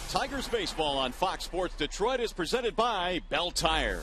Tigers baseball on Fox Sports Detroit is presented by Bell Tire.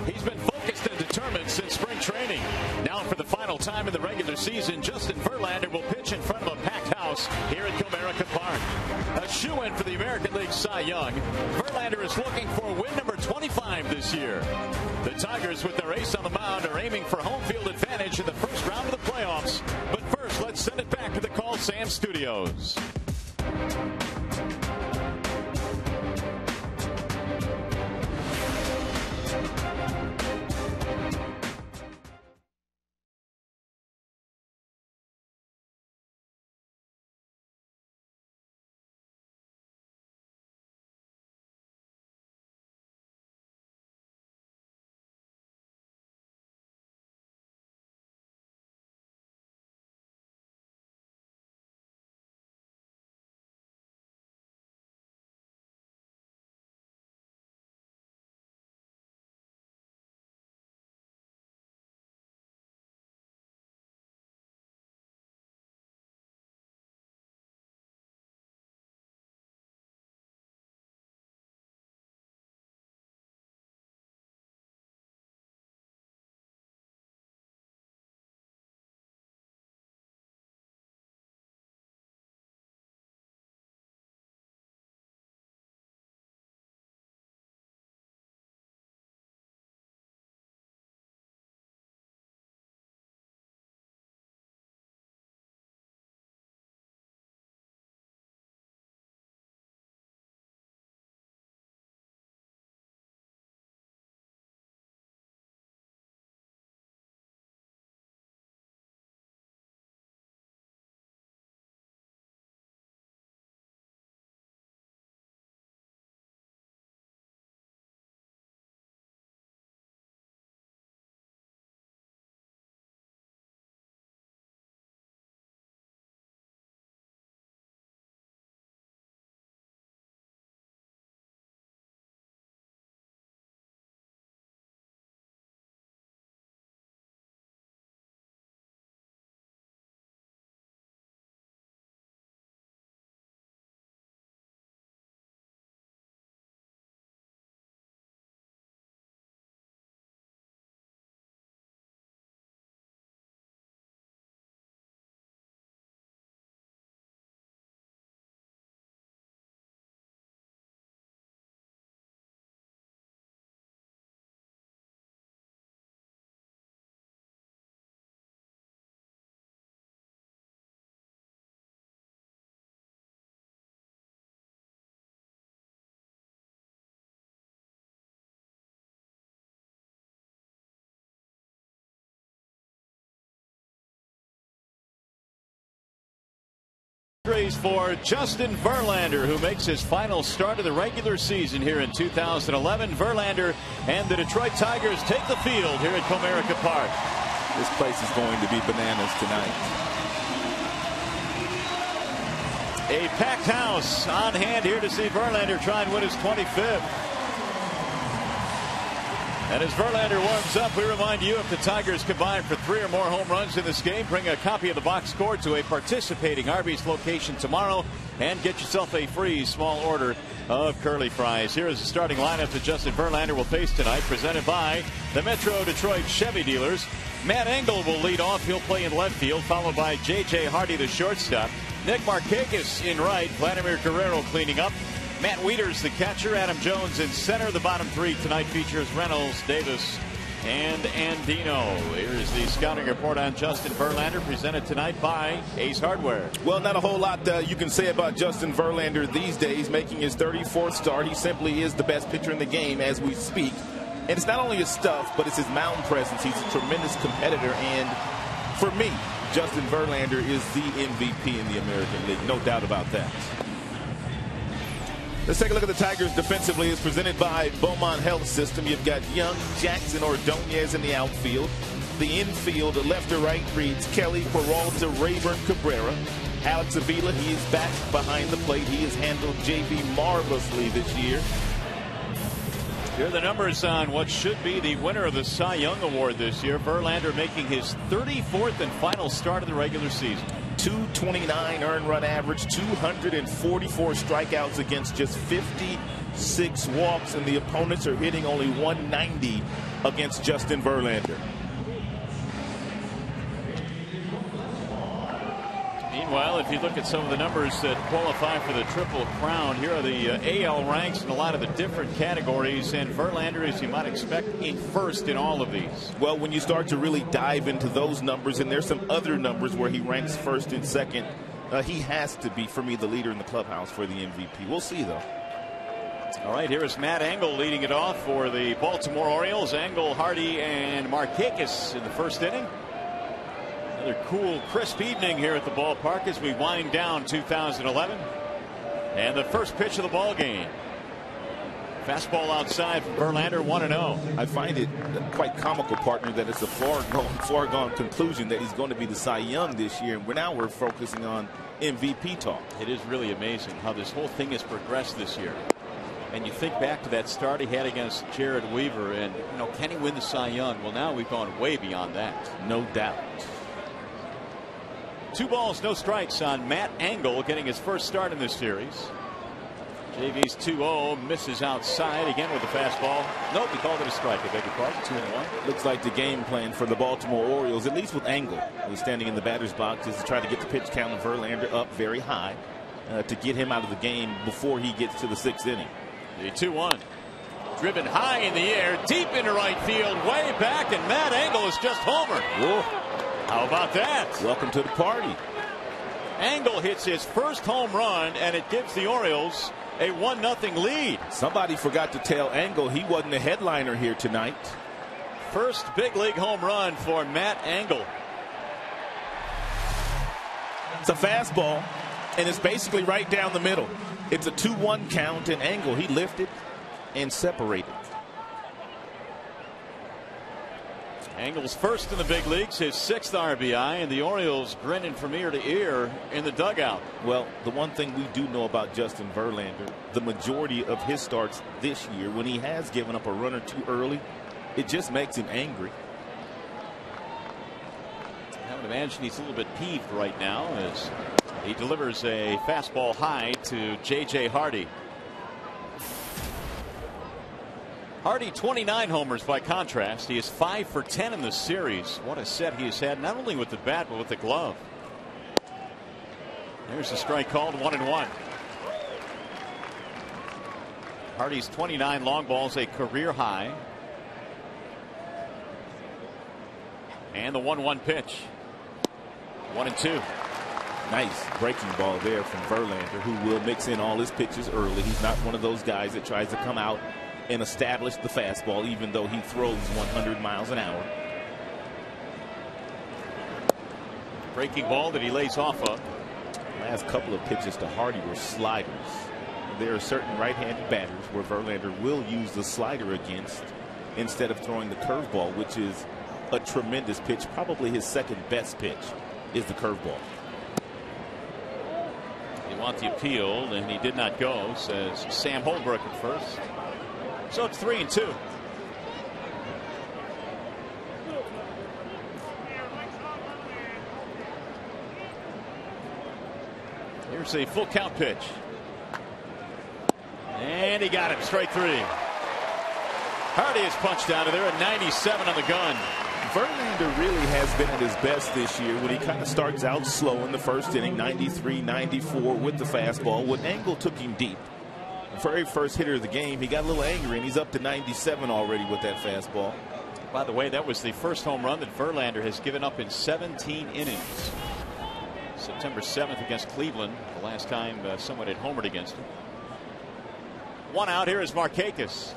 He's been focused and determined since spring training. Now for the final time in the regular season, Justin Verlander will pitch in front of a packed house here at Comerica Park. A shoo-in for the American League Cy Young. Verlander is looking for win number 25 this year. The Tigers, with their ace on the mound, are aiming for home field advantage in the first round of the playoffs. But first, let's send it back to the Call Sam Studios. For Justin Verlander, who makes his final start of the regular season here in 2011. Verlander and the Detroit Tigers take the field here at Comerica Park. This place is going to be bananas tonight. A packed house on hand here to see Verlander try and win his 25th. And as Verlander warms up, we remind you, if the Tigers combine for 3 or more home runs in this game, bring a copy of the box score to a participating Arby's location tomorrow and get yourself a free small order of curly fries. Here is the starting lineup that Justin Verlander will face tonight, presented by the Metro Detroit Chevy dealers. Matt Engel will lead off. He'll play in left field, followed by J.J. Hardy, the shortstop. Nick Markakis in right. Vladimir Guerrero cleaning up. Matt Wieters, the catcher. Adam Jones in center. The bottom three tonight features Reynolds, Davis, and Andino. Here's the scouting report on Justin Verlander, presented tonight by Ace Hardware. Well, not a whole lot you can say about Justin Verlander these days, making his 34th start. He simply is the best pitcher in the game as we speak. And it's not only his stuff, but it's his mound presence. He's a tremendous competitor. And for me, Justin Verlander is the MVP in the American League. No doubt about that. Let's take a look at the Tigers defensively. It's presented by Beaumont Health System. You've got Young, Jackson, Ordonez in the outfield. The infield, left to right, reads Kelly, Peralta, Rayburn, Cabrera. Alex Avila, he is back behind the plate. He has handled JV marvelously this year. Here are the numbers on what should be the winner of the Cy Young Award this year. Verlander making his 34th and final start of the regular season. 229 earned run average, 244 strikeouts against just 56 walks, and the opponents are hitting only 190 against Justin Verlander. Meanwhile, if you look at some of the numbers that qualify for the Triple Crown, here are the AL ranks in a lot of the different categories, and Verlander, as you might expect, in first in all of these. Well, when you start to really dive into those numbers, and there's some other numbers where he ranks first and second, he has to be, for me, the leader in the clubhouse for the MVP. We'll see, though. All right, here is Matt Engel leading it off for the Baltimore Orioles. Engel, Hardy, and Markakis in the first inning. Another cool, crisp evening here at the ballpark as we wind down 2011. And the first pitch of the ball game. Fastball outside from Verlander, 1-0. I find it quite comical, partner, that it's a foregone conclusion that he's going to be the Cy Young this year. And now we're focusing on MVP talk. It is really amazing how this whole thing has progressed this year. And you think back to that start he had against Jared Weaver, and, you know, can he win the Cy Young? Well, now we've gone way beyond that. No doubt. 2 balls, no strikes on Matt Engel getting his first start in this series. JV's 2-0, misses outside again with the fastball. Nope, he called it a strike. I beg your pardon. 2-1. Looks like the game plan for the Baltimore Orioles, at least with Engel, who's standing in the batter's box, is to try to get the pitch count of Verlander up very high to get him out of the game before he gets to the 6th inning. The 2-1. Driven high in the air, deep into right field, way back, and Matt Engel is just homered. Whoa. How about that? Welcome to the party. Engel hits his first home run, and it gives the Orioles a 1-0 lead. Somebody forgot to tell Engel he wasn't a headliner here tonight. First big league home run for Matt Engel. It's a fastball, and it's basically right down the middle. It's a 2-1 count, and Engel, he lifted and separated. Engel's first in the big leagues, his 6th RBI, and the Orioles grinning from ear to ear in the dugout. Well, the one thing we do know about Justin Verlander, the majority of his starts this year, when he has given up a runner too early, it just makes him angry. I would imagine he's a little bit peeved right now as he delivers a fastball high to J.J. Hardy. Hardy 29 homers by contrast. He is 5 for 10 in the series. What a set he has had, not only with the bat but with the glove. There's a strike called, 1-1. Hardy's 29 long balls, a career high. And the 1-1 pitch. 1-2. Nice breaking ball there from Verlander, who will mix in all his pitches early. He's not one of those guys that tries to come out and establish the fastball, even though he throws 100 miles an hour. Breaking ball that he lays off of. Last couple of pitches to Hardy were sliders. There are certain right-handed batters where Verlander will use the slider against instead of throwing the curveball, which is a tremendous pitch. Probably his second best pitch is the curveball. He wants the appeal, and he did not go, says Sam Holbrook at first. So it's 3-2. Here's a full count pitch. And he got it, strike 3. Hardy is punched out of there at 97 on the gun. Verlander really has been at his best this year when he kind of starts out slow in the first inning, 93, 94 with the fastball. When Engel took him deep, the very first hitter of the game, he got a little angry, and he's up to 97 already with that fastball. By the way, that was the first home run that Verlander has given up in 17 innings. September 7th against Cleveland, the last time someone had homered against him. 1 out. Here is Markakis.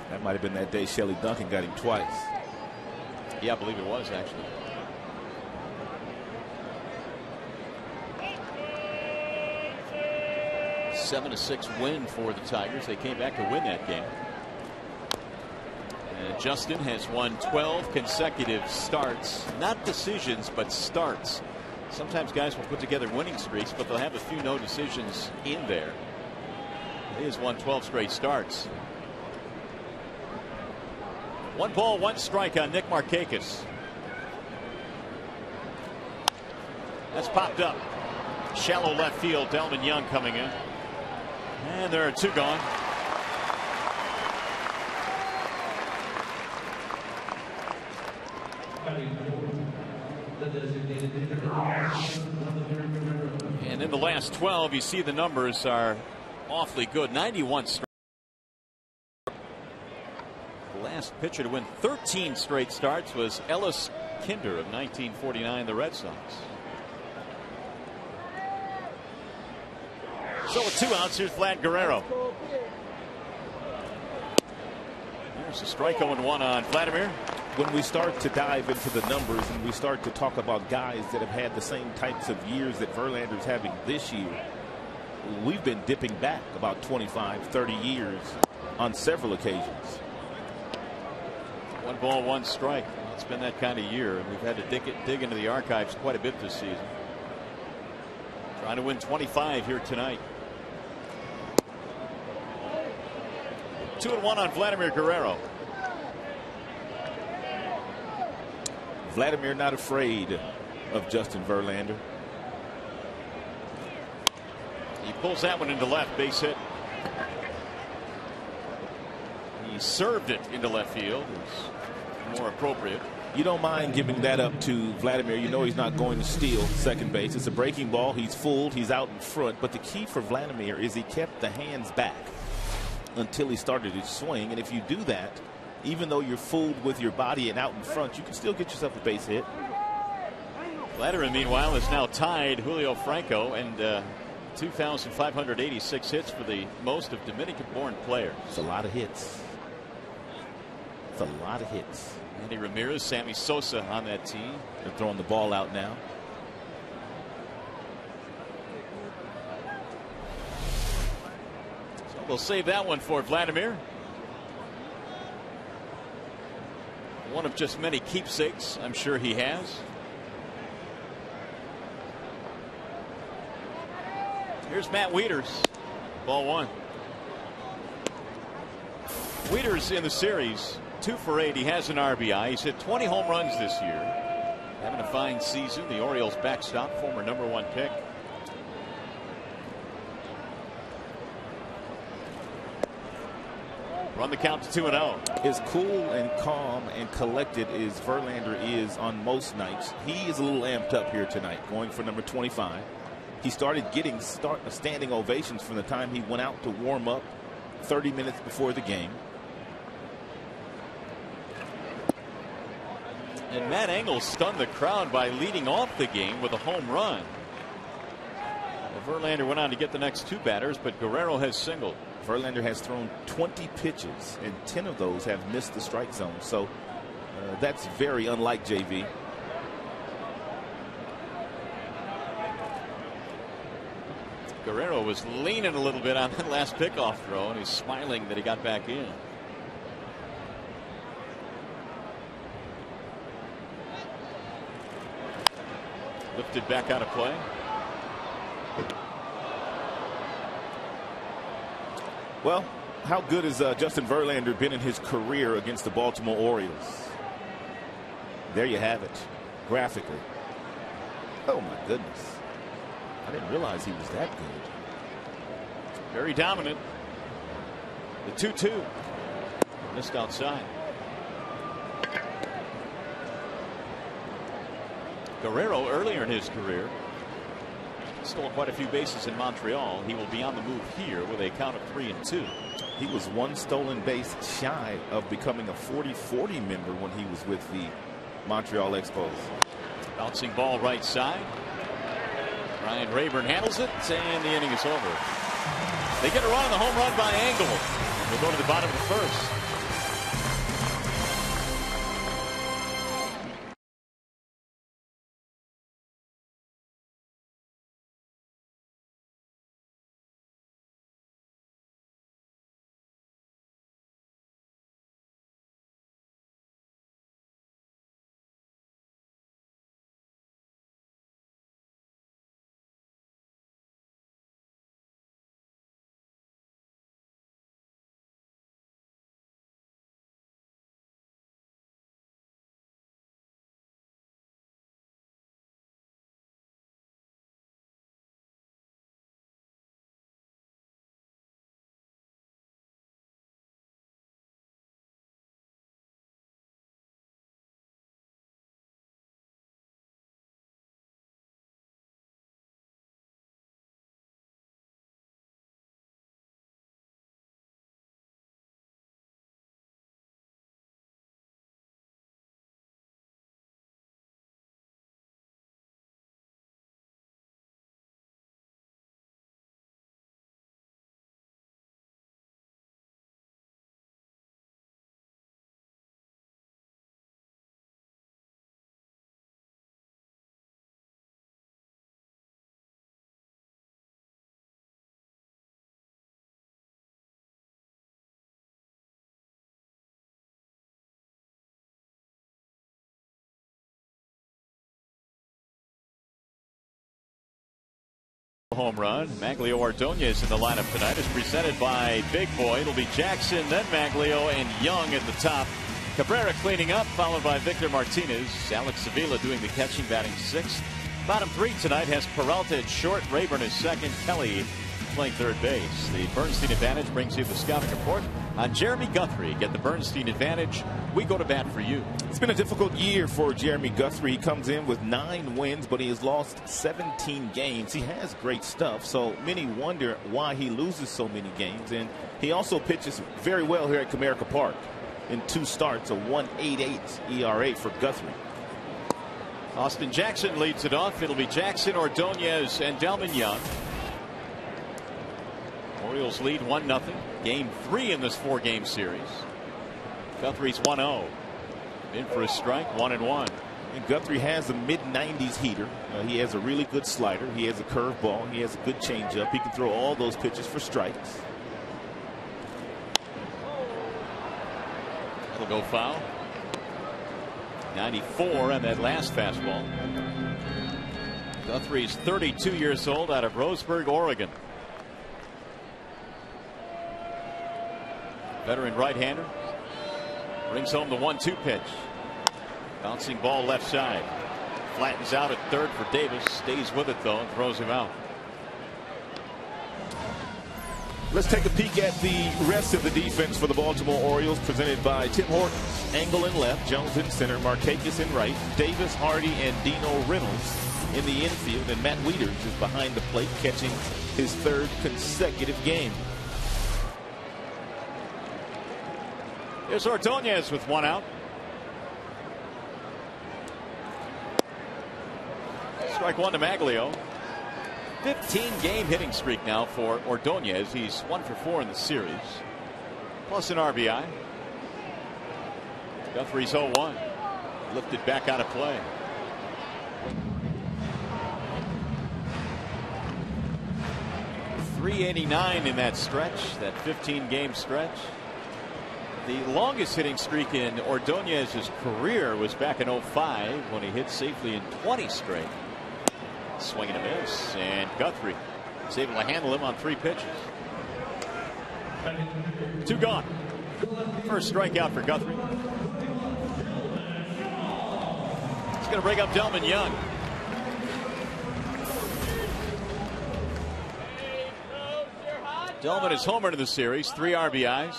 That might have been that day Shelley Duncan got him twice. Yeah, I believe it was, actually. 7-6 win for the Tigers. They came back to win that game. And Justin has won 12 consecutive starts, not decisions, but starts. Sometimes guys will put together winning streaks, but they'll have a few no decisions in there. He has won 12 straight starts. 1 ball, 1 strike on Nick Markakis. That's popped up. Shallow left field. Delman Young coming in. And there are 2 gone. And in the last 12, you see the numbers are awfully good. 91 straight. The last pitcher to win 13 straight starts was Ellis Kinder of 1949, the Red Sox. So with 2 outs, here's Vlad Guerrero. There's a strike 0-1 on Vladimir. When we start to dive into the numbers and we start to talk about guys that have had the same types of years that Verlander's having this year, we've been dipping back about 25, 30 years on several occasions. 1 ball, 1 strike. It's been that kind of year, and we've had to dig into the archives quite a bit this season. Trying to win 25 here tonight. 2-1 on Vladimir Guerrero. Vladimir not afraid of Justin Verlander. He pulls that one into left, base hit. He served it into left field. It's more appropriate. You don't mind giving that up to Vladimir. You know he's not going to steal second base. It's a breaking ball. He's fooled. He's out in front. But the key for Vladimir is he kept the hands back until he started his swing. And if you do that, even though you're fooled with your body and out in front, you can still get yourself a base hit. Vladimir, meanwhile, has now tied Julio Franco and 2,586 hits for the most of Dominican-born players. It's a lot of hits. It's a lot of hits. Andy Ramirez, Sammy Sosa on that team. They're throwing the ball out now. So we'll save that one for Vladimir. One of just many keepsakes I'm sure he has. Here's Matt Wieters. Ball 1. Wieters in the series 2 for 8. He has an RBI. He's hit 20 home runs this year. Having a fine season. The Orioles backstop, former #1 pick. Run the count to 2-0. As cool and calm and collected as Verlander is on most nights, he is a little amped up here tonight, going for number 25. He started getting standing ovations from the time he went out to warm up 30 minutes before the game. And Matt Engel stunned the crowd by leading off the game with a home run. Well, Verlander went on to get the next 2 batters, but Guerrero has singled. Verlander has thrown 20 pitches, and 10 of those have missed the strike zone. So that's very unlike JV. Guerrero was leaning a little bit on that last pickoff throw, and he's smiling that he got back in. Lifted back out of play. Well, how good has Justin Verlander been in his career against the Baltimore Orioles? There you have it, graphically. Oh my goodness. I didn't realize he was that good. Very dominant. The 2-2. Missed outside. Guerrero, earlier in his career, stole quite a few bases in Montreal. He will be on the move here with a count of 3-2. He was 1 stolen base shy of becoming a 40-40 member when he was with the Montreal Expos. Bouncing ball right side. Ryan Rayburn handles it, and the inning is over. They get a run on the home run by Engel. We'll go to the bottom of the first. home run. Maglio Ordonez in the lineup tonight is presented by Big Boy. It'll be Jackson, then Maglio, and Young at the top. Cabrera cleaning up, followed by Victor Martinez. Alex Sevilla doing the catching, batting sixth. Bottom three tonight has Peralta at short, Rayburn is second, Kelly playing third base. The Bernstein Advantage brings you the scouting report on Jeremy Guthrie. Get the Bernstein Advantage. We go to bat for you. It's been a difficult year for Jeremy Guthrie. He comes in with 9 wins, but he has lost 17 games. He has great stuff, so many wonder why he loses so many games. And he also pitches very well here at Comerica Park. In 2 starts, a 1.88 ERA for Guthrie. Austin Jackson leads it off. It'll be Jackson, Ordonez, and Delman Young. Orioles lead 1-0. Game 3 in this 4-game series. Guthrie's 1-0. In for a strike, 1-1. And Guthrie has a mid-90s heater. He has a really good slider. He has a curveball. He has a good changeup. He can throw all those pitches for strikes. It'll go foul. 94 on that last fastball. Guthrie's 32 years old, out of Roseburg, Oregon. Veteran right-hander. Brings home the 1-2 pitch. Bouncing ball left side. Flattens out at third for Davis. Stays with it though and throws him out. Let's take a peek at the rest of the defense for the Baltimore Orioles, presented by Tim Hortons. Angle in left, Jones in center, Markakis in right, Davis, Hardy, and Dino Reynolds in the infield, and Matt Wieters is behind the plate, catching his 3rd consecutive game. Here's Ordonez with 1 out. Strike 1 to Maglio. 15-game hitting streak now for Ordonez. He's 1 for 4 in the series, plus an RBI. Guthrie's 0-1. Lifted back out of play. .389 in that stretch, that 15-game stretch. The longest hitting streak in Ordonez's career was back in 05 when he hit safely in 20 straight. Swing and a miss, and Guthrie is able to handle him on 3 pitches. 2 gone. First strikeout for Guthrie. He's going to bring up Delman Young. Delman is homer to the series, 3 RBIs.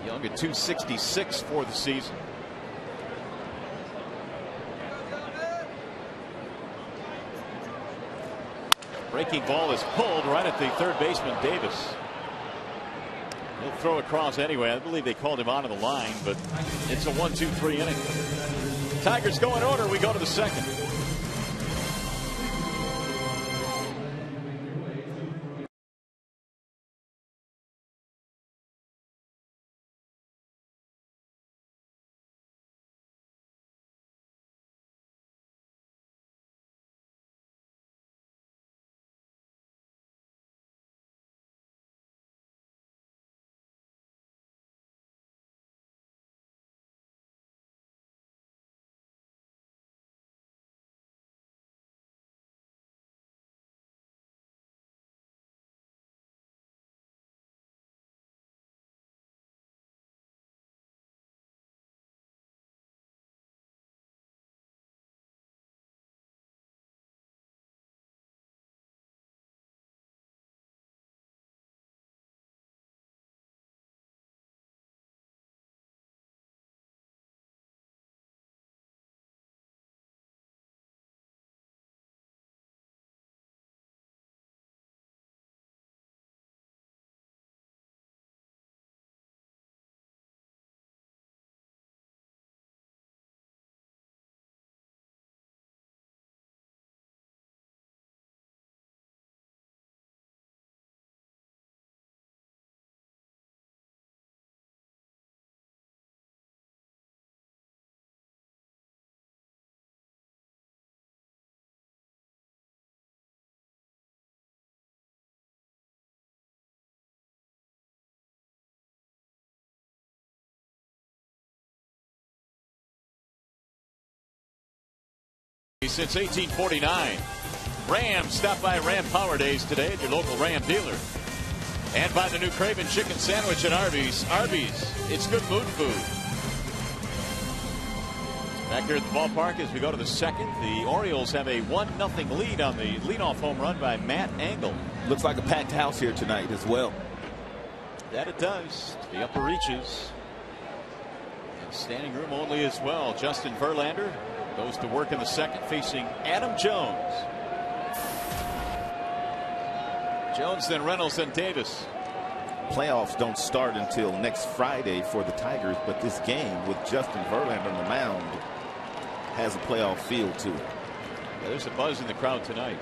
Young at 266 for the season. Breaking ball is pulled right at the third baseman Davis. He'll throw across anyway. I believe they called him out of the line, but it's a 1-2-3 inning. Tigers go in order. We go to the 2nd. Since 1849. Rams, stop by Ram Power Days today at your local Ram dealer. And buy the new Craven Chicken Sandwich at Arby's. Arby's, it's good mood food. Back here at the ballpark as we go to the second. The Orioles have a 1-0 lead on the leadoff home run by Matt Engel. Looks like a packed house here tonight as well. That it does. The upper reaches. And standing room only as well. Justin Verlander goes to work in the second, facing Adam Jones. Jones, then Reynolds, then Davis. Playoffs don't start until next Friday for the Tigers, but this game with Justin Verlander on the mound has a playoff feel to it. Yeah, there's a buzz in the crowd tonight.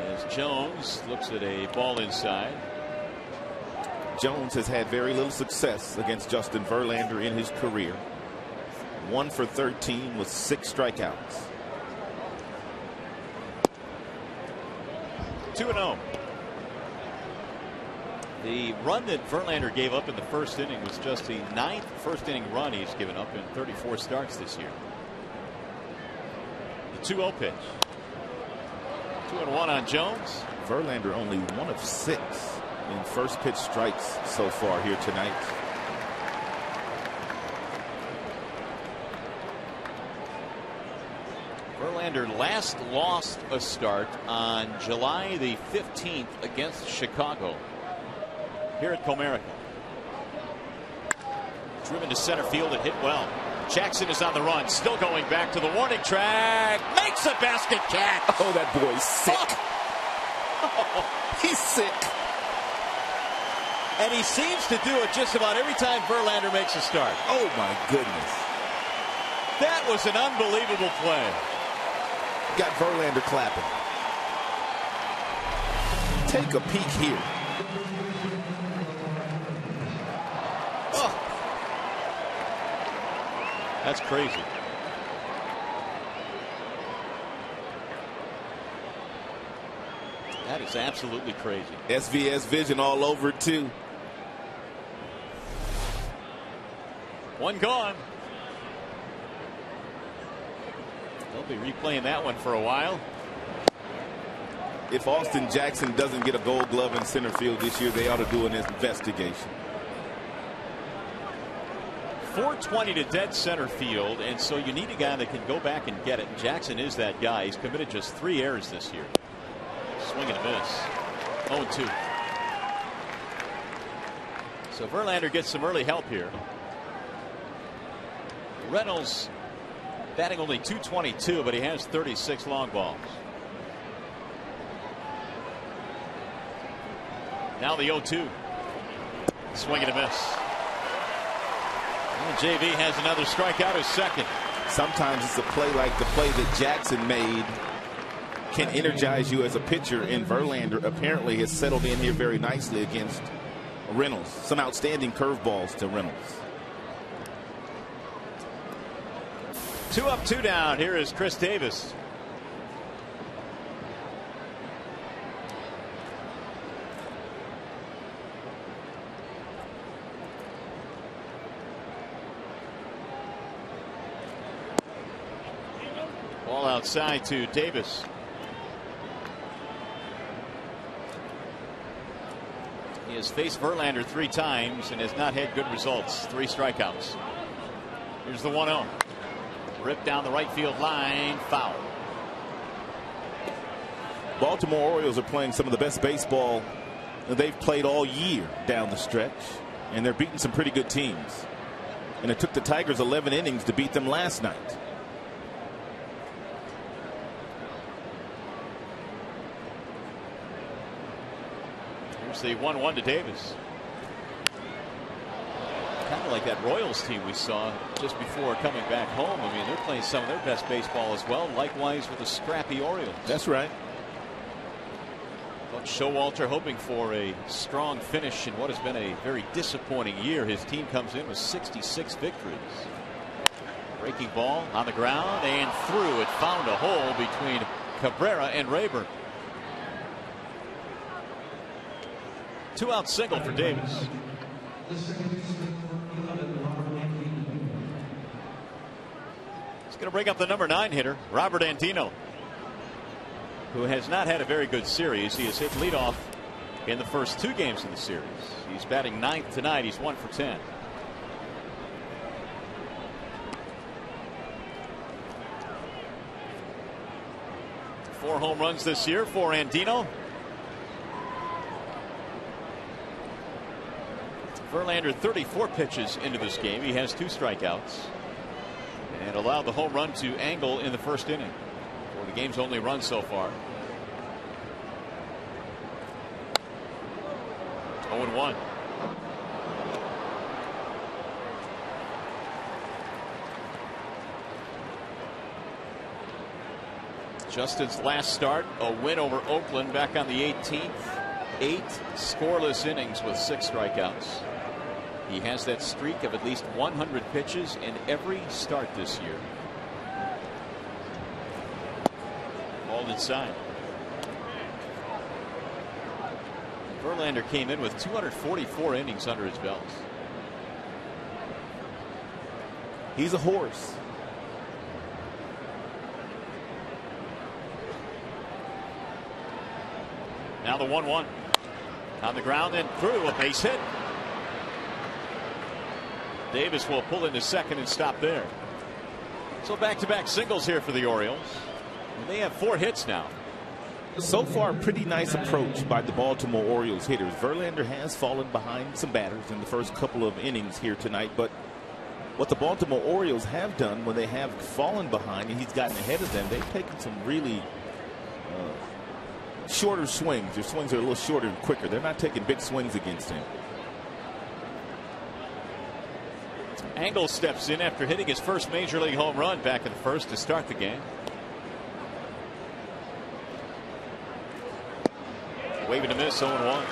As Jones looks at a ball inside. Jones has had very little success against Justin Verlander in his career. 1 for 13 with 6 strikeouts. 2-0. The run that Verlander gave up in the first inning was just the 9th first inning run he's given up in 34 starts this year. The 2-0 pitch. 2-1 on Jones. Verlander only 1 of 6 in first pitch strikes so far here tonight. Verlander last lost a start on July the 15th against Chicago here at Comerica. Driven to center field and hit well. Jackson is on the run, still going back to the warning track. Makes a basket catch. Oh, that boy's sick. Oh. He's sick. And he seems to do it just about every time Verlander makes a start. Oh, my goodness. That was an unbelievable play. Got Verlander clapping. Take a peek here. Oh. That's crazy. That is absolutely crazy. SVS vision all over it too. One gone. They'll be replaying that one for a while. If Austin Jackson doesn't get a Gold Glove in center field this year, they ought to do an investigation. 420 to dead center field, and so you need a guy that can go back and get it. Jackson is that guy. He's committed just 3 errors this year. Swing and a miss. 0-2. So Verlander gets some early help here. Reynolds batting only .222, but he has 36 long balls. Now the 0-2. Swing and a miss. And JV has another strikeout, his second. Sometimes it's a play like the play that Jackson made can energize you as a pitcher, and Verlander apparently has settled in here very nicely against Reynolds. Some outstanding curveballs to Reynolds. 2 up, 2 down. Here is Chris Davis. Ball outside to Davis. He has faced Verlander 3 times and has not had good results. 3 strikeouts. Here's the 1-0. Ripped down the right field line. Foul. Baltimore Orioles are playing some of the best baseball they've played all year down the stretch, and they're beating some pretty good teams. And it took the Tigers 11 innings to beat them last night. Here's the 1-1 to Davis. Kind of like that Royals team we saw just before coming back home. I mean, they're playing some of their best baseball as well. Likewise with the scrappy Orioles. That's right. Coach Showalter hoping for a strong finish in what has been a very disappointing year. His team comes in with 66 victories. Breaking ball on the ground and through. It found a hole between Cabrera and Rayburn. 2-out single for Davis. Going to bring up the number 9 hitter, Robert Andino, who has not had a very good series. He has hit leadoff in the first 2 games of the series. He's batting 9th tonight. He's 1 for 10. Four home runs this year for Andino. Verlander 34 pitches into this game. He has 2 strikeouts and allowed the home run to Engel in the first inning for the game's only run so far. 0-1. Justin's last start, a win over Oakland back on the 18th. 8 scoreless innings with 6 strikeouts. He has that streak of at least 100 pitches in every start this year. Balled inside. Verlander came in with 244 innings under his belt. He's a horse. Now the 1-1 on the ground and through, a base hit. Davis will pull into second and stop there. So back-to-back singles here for the Orioles. And they have 4 hits now. So far, pretty nice approach by the Baltimore Orioles hitters. Verlander has fallen behind some batters in the first couple of innings here tonight, but what the Baltimore Orioles have done when they have fallen behind and he's gotten ahead of them, they've taken some really shorter swings. Their swings are a little shorter and quicker. They're not taking big swings against him. Engel steps in after hitting his first major league home run back in the first to start the game. Waving to miss, 0-1.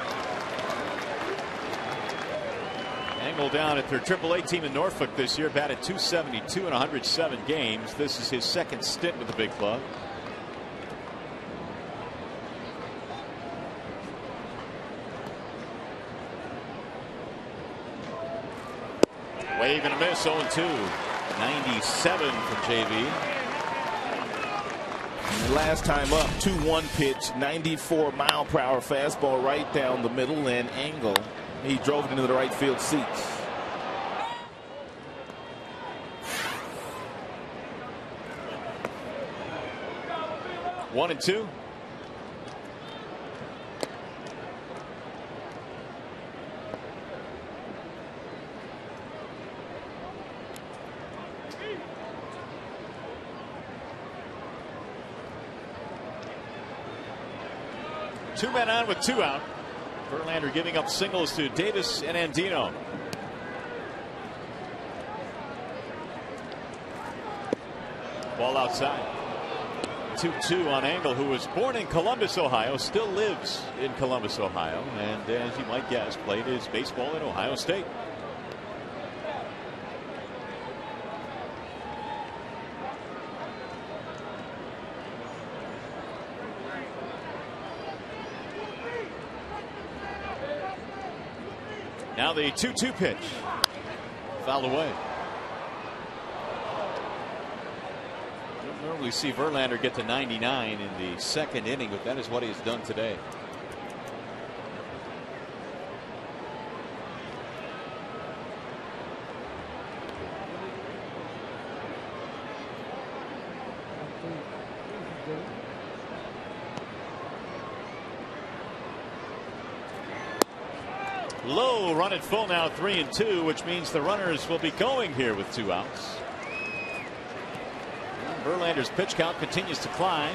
Engel down at their AAA team in Norfolk this year, batted .272 in 107 games. This is his second stint with the big club. Wave and a miss, 0-2. 97 from JV. And last time up, 2-1 pitch, 94-mile-per-hour fastball right down the middle, and Engel, he drove it into the right field seats. One and 2. Two men on with 2 out. Verlander giving up singles to Davis and Andino. Ball outside. 2-2 on Engel, who was born in Columbus, Ohio, still lives in Columbus, Ohio, and as you might guess, played his baseball at Ohio State. Now the 2-2 pitch. Fouled away. Don't normally see Verlander get to 99 in the second inning, but that is what he has done today. Low, run at full now, 3-2, which means the runners will be going here with 2 outs. And Verlander's pitch count continues to climb.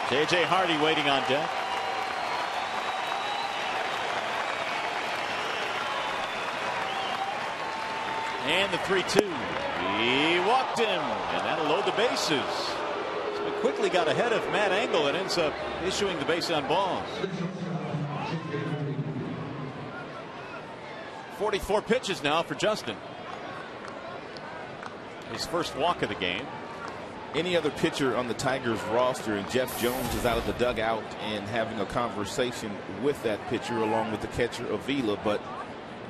J.J. Hardy waiting on deck. And the 3-2. He walked him, and that'll load the bases. Quickly got ahead of Matt Engel and ends up issuing the base on balls. 44 pitches now for Justin. His first walk of the game. Any other pitcher on the Tigers roster, and Jeff Jones is out of the dugout and having a conversation with that pitcher along with the catcher Avila, but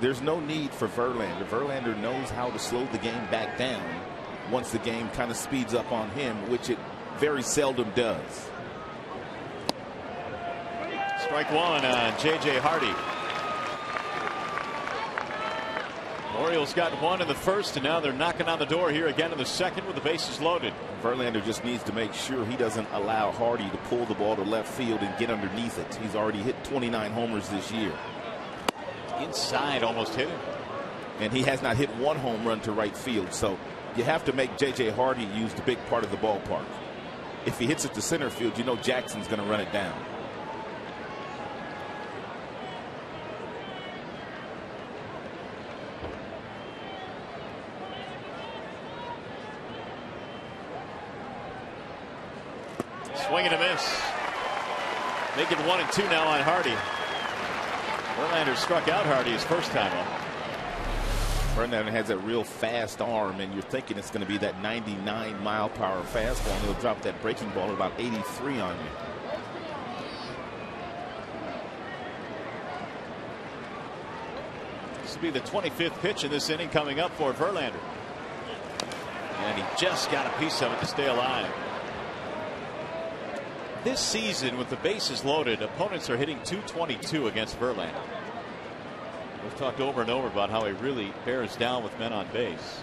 there's no need for Verlander. Verlander knows how to slow the game back down once the game kind of speeds up on him, which it very seldom does. Strike one on J.J. Hardy. Orioles got one in the first, and now they're knocking on the door here again in the second with the bases loaded. Verlander just needs to make sure he doesn't allow Hardy to pull the ball to left field and get underneath it. He's already hit 29 homers this year. Inside, almost hit him. And he has not hit one home run to right field, so you have to make J.J. Hardy use the big part of the ballpark. If he hits it to center field, you know Jackson's going to run it down. Swing and a miss. Make it 1-2 now on Hardy. Verlander struck out Hardy his first time up. Verlander has a real fast arm, and you're thinking it's going to be that 99-mile-per-hour fastball, and he'll drop that breaking ball at about 83 on you. This will be the 25th pitch in this inning coming up for Verlander. And he just got a piece of it to stay alive. This season, with the bases loaded, opponents are hitting .222 against Verlander. We've talked over and over about how he really bears down with men on base.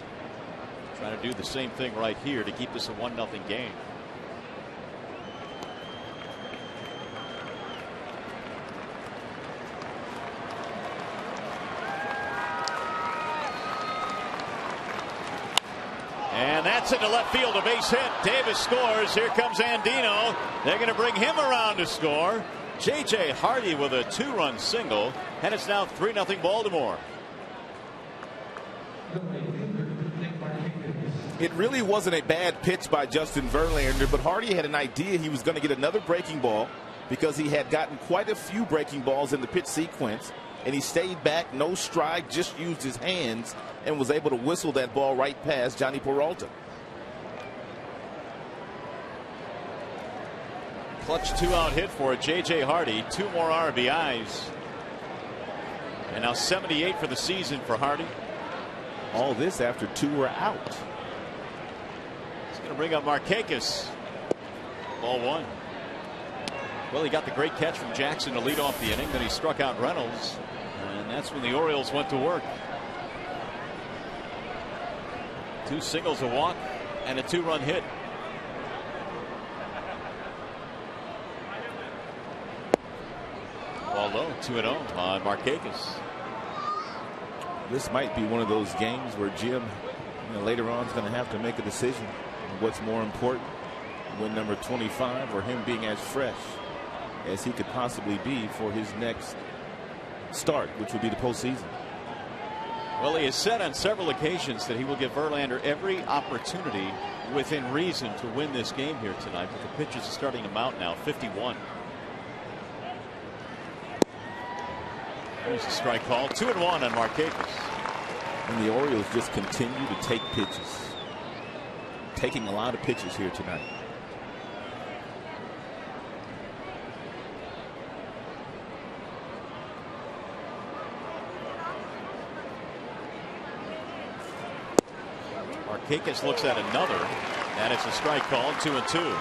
Trying to do the same thing right here to keep this a 1-0 game. And that's into left field, a base hit. Davis scores. Here comes Andino. They're going to bring him around to score. J.J. Hardy with a 2-run single, and it's now 3-0 Baltimore. It really wasn't a bad pitch by Justin Verlander, but Hardy had an idea he was going to get another breaking ball because he had gotten quite a few breaking balls in the pitch sequence, and he stayed back, no stride, just used his hands and was able to whistle that ball right past Johnny Peralta. Clutch 2-out hit for J.J. Hardy. 2 more RBIs. And now 78 for the season for Hardy. All this after 2 were out. He's going to bring up Markakis. Ball 1. Well, he got the great catch from Jackson to lead off the inning. Then he struck out Reynolds. And that's when the Orioles went to work. 2 singles, a walk, and a 2-run hit. Ball low, 2-0 on Markakis. This might be one of those games where Jim, later on is going to have to make a decision. What's more important, win number 25 or him being as fresh as he could possibly be for his next start, which would be the postseason. Well, he has said on several occasions that he will give Verlander every opportunity within reason to win this game here tonight, but the pitches are starting to mount now. 51. There's a strike call. 2-1 on Markakis. And the Orioles just continue to take pitches. Taking a lot of pitches here tonight. Markakis looks at another, and it's a strike call. 2-2.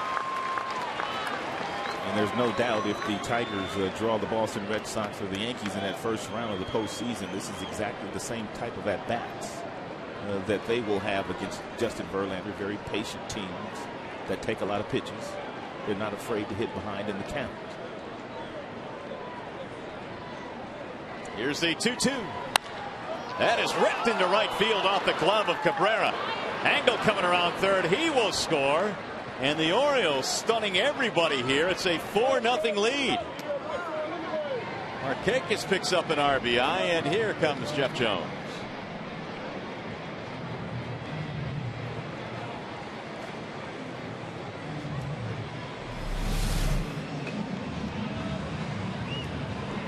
And there's no doubt if the Tigers draw the Boston Red Sox or the Yankees in that first round of the postseason, this is exactly the same type of at-bats that they will have against Justin Verlander. Very patient teams that take a lot of pitches. They're not afraid to hit behind in the count. Here's the 2-2. That is ripped into right field off the glove of Cabrera. Angle coming around third. He will score. And the Orioles stunning everybody here. It's a 4-0 lead. Markakis picks up an RBI, and here comes Jeff Jones.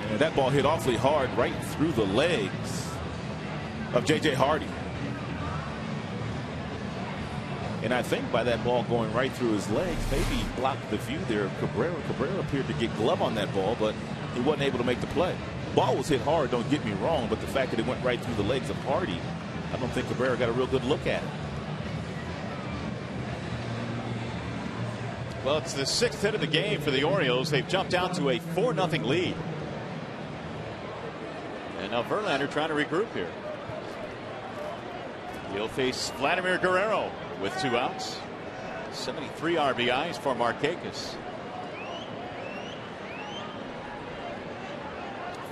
And that ball hit awfully hard right through the legs of J.J. Hardy. And I think by that ball going right through his legs, maybe blocked the view there of Cabrera. Cabrera appeared to get glove on that ball, but he wasn't able to make the play. ball was hit hard, don't get me wrong, but the fact that it went right through the legs of Hardy, I don't think Cabrera got a real good look at it. Well, it's the 6th hit of the game for the Orioles. They've jumped out to a 4-0 lead. And now Verlander trying to regroup here. He'll face Vladimir Guerrero with 2 outs. 73 RBIs for Markakis.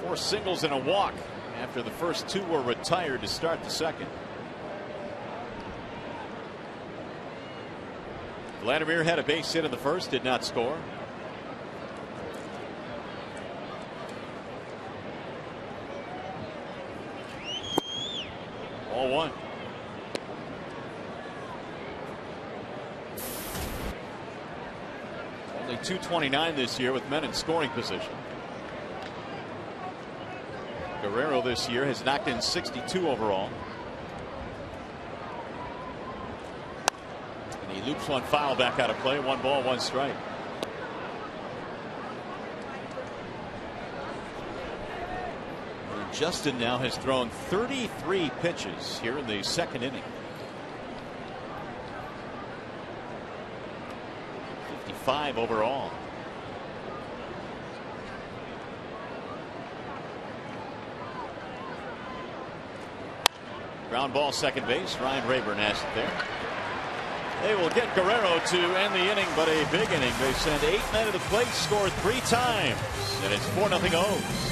4 singles and a walk after the first 2 were retired to start the second. Vladimir had a base hit in the first, did not score. Ball 1. Only .229 this year with men in scoring position. Guerrero this year has knocked in 62 overall. And he loops one foul back out of play. 1 ball, 1 strike. And Justin now has thrown 33 pitches here in the second inning. 55 overall. Ground ball, second base. Ryan Rayburn has it there. They will get Guerrero to end the inning, but a big inning. They send 8 men to the plate, score 3 times, and it's 4-0 O's.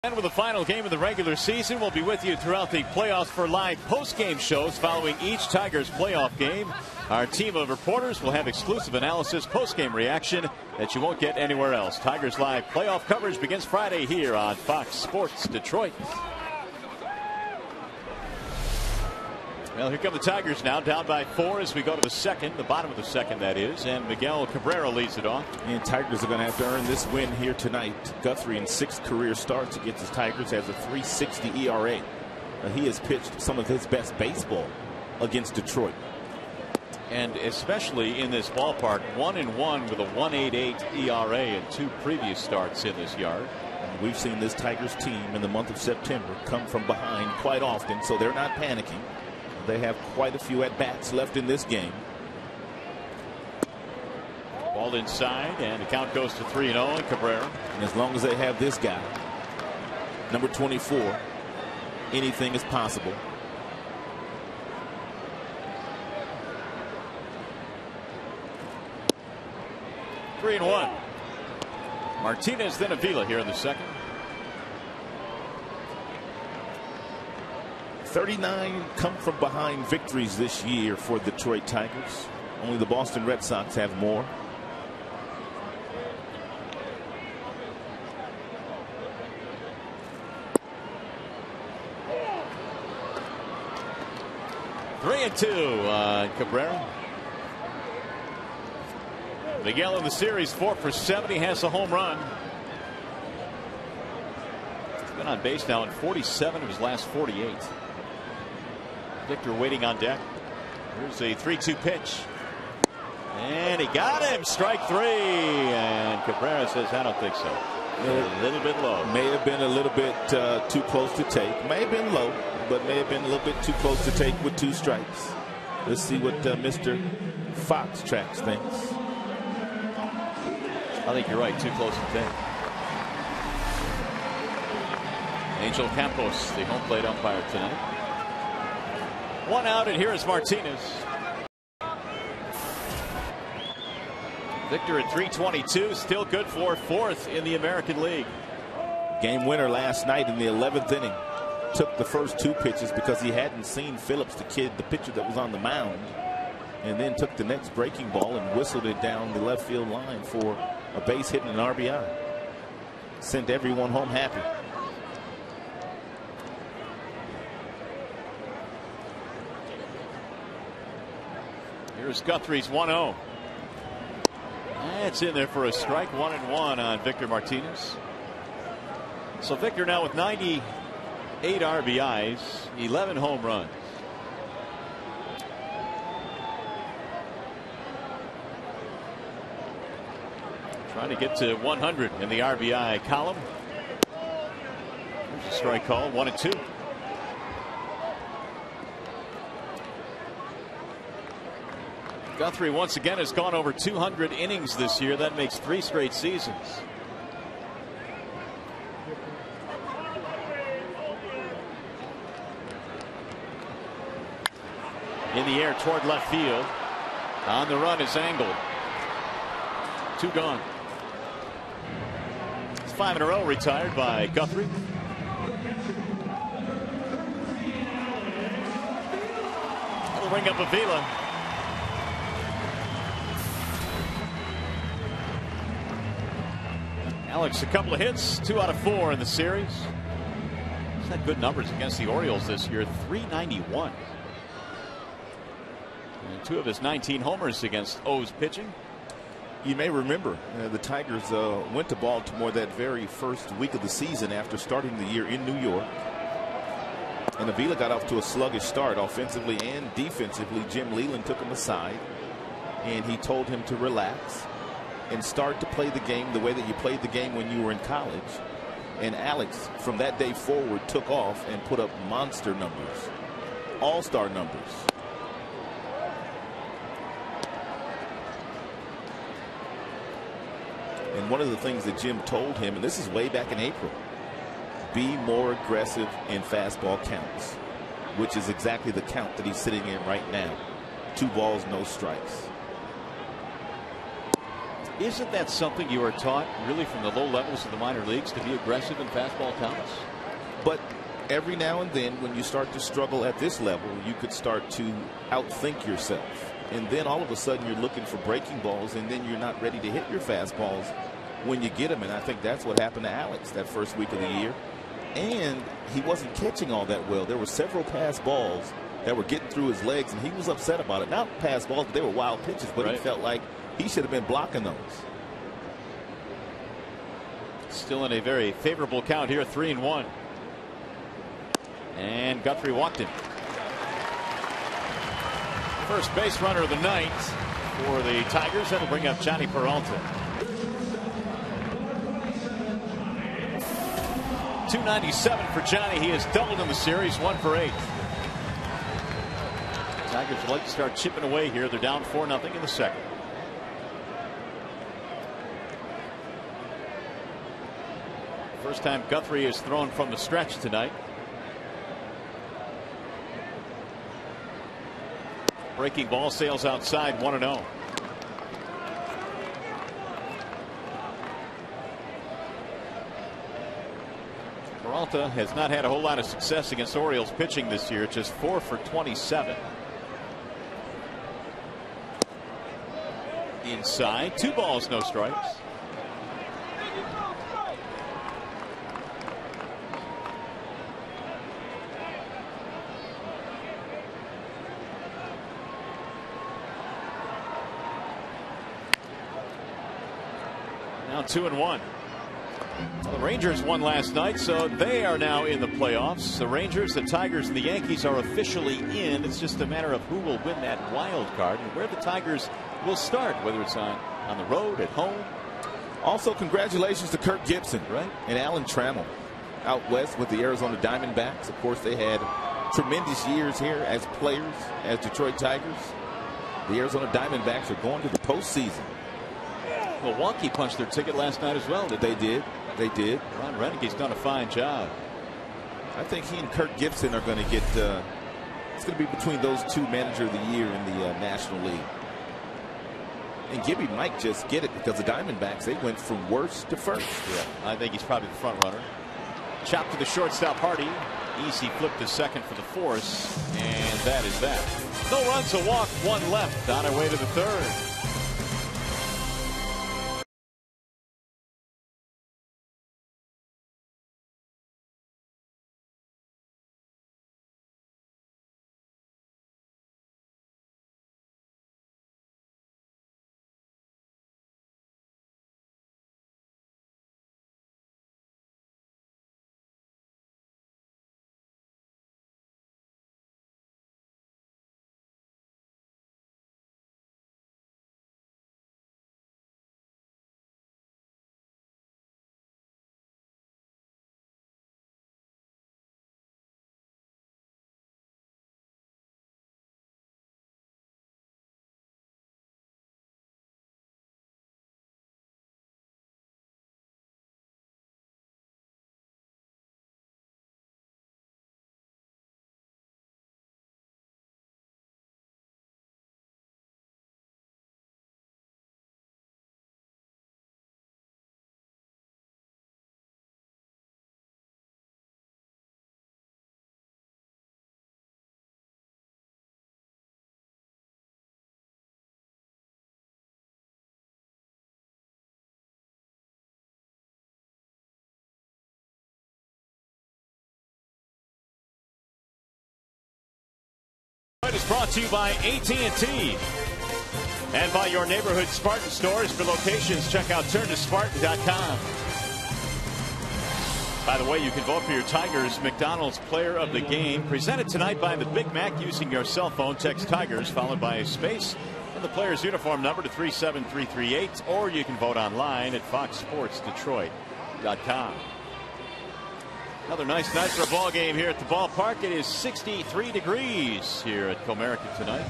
And with the final game of the regular season, we'll be with you throughout the playoffs for live post-game shows following each Tigers playoff game. Our team of reporters will have exclusive analysis, post-game reaction that you won't get anywhere else. Tigers live playoff coverage begins Friday here on Fox Sports Detroit. Well, here come the Tigers now, down by 4 as we go to the second, the bottom of the second, that is, and Miguel Cabrera leads it off. And Tigers are going to have to earn this win here tonight. Guthrie, in 6 career starts against the Tigers, has a .360 ERA. He has pitched some of his best baseball against Detroit. And especially in this ballpark, 1-1 with a 1.88 ERA in 2 previous starts in this yard. And we've seen this Tigers team in the month of September come from behind quite often, so they're not panicking. They have quite a few at-bats left in this game. Ball inside, and the count goes to 3-0 and Cabrera. And as long as they have this guy, number 24, anything is possible. Three and 1. Martinez, then Avila here in the second. 39 come from behind victories this year for Detroit Tigers. Only the Boston Red Sox have more. 3-2 Cabrera. Miguel in the series 4 for 7. He has a home run. He's been on base now in 47 of his last 48. Victor waiting on deck. Here's a 3-2 pitch. And he got him. Strike 3. And Cabrera says, I don't think so. A little bit low. May have been a little bit too close to take. May have been low, but may have been a little bit too close to take with 2 strikes. Let's see what Mr. Fox Tracks thinks. I think you're right. Too close to take. Angel Campos, the home plate umpire tonight. 1 out, and here is Martinez. Victor at 322, still good for 4th in the American League. Game winner last night in the 11th inning. Took the first 2 pitches because he hadn't seen Phillips, the pitcher that was on the mound, and then took the next breaking ball and whistled it down the left field line for a base hit and an RBI. Sent everyone home happy. Here's Guthrie's 1-0. It's in there for a strike. 1-1 on Victor Martinez. So Victor now with 98 RBIs, 11 home runs. Trying to get to 100 in the RBI column. There's a strike call. 1-2. Guthrie once again has gone over 200 innings this year. That makes 3 straight seasons. In the air toward left field. On the run is Angle. 2 gone. It's 5 in a row retired by Guthrie. That'll bring up Avila. Alex, a couple of hits, 2 out of 4 in the series. He's had good numbers against the Orioles this year, 391. And 2 of his 19 homers against O's pitching. You may remember the Tigers went to Baltimore that very first week of the season after starting the year in New York. And Avila got off to a sluggish start offensively and defensively. Jim Leland took him aside and he told him to relax and start to play the game the way that you played the game when you were in college. And Alex, from that day forward, took off and put up monster numbers, all-star numbers. And one of the things that Jim told him, and this is way back in April, be more aggressive in fastball counts, which is exactly the count that he's sitting in right now. 2 balls, no strikes. Isn't that something you are taught really from the low levels of the minor leagues, to be aggressive in fastball counts? But every now and then when you start to struggle at this level, you could start to outthink yourself. And then all of a sudden you're looking for breaking balls, and then you're not ready to hit your fastballs when you get them. And I think that's what happened to Alex that first week of the year. And he wasn't catching all that well. There were several pass balls that were getting through his legs, and he was upset about it. Not pass balls, but they were wild pitches, but he felt like he should have been blocking those. Still in a very favorable count here, 3-1. And Guthrie walked him. First base runner of the night for the Tigers. That'll bring up Johnny Peralta. 297 for Johnny. He has doubled in the series, 1 for 8. Tigers would like to start chipping away here. They're down 4-0 in the second. First time Guthrie has thrown from the stretch tonight. Breaking ball, sails outside, 1-0. Peralta has not had a whole lot of success against Orioles pitching this year, just 4 for 27. Inside, 2 balls, no strikes. Now 2-1. Well, the Rangers won last night, so they are now in the playoffs. The Rangers, the Tigers, and the Yankees are officially in. It's just a matter of who will win that wild card and where the Tigers will start, whether it's on the road, at home. Also, congratulations to Kirk Gibson, right, and Alan Trammell out west with the Arizona Diamondbacks. Of course, they had tremendous years here as players, as Detroit Tigers. The Arizona Diamondbacks are going to the postseason. Milwaukee punched their ticket last night as well. They did. They did. Ron Renege's done a fine job. I think he and Kirk Gibson are going to get. It's going to be between those two manager of the year in the National League. And Gibby might just get it because the Diamondbacks, they went from worst to first. Yeah, I think he's probably the front runner. Chop to the shortstop, Hardy. Easy flip to second for the force, and that is that. No runs, a walk, one left. On our way to the third. Is brought to you by AT&T and by your neighborhood Spartan stores. For locations, check out turntospartan.com. By the way, you can vote for your Tigers McDonald's Player of the Game, presented tonight by the Big Mac. Using your cell phone, text Tigers followed by a space and the player's uniform number to 37338, or you can vote online at foxsportsdetroit.com. Another nice night for a ball game here at the ballpark. It is 63 degrees here at Comerica tonight.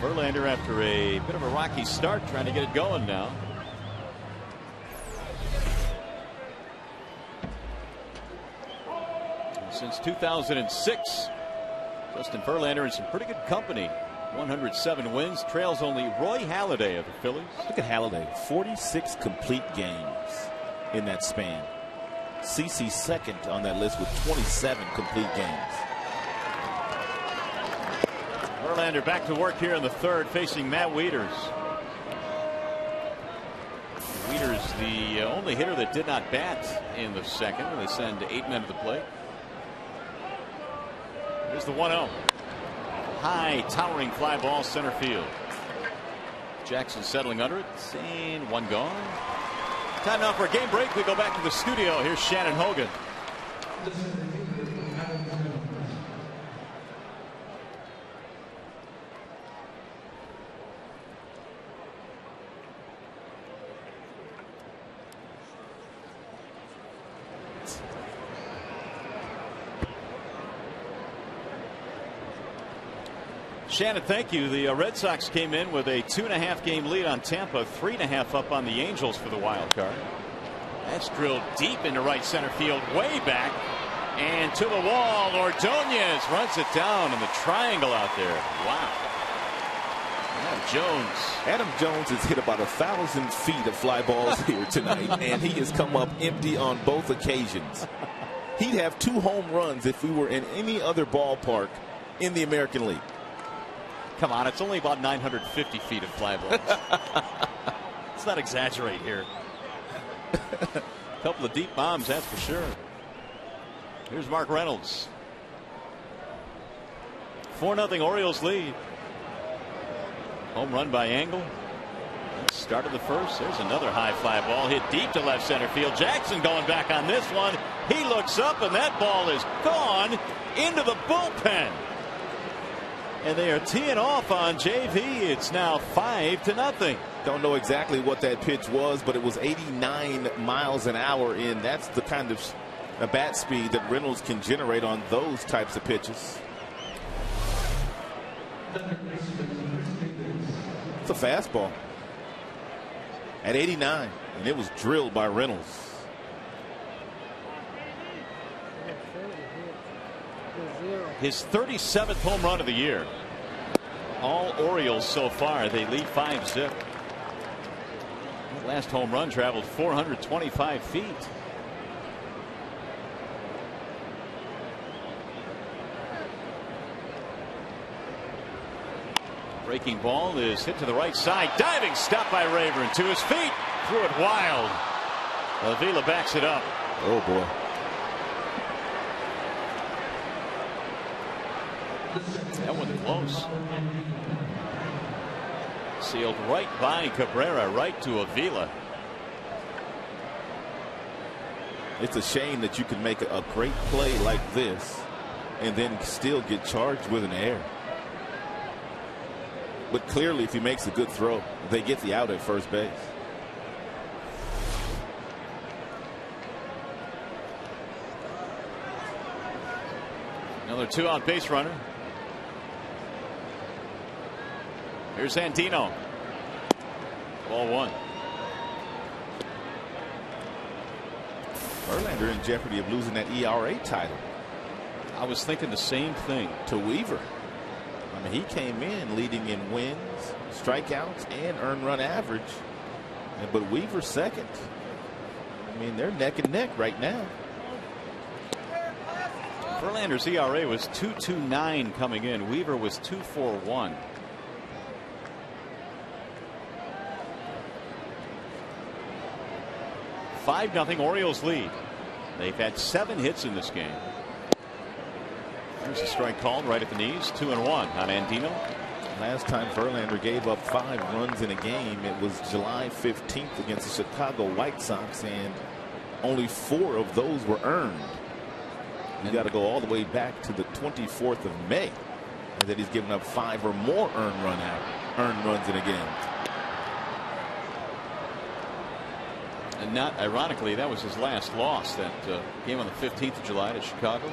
Verlander, after a bit of a rocky start, trying to get it going now. Since 2006, Justin Verlander in some pretty good company. 107 wins, trails only Roy Halladay of the Phillies. Look at Halladay, 46 complete games in that span. CeCe second on that list with 27 complete games. Verlander back to work here in the third, facing Matt Wieters. Wieters, the only hitter that did not bat in the second. They send 8 men to the plate. Here's the 1-0. High, towering fly ball center field. Jackson settling under it, and one gone. Time now for a game break. We go back to the studio. Here's Shannon Hogan. Shannon, thank you. The Red Sox came in with a 2.5 game lead on Tampa, 3.5 up on the Angels for the wild card. That's drilled deep into right center field, way back, and to the wall. Ordonez runs it down in the triangle out there. Wow. Adam Jones has hit about 1,000 feet of fly balls here tonight, and he has come up empty on both occasions. He'd have 2 home runs if we were in any other ballpark in the American League. Come on, it's only about 950 feet of fly balls. Let's not exaggerate here. A couple of deep bombs, that's for sure. Here's Mark Reynolds. 4-0 Orioles lead. Home run by Angle. Start of the first. There's another high fly ball hit deep to left center field. Jackson going back on this one. He looks up and that ball is gone into the bullpen. And they are teeing off on JV. It's now 5-0. Don't know exactly what that pitch was, but it was 89 miles an hour in. That's the kind of bat speed that Reynolds can generate on those types of pitches. It's a fastball at 89, and it was drilled by Reynolds. His 37th home run of the year. All Orioles so far. They lead 5-0. Last home run traveled 425 feet. Breaking ball is hit to the right side. Diving stop by Rayburn to his feet. Threw it wild. Avila backs it up. Oh boy. That one close. Sealed right by Cabrera, right to Avila. It's a shame that you can make a great play like this and then still get charged with an error. But clearly, if he makes a good throw, they get the out at first base. Another 2-out base runner. Here's Andino. Ball one. Verlander in jeopardy of losing that ERA title. I was thinking the same thing. To Weaver. I mean, he came in leading in wins, strikeouts, and earned run average. But Weaver second. I mean, they're neck and neck right now. Verlander's ERA was 2.29 coming in. Weaver was 2.41. $5-0 Orioles lead. They've had 7 hits in this game. There's a strike called right at the knees. 2-1 on Andino. Last time Verlander gave up 5 runs in a game, it was July 15th against the Chicago White Sox, and only 4 of those were earned. You got to go all the way back to the 24th of May, and that he's given up 5 or more earned runs in a game. And not ironically, that was his last loss, that game on the 15th of July to Chicago.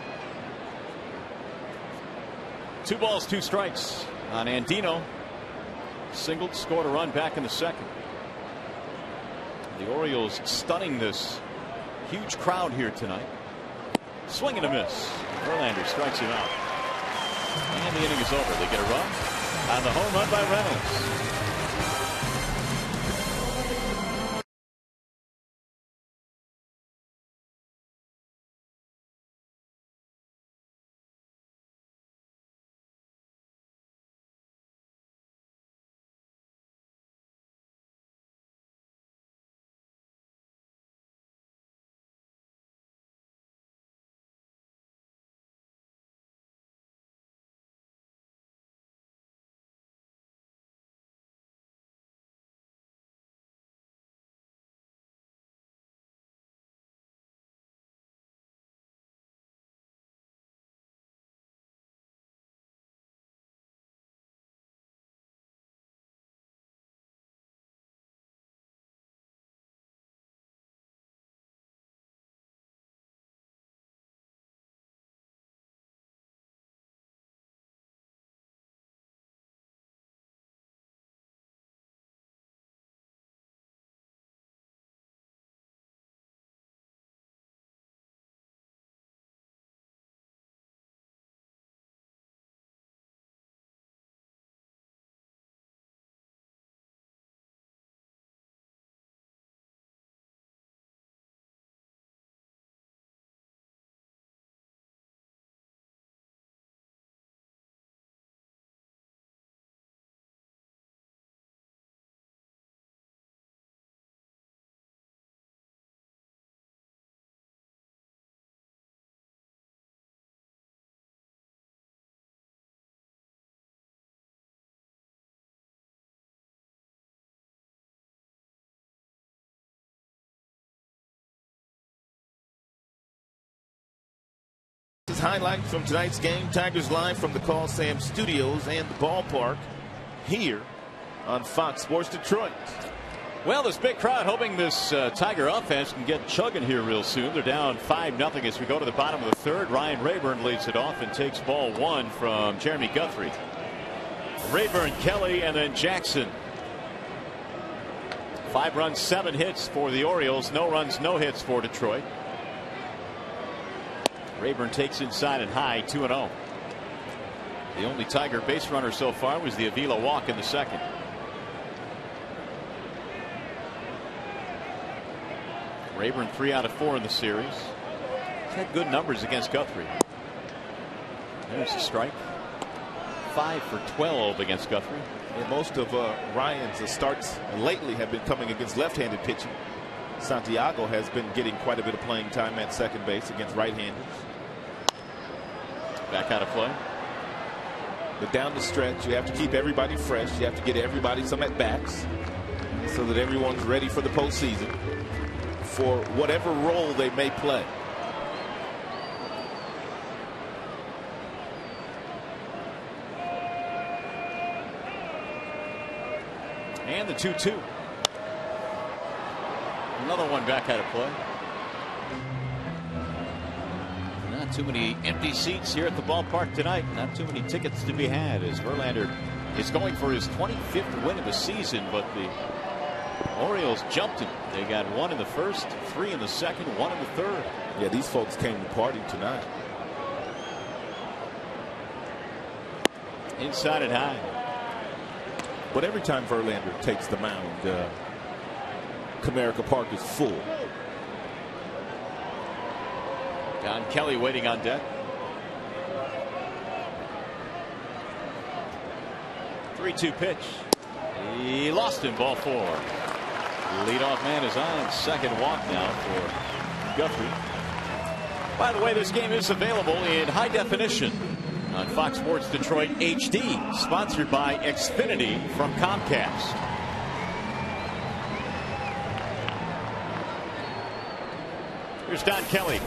2 balls, 2 strikes on Andino. Singled, scored a run back in the second. The Orioles stunning this huge crowd here tonight. Swing and a miss. Verlander strikes him out. And the inning is over. They get a run on the home run by Reynolds. is highlights from tonight's game. Tigers live from the Coliseum Studios and the ballpark here on Fox Sports Detroit. Well, this big crowd hoping this Tiger offense can get chugging here real soon. They're down 5-0 as we go to the bottom of the third. Ryan Rayburn leads it off and takes ball one from Jeremy Guthrie. Rayburn, Kelly, and then Jackson. 5 runs, 7 hits for the Orioles. No runs, no hits for Detroit. Rayburn takes inside and high, 2-0. The only Tiger base runner so far was the Avila walk in the second. Rayburn 3 out of 4 in the series. He's had good numbers against Guthrie. There's a strike. 5 for 12 against Guthrie. And most of Ryan's starts lately have been coming against left-handed pitching. Santiago has been getting quite a bit of playing time at second base against right-handers. Back out of play. But down the stretch, you have to keep everybody fresh. You have to get everybody some at-bats so that everyone's ready for the postseason for whatever role they may play. And the 2-2. Another one back out of play. Not too many empty seats here at the ballpark tonight. Not too many tickets to be had as Verlander is going for his 25th win of the season, but the Orioles jumped him. They got 1 in the first, 3 in the second, 1 in the third. Yeah, these folks came to party tonight. Inside and high. But every time Verlander takes the mound, Comerica Park is full. Don Kelly waiting on deck. 3-2 pitch. He lost him, ball 4. Leadoff man is on. Second walk now for Guthrie. By the way, this game is available in high definition on Fox Sports Detroit HD, sponsored by Xfinity from Comcast. Here's Don Kelly.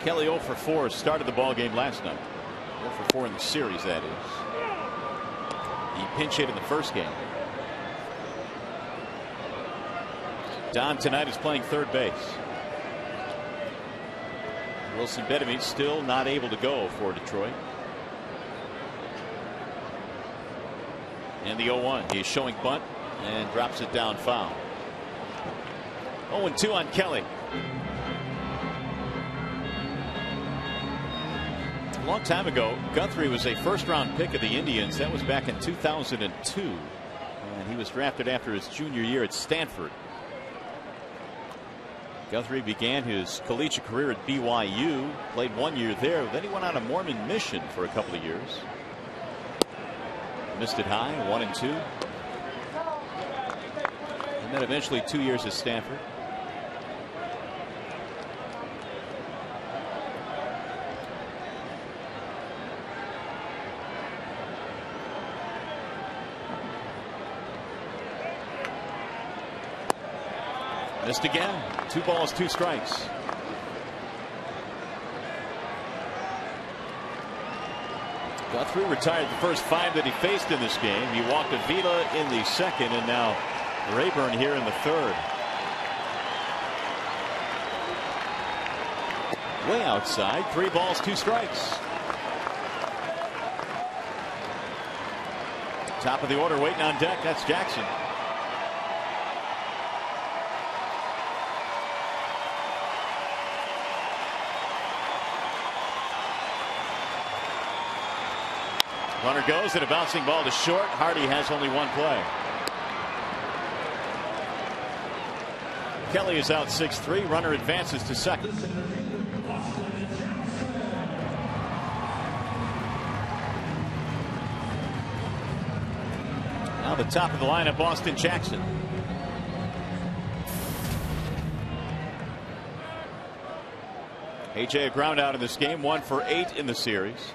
Kelly 0 for 4 started the ball game last night. 0 for 4 in the series, that is. He pinch hit in the first game. Don tonight is playing third base. Wilson Betemit still not able to go for Detroit. And the 0-1. He's showing bunt and drops it down foul. 0-2 on Kelly. A long time ago, Guthrie was a first-round pick of the Indians. That was back in 2002. And he was drafted after his junior year at Stanford. Guthrie began his collegiate career at BYU, played 1 year there. Then he went on a Mormon mission for a couple of years. Missed it high, 1-2. And then eventually 2 years at Stanford. Missed again. 2 balls, 2 strikes. Guthrie retired the first 5 that he faced in this game. He walked Avila in the second, and now Rayburn here in the third. Way outside. 3 balls, 2 strikes. Top of the order waiting on deck. That's Jackson. Runner goes and a bouncing ball to short. Hardy has only 1 play. Kelly is out 6-3. Runner advances to second. Now the top of the lineup, Austin Jackson. AJ a ground out in this game, 1 for 8 in the series.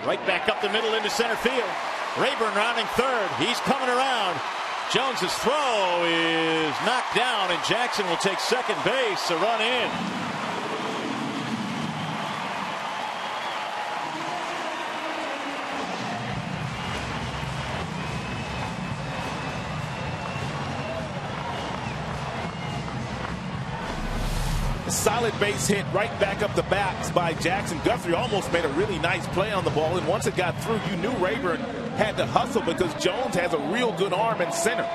Right back up the middle into center field. Rayburn rounding third. He's coming around. Jones's throw is knocked down, and Jackson will take second base. A run in. Solid base hit right back up the backs by Jackson. Guthrie almost made a really nice play on the ball, and once it got through, you knew Rayburn had to hustle because Jones has a real good arm in center.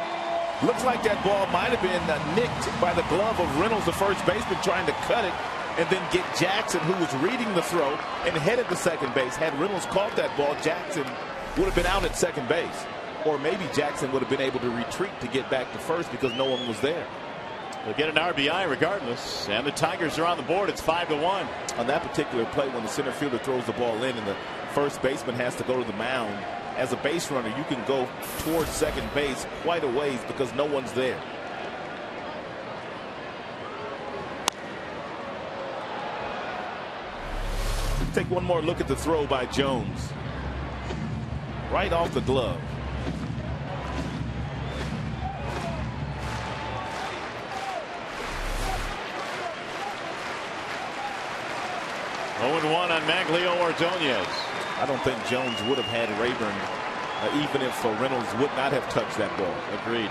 Looks like that ball might have been nicked by the glove of Reynolds, the first baseman, trying to cut it and then get Jackson, who was reading the throw and headed to second base. Had Reynolds caught that ball, Jackson would have been out at second base, or maybe Jackson would have been able to retreat to get back to first because no one was there. They'll get an RBI regardless, and the Tigers are on the board. It's 5-1. On that particular play, when the center fielder throws the ball in and the first baseman has to go to the mound, as a base runner, you can go towards second base quite a ways because no one's there. Take one more look at the throw by Jones. Right off the glove. 0-1 on Maglio Ordonez. I don't think Jones would have had Rayburn even if Reynolds would not have touched that ball. Agreed.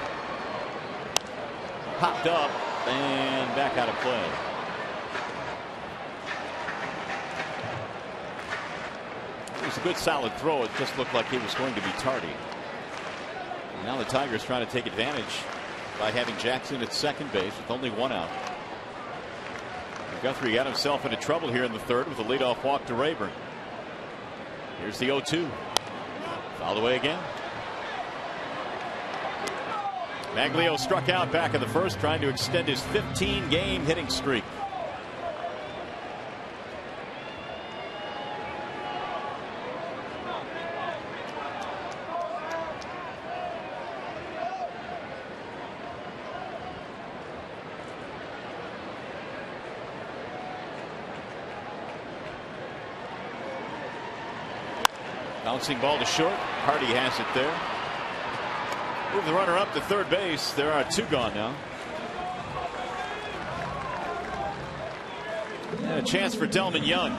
Popped up and back out of play. It was a good solid throw. It just looked like he was going to be tardy. And now the Tigers trying to take advantage by having Jackson at second base with only one out. Guthrie got himself into trouble here in the third with a leadoff walk to Rayburn. Here's the 0-2. Fouled away again. Maglio struck out back in the first, trying to extend his 15-game hitting streak. Bouncing ball to short. Hardy has it there. Move the runner up to third base. There are two gone now. And a chance for Delman Young.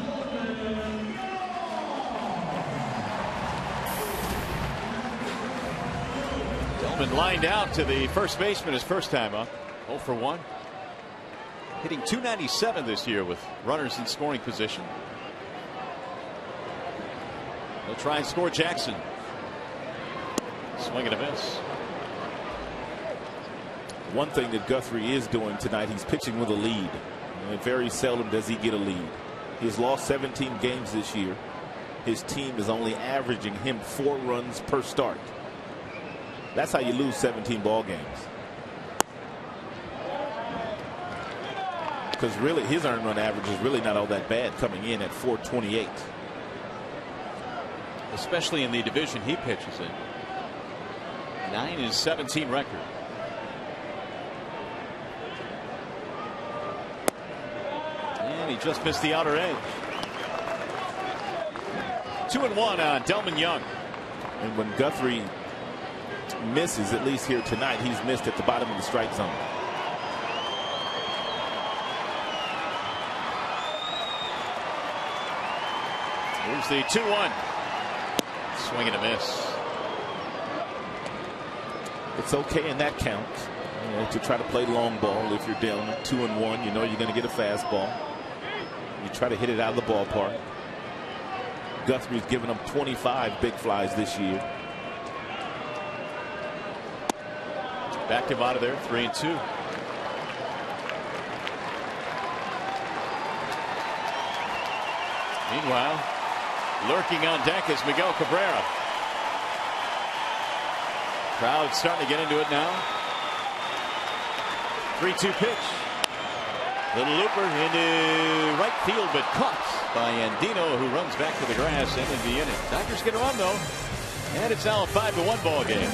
Delman lined out to the first baseman his first time up. 0 for 1. Hitting .297 this year with runners in scoring position. They'll try and score Jackson. Swing and a miss. One thing that Guthrie is doing tonight, he's pitching with a lead. And very seldom does he get a lead. He's lost 17 games this year. His team is only averaging him 4 runs per start. That's how you lose 17 ball games. Because really his earned run average is really not all that bad, coming in at 428. Especially in the division he pitches in. 9-17 record. And he just missed the outer edge. 2-1 on Delman Young. And when Guthrie misses, at least here tonight, he's missed at the bottom of the strike zone. Here's the 2-1. Swing and a miss. It's okay in that count, to try to play long ball. If you're down 2-1, you know you're going to get a fastball. You try to hit it out of the ballpark. Guthrie's given up 25 big flies this year. Backed him out of there, 3-2. Meanwhile, lurking on deck is Miguel Cabrera. Crowd starting to get into it now. 3-2 pitch. Little looper into right field, but caught by Andino, who runs back to the grass and in the inning. Tigers get a run though, and it's now a 5-1 ball game.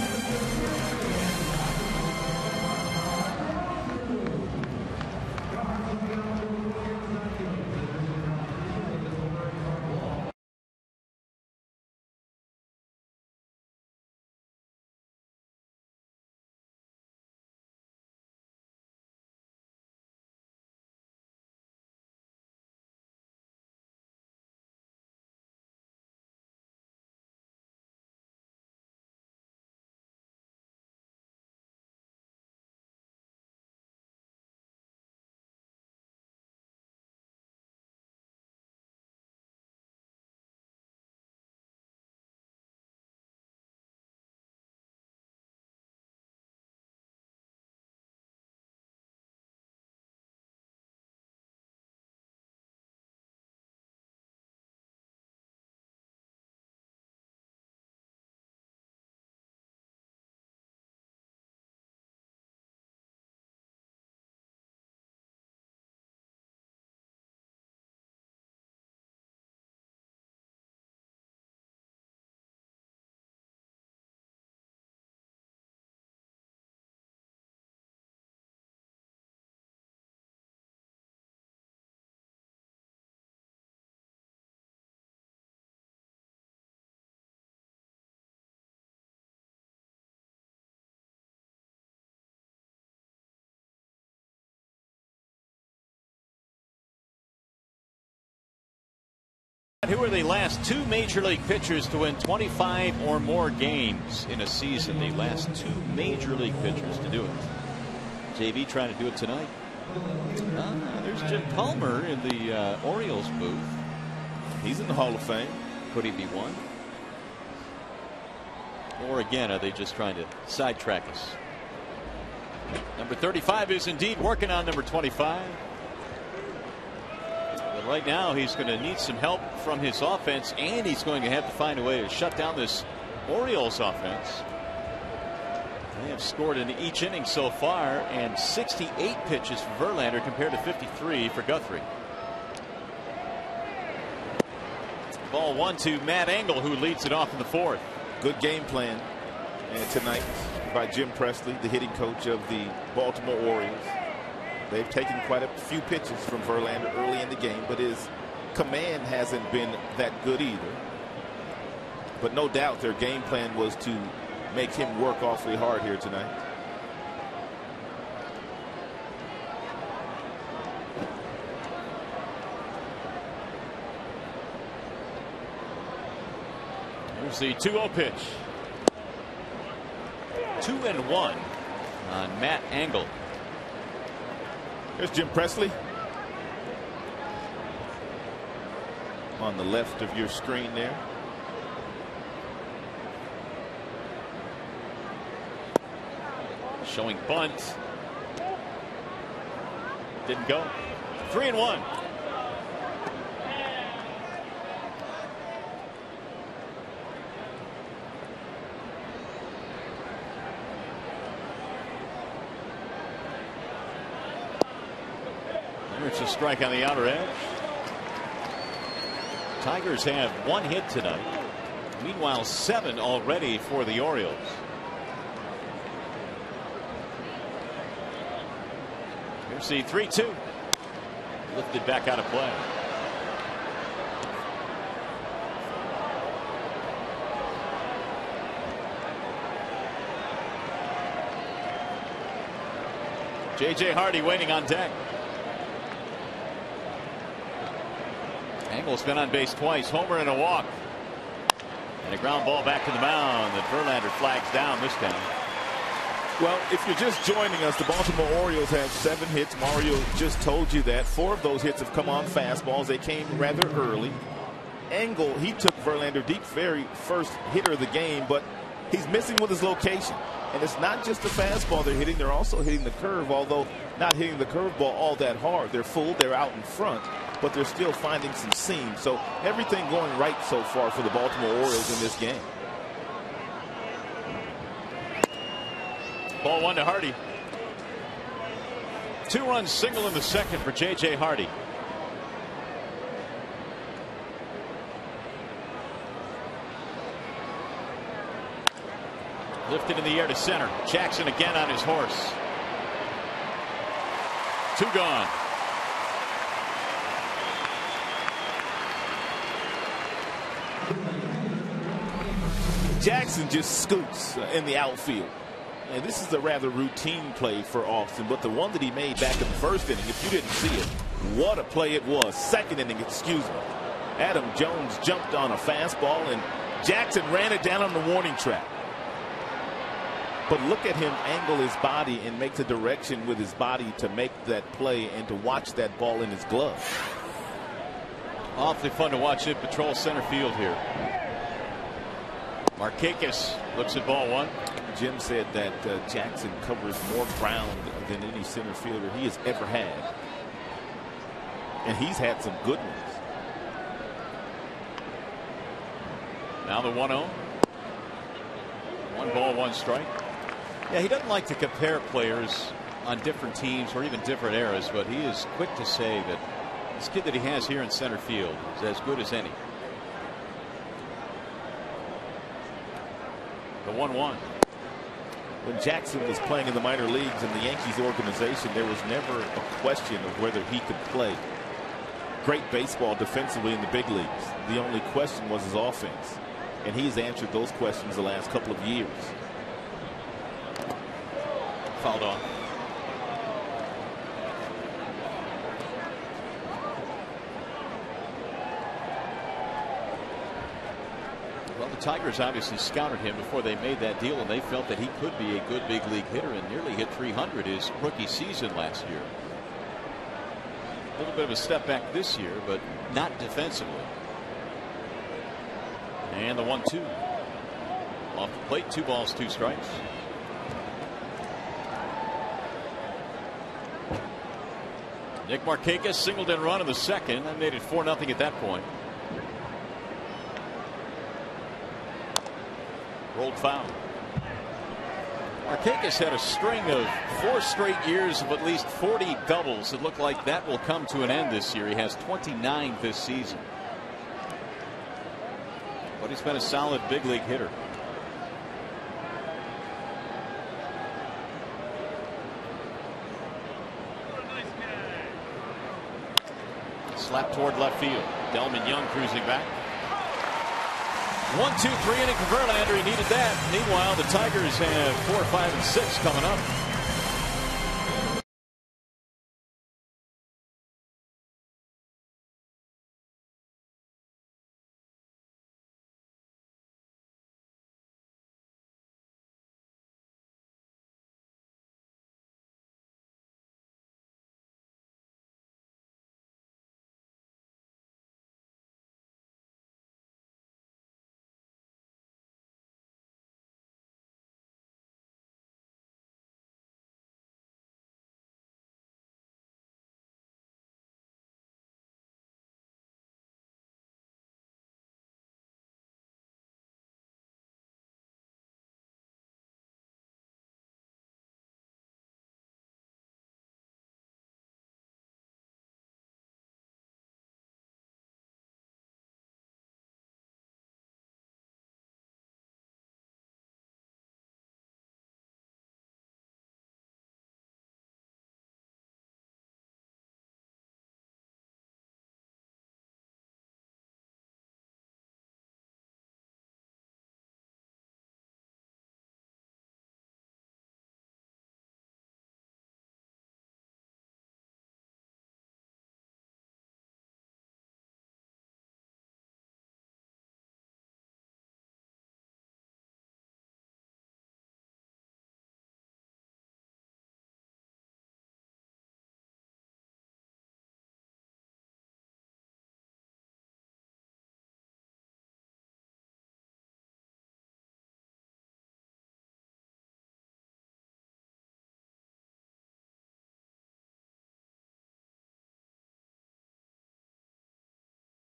Who are the last two major league pitchers to win 25 or more games in a season? The last two major league pitchers to do it. JV trying to do it tonight. There's Jim Palmer in the Orioles booth. He's in the Hall of Fame. Could he be one? Or again, are they just trying to sidetrack us? Number 35 is indeed working on number 25. But right now he's going to need some help from his offense, and he's going to have to find a way to shut down this Orioles offense. They have scored in each inning so far, and 68 pitches for Verlander compared to 53 for Guthrie. Ball 1 to Matt Engel, who leads it off in the fourth. Good game plan tonight by Jim Presley, the hitting coach of the Baltimore Orioles. They've taken quite a few pitches from Verlander early in the game, but his command hasn't been that good either. But no doubt their game plan was to make him work awfully hard here tonight. Here's the 2-0 pitch. 2-1 on Matt Engel. Here's Jim Presley on the left of your screen there. Showing bunt. Didn't go. 3-1. It's a strike on the outer edge. Tigers have one hit tonight. Meanwhile, 7 already for the Orioles. Here's the 3-2. Lifted back out of play. J.J. Hardy waiting on deck. Engel's been on base twice, homer and a walk. And a ground ball back to the mound that Verlander flags down this time. Well, if you're just joining us, the Baltimore Orioles have 7 hits. Mario just told you that. 4 of those hits have come on fastballs. They came rather early. Engel, he took Verlander deep, very first hitter of the game, but he's missing with his location. And it's not just the fastball they're hitting, they're also hitting the curve, although not hitting the curveball all that hard. They're full, they're out in front, but they're still finding some seams. So everything going right so far for the Baltimore Orioles in this game. Ball 1 to Hardy. 2-run single in the second for J.J. Hardy. Lifted in the air to center. Jackson again on his horse. 2 gone. Jackson just scoots in the outfield. And this is a rather routine play for Austin, but the one that he made back in the first inning, if you didn't see it, what a play it was. Second inning, excuse me. Adam Jones jumped on a fastball, and Jackson ran it down on the warning track. But look at him angle his body and make the direction with his body to make that play and to watch that ball in his glove. Awfully fun to watch it patrol center field here. Markakis looks at ball 1. Jim said that Jackson covers more ground than any center fielder he has ever had. And he's had some good ones. Now the 1-0. 1 ball, 1 strike. Yeah, he doesn't like to compare players on different teams or even different eras, but he is quick to say that this kid that he has here in center field is as good as any. The 1-1. When Jackson was playing in the minor leagues in the Yankees organization, there was never a question of whether he could play great baseball defensively in the big leagues. The only question was his offense. And he's answered those questions the last couple of years. Fouled on. Tigers obviously scouted him before they made that deal, and they felt that he could be a good big league hitter and nearly hit 300 his rookie season last year. A little bit of a step back this year, but not defensively. And the 1-2 off the plate. 2 balls, 2 strikes. Nick Markakis singled and run in the second. That made it 4-0 at that point. Rolled foul. Markakis had a string of 4 straight years of at least 40 doubles. It looked like that will come to an end this year. He has 29 this season. But he's been a solid big league hitter. Slap toward left field. Delman Young cruising back. 1-2-3 inning for Verlander. He needed that. Meanwhile, the Tigers have 4, 5, and 6 coming up.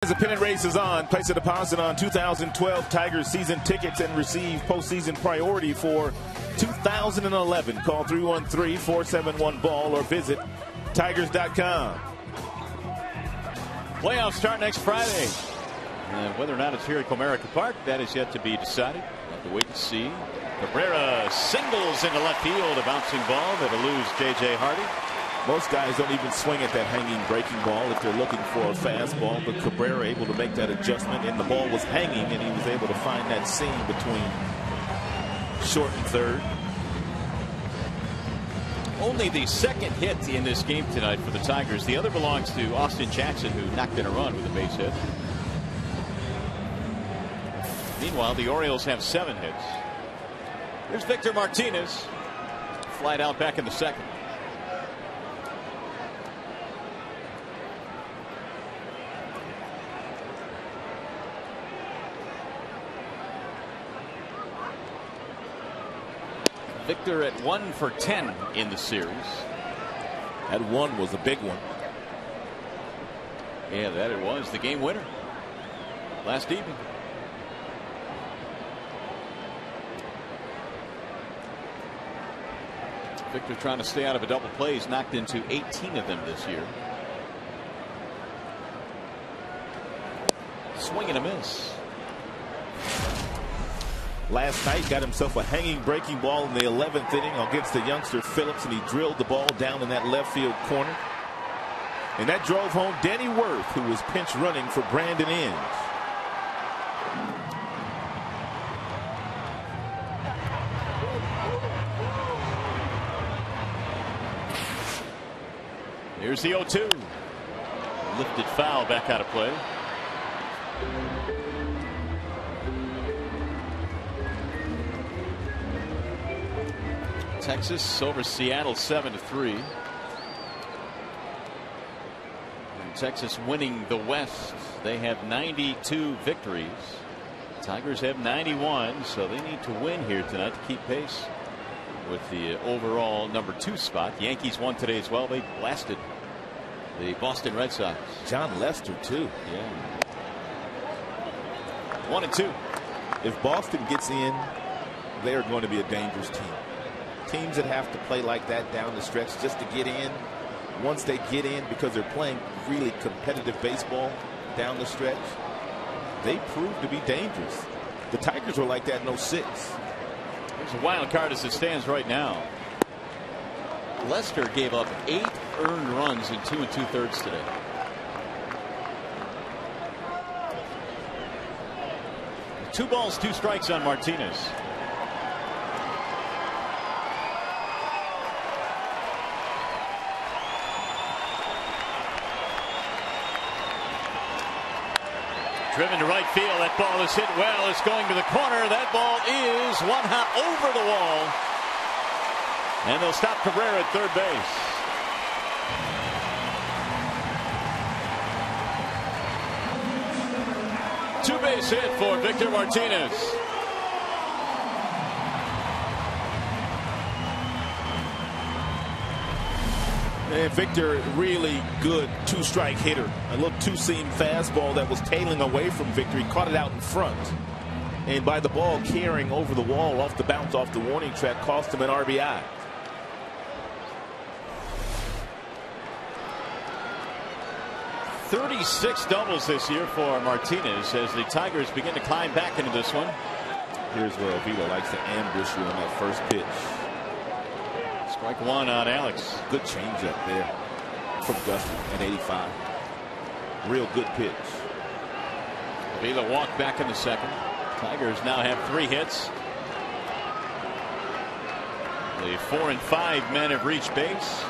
As the pennant race is on, place a deposit on 2012 Tigers season tickets and receive postseason priority for 2011. Call 313-471-BALL or visit Tigers.com. Playoffs start next Friday. And whether or not it's here at Comerica Park, that is yet to be decided. We'll have to wait and see. Cabrera singles into left field, a bouncing ball that eludes J.J. Hardy. Most guys don't even swing at that hanging breaking ball if they're looking for a fastball, but Cabrera able to make that adjustment, and the ball was hanging, and he was able to find that seam between short and third. Only the second hit in this game tonight for the Tigers. The other belongs to Austin Jackson, who knocked in a run with a base hit. Meanwhile, the Orioles have 7 hits. Here's Victor Martinez. Flied out back in the second. Victor at 1 for 10 in the series. That one was a big one. Yeah, that it was. The game winner last evening. Victor trying to stay out of a double play. He's knocked into 18 of them this year. Swing and a miss. Last night got himself a hanging breaking ball in the 11th inning against the youngster Phillips, and he drilled the ball down in that left field corner. And that drove home Danny Worth, who was pinch running for Brandon Inge. Here's the 0-2. Lifted foul back out of play. Texas over Seattle 7-3. And Texas winning the West. They have 92 victories. Tigers have 91, so they need to win here tonight to keep pace with the overall #2 spot. The Yankees won today as well. They blasted the Boston Red Sox. John Lester too. Yeah. 1-2. If Boston gets in, they are going to be a dangerous team. Teams that have to play like that down the stretch just to get in, once they get in, because they're playing really competitive baseball down the stretch, they prove to be dangerous. The Tigers were like that in 06. There's a wild card as it stands right now. Lester gave up 8 earned runs in 2 2/3 today. Two balls, 2 strikes on Martinez. Driven to right field. That ball is hit well. It's going to the corner. That ball is 1 hop over the wall. And they'll stop Cabrera at third base. Two-base hit for Victor Martinez. And Victor, really good 2-strike hitter. A little 2-seam fastball that was tailing away from Victor. He caught it out in front. And by the ball carrying over the wall off the bounce off the warning track, cost him an RBI. .36 doubles this year for Martinez as the Tigers begin to climb back into this one. Here's where Avila likes to ambush you on that first pitch. Strike 1 on Alex. Good changeup there from Dustin at 85. Real good pitch. Avila walked back in the second. Tigers now have 3 hits. The 4 and 5 men have reached base.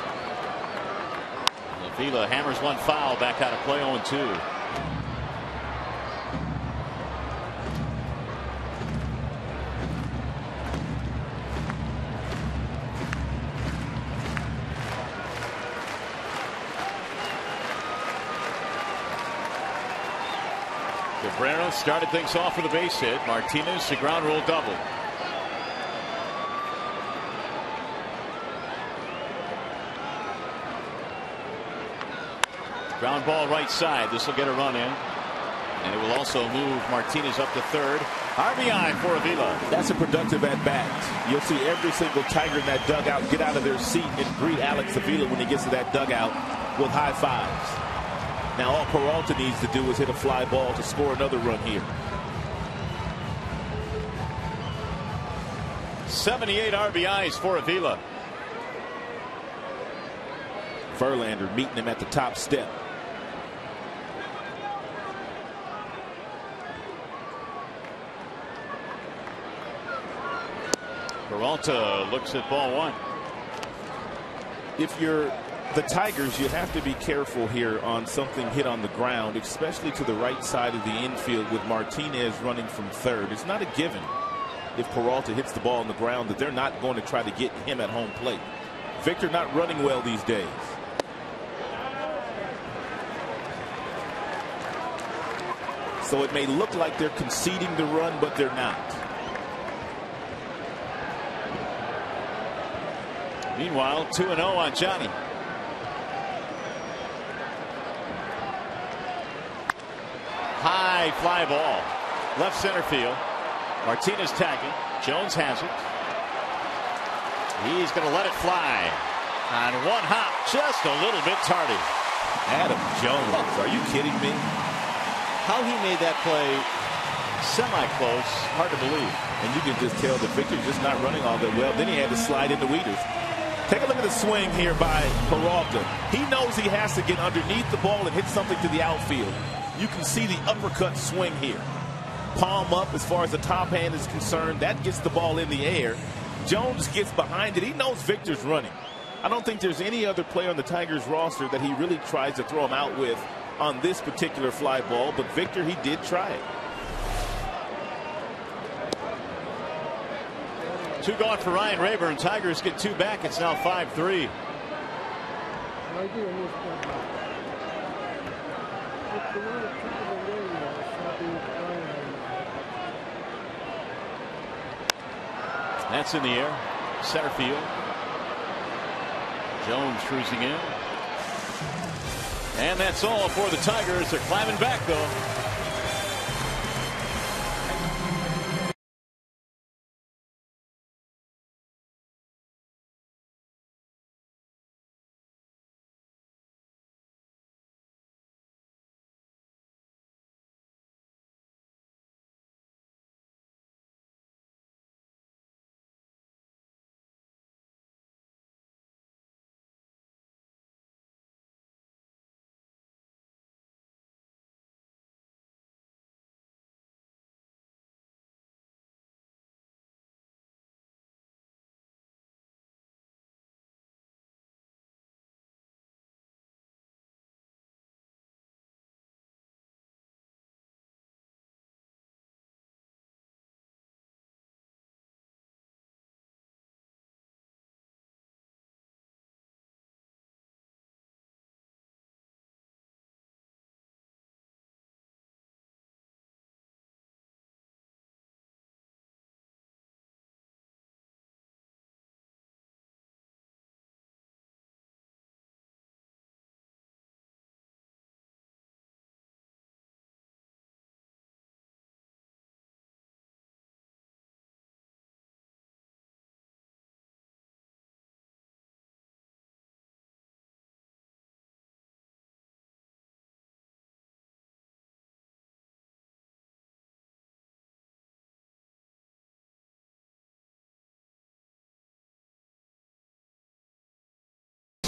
Avila hammers one foul back out of play. 0-2. Cabrera started things off with a base hit. Martinez, the ground rule double. Ground ball right side. This will get a run in. And it will also move Martinez up to third. RBI for Avila. That's a productive at bat. You'll see every single Tiger in that dugout get out of their seat and greet Alex Avila when he gets to that dugout with high fives. Now all Peralta needs to do is hit a fly ball to score another run here. 78 RBIs for Avila. Verlander meeting him at the top step. Peralta looks at ball 1. If you're the Tigers, you have to be careful here on something hit on the ground, especially to the right side of the infield with Martinez running from third. It's not a given if Peralta hits the ball on the ground that they're not going to try to get him at home plate. Victor not running well these days. So it may look like they're conceding the run, but they're not. Meanwhile, 2-0 on Johnny. High fly ball. Left center field. Martinez tagging. Jones has it. He's going to let it fly. On 1 hop. Just a little bit tardy. Adam Jones. Are you kidding me? How he made that play semi-close, hard to believe. And you can just tell that Victor's just not running all that well. Then he had to slide into Wieters. Take a look at the swing here by Peralta. He knows he has to get underneath the ball and hit something to the outfield. You can see the uppercut swing here. Palm up as far as the top hand is concerned. That gets the ball in the air. Jones gets behind it. He knows Victor's running. I don't think there's any other player on the Tigers roster that he really tries to throw him out with on this particular fly ball, but Victor, he did try it. 2 gone for Ryan Rayburn. Tigers get 2 back. It's now 5-3. That's in the air. Center field. Jones cruising in. And that's all for the Tigers. They're climbing back, though.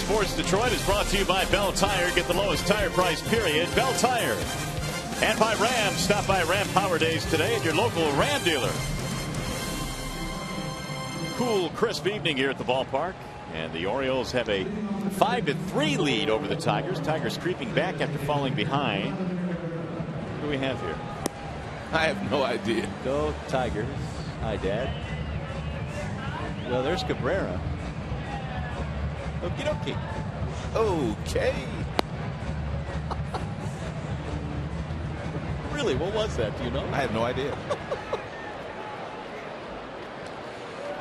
Sports Detroit is brought to you by Bell Tire. Get the lowest tire price, period. Bell Tire. And by Ram. Stop by Ram Power Days today at your local Ram dealer. Cool, crisp evening here at the ballpark. And the Orioles have a 5-3 lead over the Tigers. Tigers creeping back after falling behind. What do we have here? I have no idea. Go Tigers. Hi, Dad. Well, there's Cabrera. Okie dokie. Okay. Really, what was that? Do you know? I have no idea.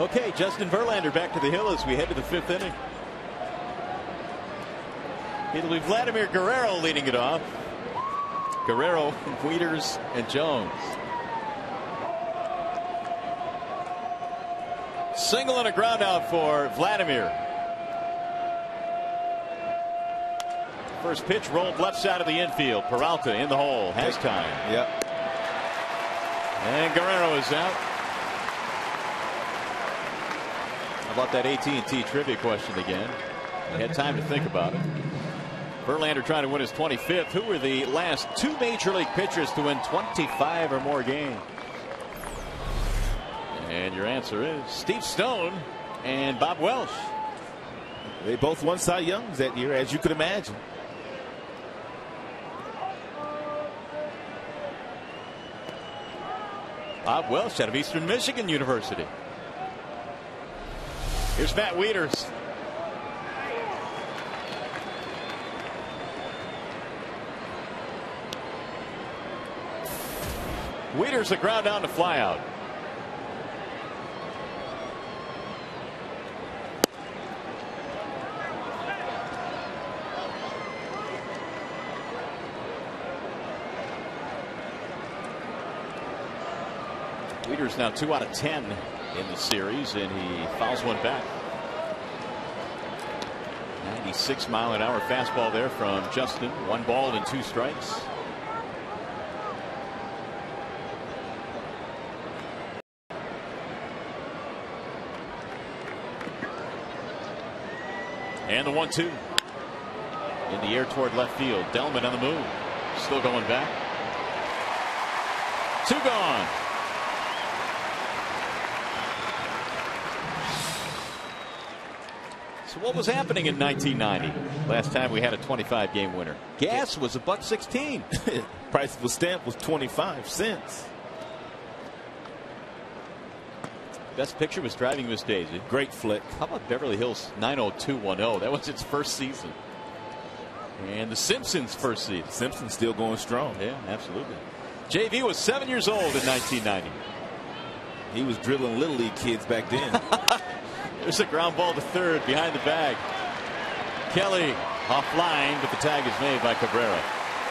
Okay, Justin Verlander back to the hill as we head to the 5th inning. It'll be Vladimir Guerrero leading it off. Guerrero, Wieters, and Jones. Single and a ground out for Vladimir. First pitch rolled left side of the infield. Peralta in the hole. Has time. Yep. And Guerrero is out. How about that AT&T trivia question again? He had time to think about it. Verlander trying to win his 25th. Who were the last 2 major league pitchers to win 25 or more games? And your answer is Steve Stone and Bob Welsh. They both won Cy Youngs that year, as you could imagine. Bob Welsh out of Eastern Michigan University. Here's Matt Wieters. Wieters a ground down to fly out. Wieters now 2 out of 10 in the series, and he fouls one back. 96-mile-an-hour fastball there from Justin. 1 ball and 2 strikes. And the 1-2 in the air toward left field. Delman on the move, still going back. 2 gone. So what was happening in 1990? Last time we had a 25-game winner. Gas was $1.16. Price of a stamp was 25 cents. Best Picture was Driving Miss Daisy. Great flick. How about Beverly Hills 90210? That was its first season. And The Simpsons' first season. Simpsons still going strong. Yeah, absolutely. JV was 7 years old in 1990. He was dribbling Little League kids back then. There's a ground ball to third behind the bag. Kelly offline, but the tag is made by Cabrera.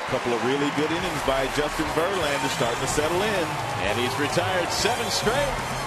Couple of really good innings by Justin Verlander starting to settle in. And he's retired 7 straight.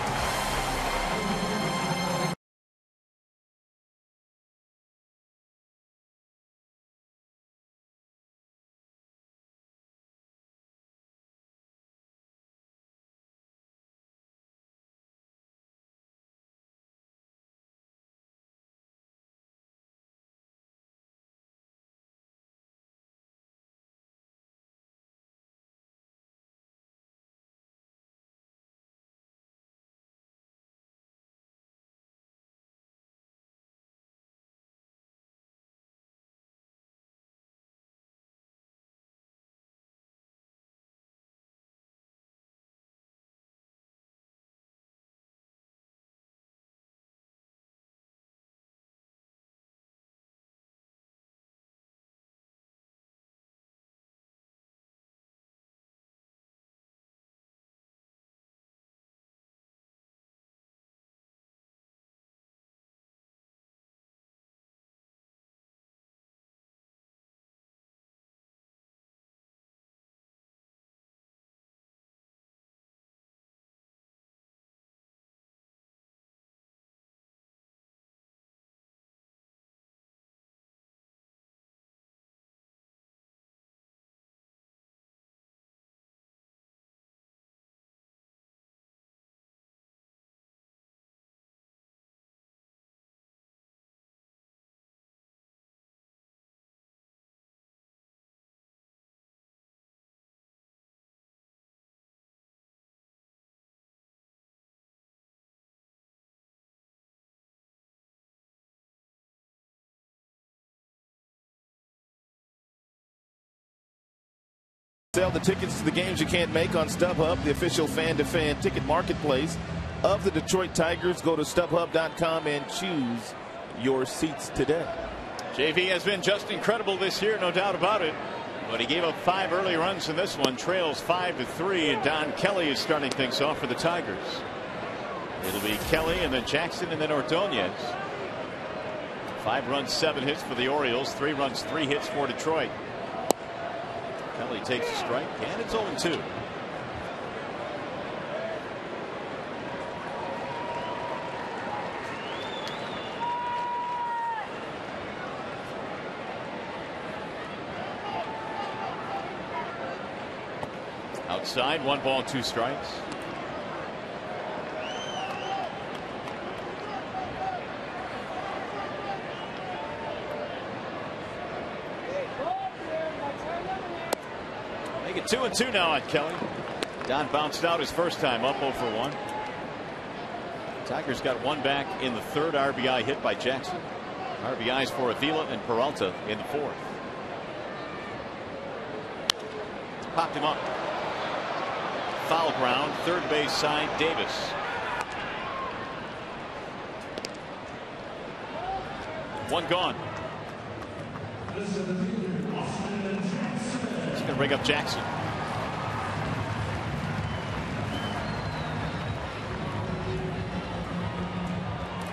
Sell the tickets to the games you can't make on StubHub, the official fan-to-fan ticket marketplace of the Detroit Tigers. Go to StubHub.com and choose your seats today. JV has been just incredible this year, no doubt about it. But he gave up 5 early runs in this one, trails 5-3, and Don Kelly is starting things off for the Tigers. It'll be Kelly and then Jackson and then Ordonez. 5 runs, 7 hits for the Orioles, 3 runs, 3 hits for Detroit. Kelly takes a strike, and it's 0-2. Outside, 1 ball, 2 strikes. Make it 2-2 now on Kelly. Don bounced out his first time, up 0-for-1. Tigers got 1 back in the 3rd RBI hit by Jackson. RBIs for Avila and Peralta in the 4th. Popped him up. Foul ground, 3rd base side, Davis. One gone. He's going to bring up Jackson.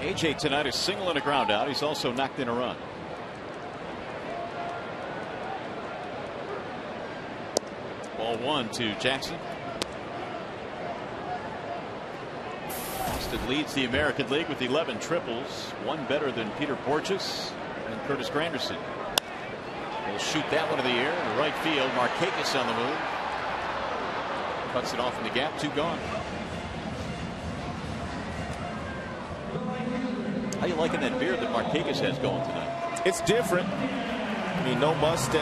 AJ tonight is single and a ground out. He's also knocked in a run. Ball 1 to Jackson. Austin leads the American League with 11 triples, 1 better than Peter Borges and Curtis Granderson. He'll shoot that one in the air in the right field. Markakis on the move. Cuts it off in the gap. 2 gone. How you liking that beard that Markakis has going tonight? It's different. I mean, no mustache.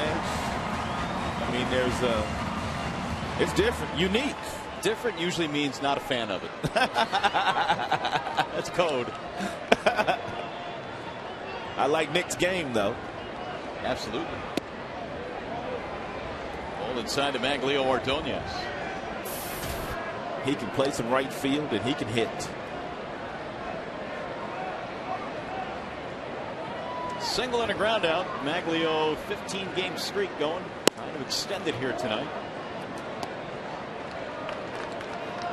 I mean, it's different, unique. Different usually means not a fan of it. That's code. I like Nick's game, though. Absolutely. Ball inside to Maglio Ordonez. He can play some right field and he can hit. Single and a ground out. Maglio 15-game streak going. Trying to extend it here tonight.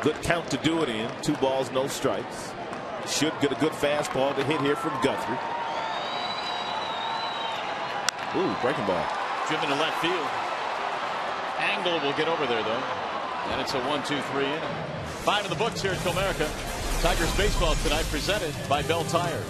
Good count to do it in. 2 balls, no strikes. Should get a good fastball to hit here from Guthrie. Ooh, breaking ball. Driven to left field. Angle will get over there, though. And it's a 1-2-3 inning. 5 in the books here at Comerica. Tigers baseball tonight presented by Bell Tire.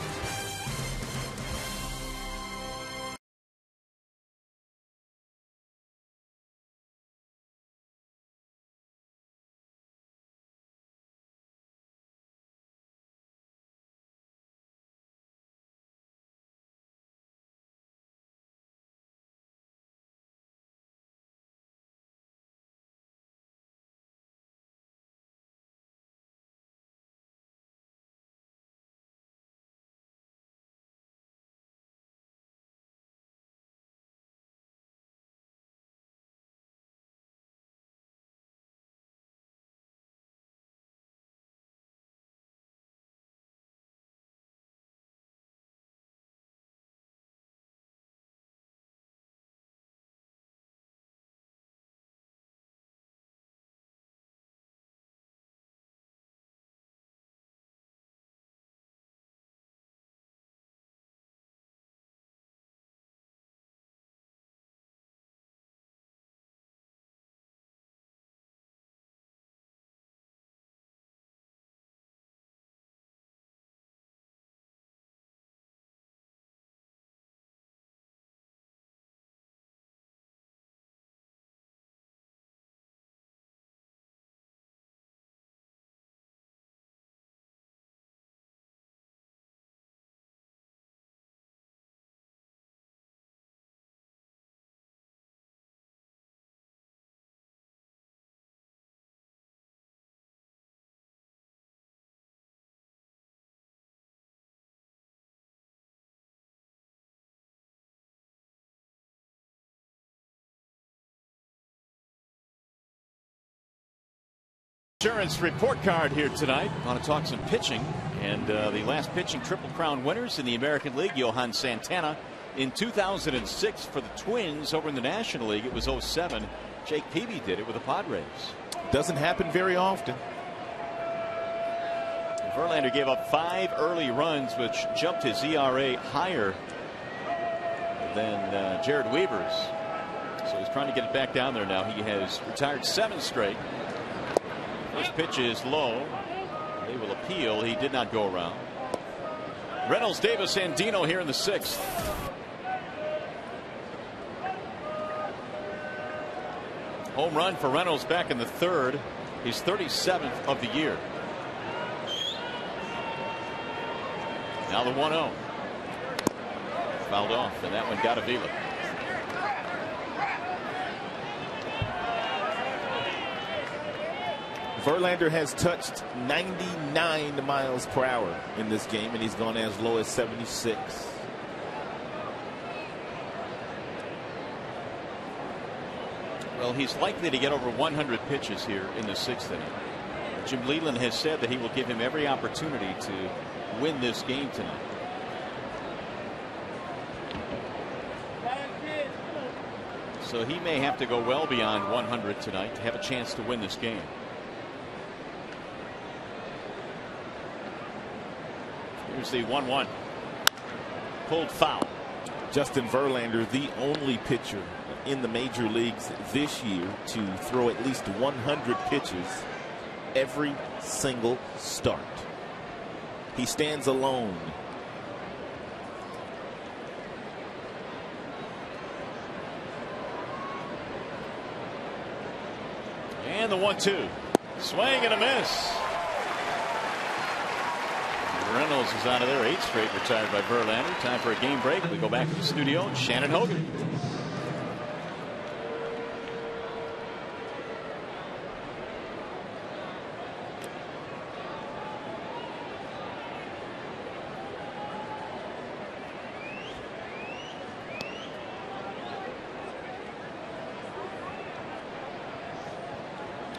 Insurance report card here tonight. I want to talk some pitching, and the last pitching Triple Crown winners in the American League, Johan Santana in 2006 for the Twins. Over in the National League, it was 07. Jake Peavy did it with the Padres. Doesn't happen very often. Verlander gave up 5 early runs, which jumped his ERA higher than Jared Weaver's. So he's trying to get it back down there now. He has retired 7 straight. First pitch is low. They will appeal. He did not go around. Reynolds, Davis, and Dino here in the 6th. Home run for Reynolds back in the 3rd. He's 37th of the year. Now the 1-0. Fouled off, and that one got Avila. Verlander has touched 99 miles per hour in this game, and he's gone as low as 76. Well, he's likely to get over 100 pitches here in the 6th inning. Jim Leyland has said that he will give him every opportunity to win this game tonight. So he may have to go well beyond 100 tonight to have a chance to win this game. Here's the 1-1. Pulled foul. Justin Verlander, the only pitcher in the major leagues this year to throw at least 100 pitches every single start. He stands alone. And the 1-2. Swing and a miss. Reynolds is out of there. 8 straight retired by Verlander. Time for a game break. We go back to the studio. Shannon Hogan.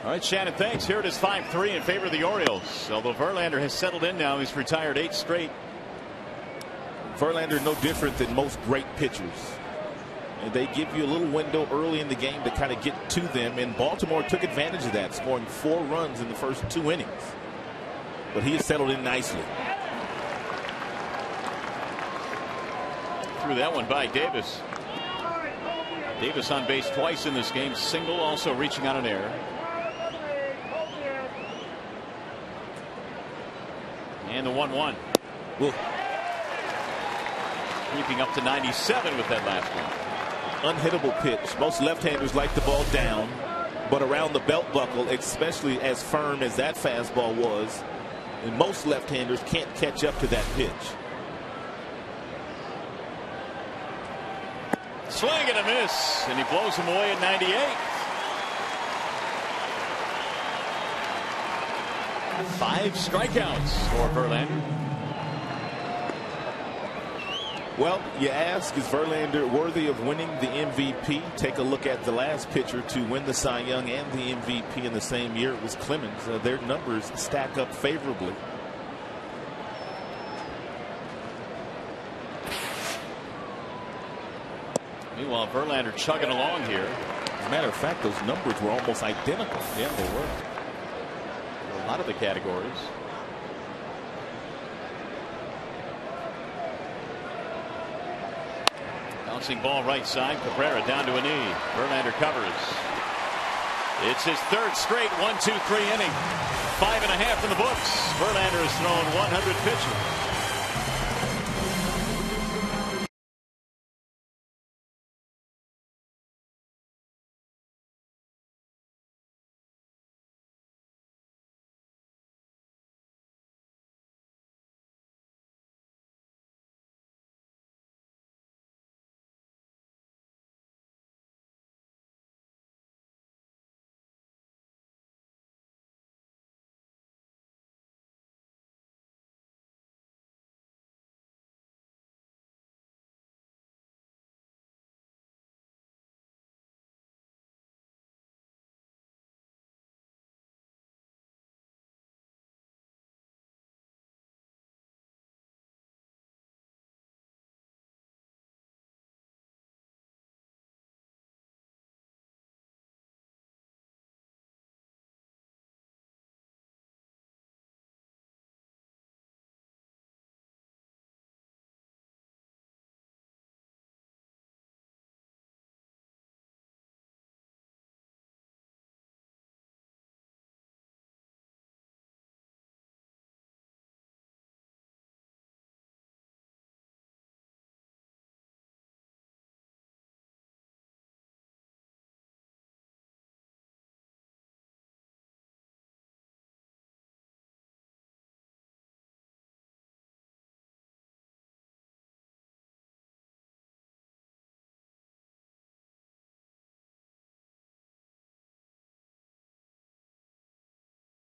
All right, Shannon, thanks. Here it is 5-3 in favor of the Orioles. Although Verlander has settled in now, he's retired 8 straight. Verlander no different than most great pitchers. And they give you a little window early in the game to kind of get to them, and Baltimore took advantage of that, scoring 4 runs in the first 2 innings. But he has settled in nicely. Threw that one by Davis. Davis on base twice in this game, single, also reaching on an error. And the 1-1. Creeping up to 97 with that last one. Unhittable pitch. Most left-handers like the ball down, but around the belt buckle, especially as firm as that fastball was, and most left-handers can't catch up to that pitch. Swing and a miss, and he blows him away at 98. Five strikeouts for Verlander. Well, you ask, is Verlander worthy of winning the MVP? Take a look at the last pitcher to win the Cy Young and the MVP in the same year. It was Clemens. Their numbers stack up favorably. Meanwhile, Verlander chugging along here. As a matter of fact, those numbers were almost identical. Yeah, they were. A lot of the categories. Bouncing ball right side. Cabrera down to a knee. Verlander covers. It's his third straight 1-2-3 inning. 5.5 in the books. Verlander has thrown 100 pitches.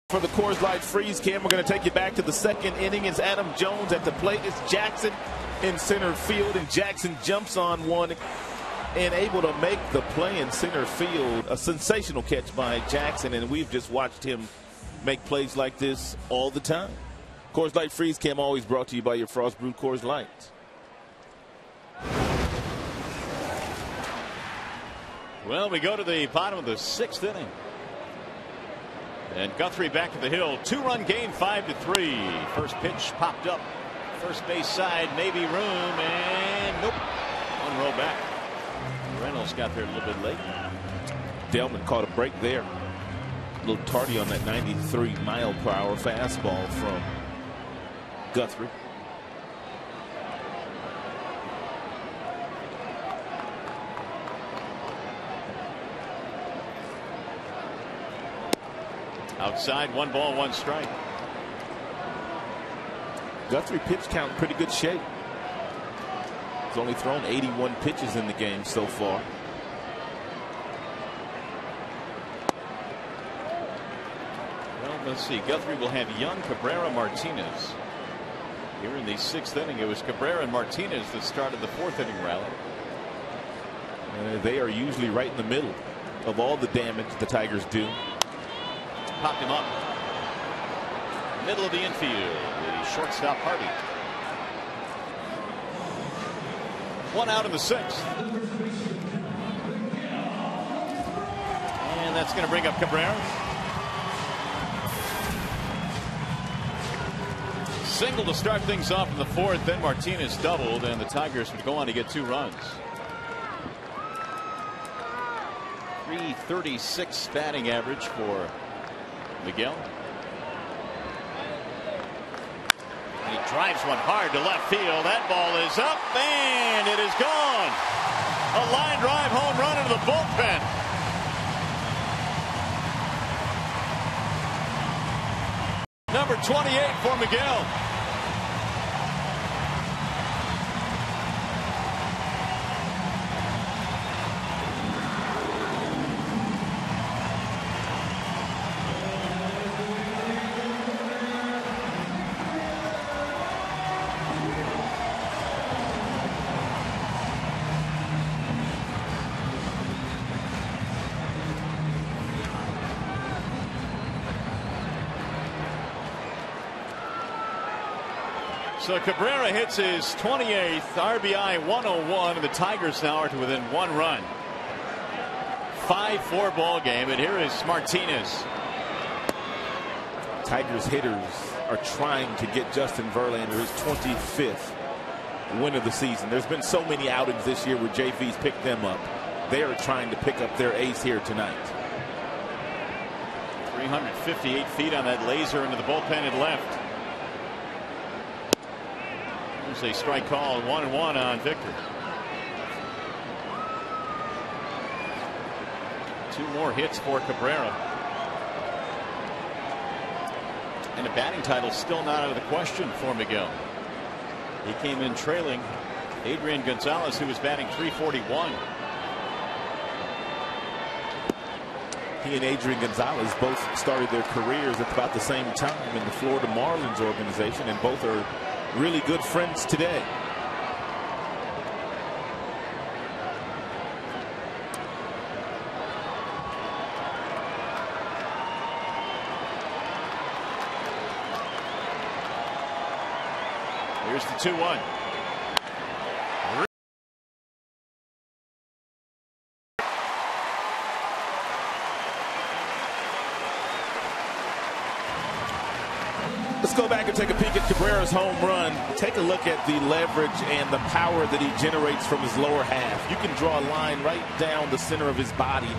For the Coors Light Freeze Cam, we're going to take you back to the second inning. It's Adam Jones at the plate. It's Jackson in center field, and Jackson jumps on one and able to make the play in center field. A sensational catch by Jackson, and we've just watched him make plays like this all the time. Coors Light Freeze Cam always brought to you by your Frost Brewed Coors Light. Well, we go to the bottom of the 6th inning. And Guthrie back at the hill. 2-run game, 5-3. First pitch popped up. First base side, maybe room, and nope. One row back. Reynolds got there a little bit late. Delman caught a break there. A little tardy on that 93-mile-per-hour fastball from Guthrie. Outside, 1 ball, 1 strike. Guthrie pitch count in pretty good shape. He's only thrown 81 pitches in the game so far. Well, let's see. Guthrie will have Young, Cabrera, Martinez. Here in the 6th inning, it was Cabrera and Martinez that started the 4th inning rally. They are usually right in the middle of all the damage the Tigers do. Popped him up. Middle of the infield. The shortstop Harvey. One out in the 6th. And that's going to bring up Cabrera. Single to start things off in the 4th. Then Martinez doubled, and the Tigers would go on to get 2 runs. .336 batting average for Miguel. And he drives one hard to left field. That ball is up, and it is gone. A line drive home run into the bullpen. Number 28 for Miguel. So Cabrera hits his 28th RBI 101, and the Tigers now are to within 1 run. 5-4 ball game, and here is Martinez. Tigers hitters are trying to get Justin Verlander his 25th win of the season. There's been so many outings this year where JV's picked them up. They are trying to pick up their ace here tonight. 358 feet on that laser into the bullpen and left. There's a strike call, 1-1 on Victor. 2 more hits for Cabrera. And a batting title still not out of the question for Miguel. He came in trailing Adrian Gonzalez, who was batting .341. He and Adrian Gonzalez both started their careers at about the same time in the Florida Marlins organization, and both are really good friends today. Here's the 2-1. Let's go back and take a peek at Cabrera's home run. Take a look at the leverage and the power that he generates from his lower half. You can draw a line right down the center of his body,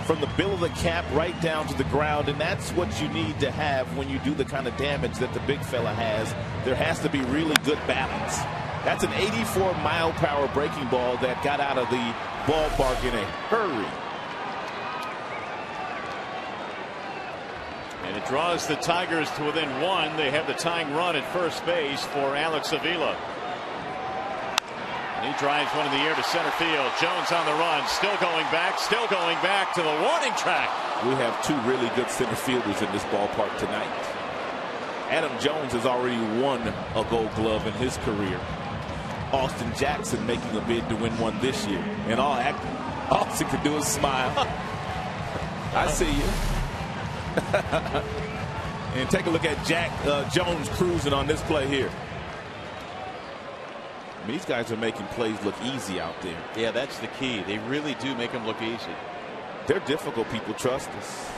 from the bill of the cap right down to the ground, and that's what you need to have when you do the kind of damage that the big fella has. There has to be really good balance. That's an 84-mile-per-hour breaking ball that got out of the ballpark in a hurry. And it draws the Tigers to within 1. They have the tying run at first base for Alex Avila. And he drives one in the air to center field. Jones on the run, still going back to the warning track. We have 2 really good center fielders in this ballpark tonight. Adam Jones has already won a Gold Glove in his career. Austin Jackson making a bid to win one this year. And all Austin can do is smile. I see you. And take a look at Jack Jones cruising on this play here. I mean, these guys are making plays look easy out there. Yeah, that's the key. They really do make them look easy. They're difficult people. Trust us.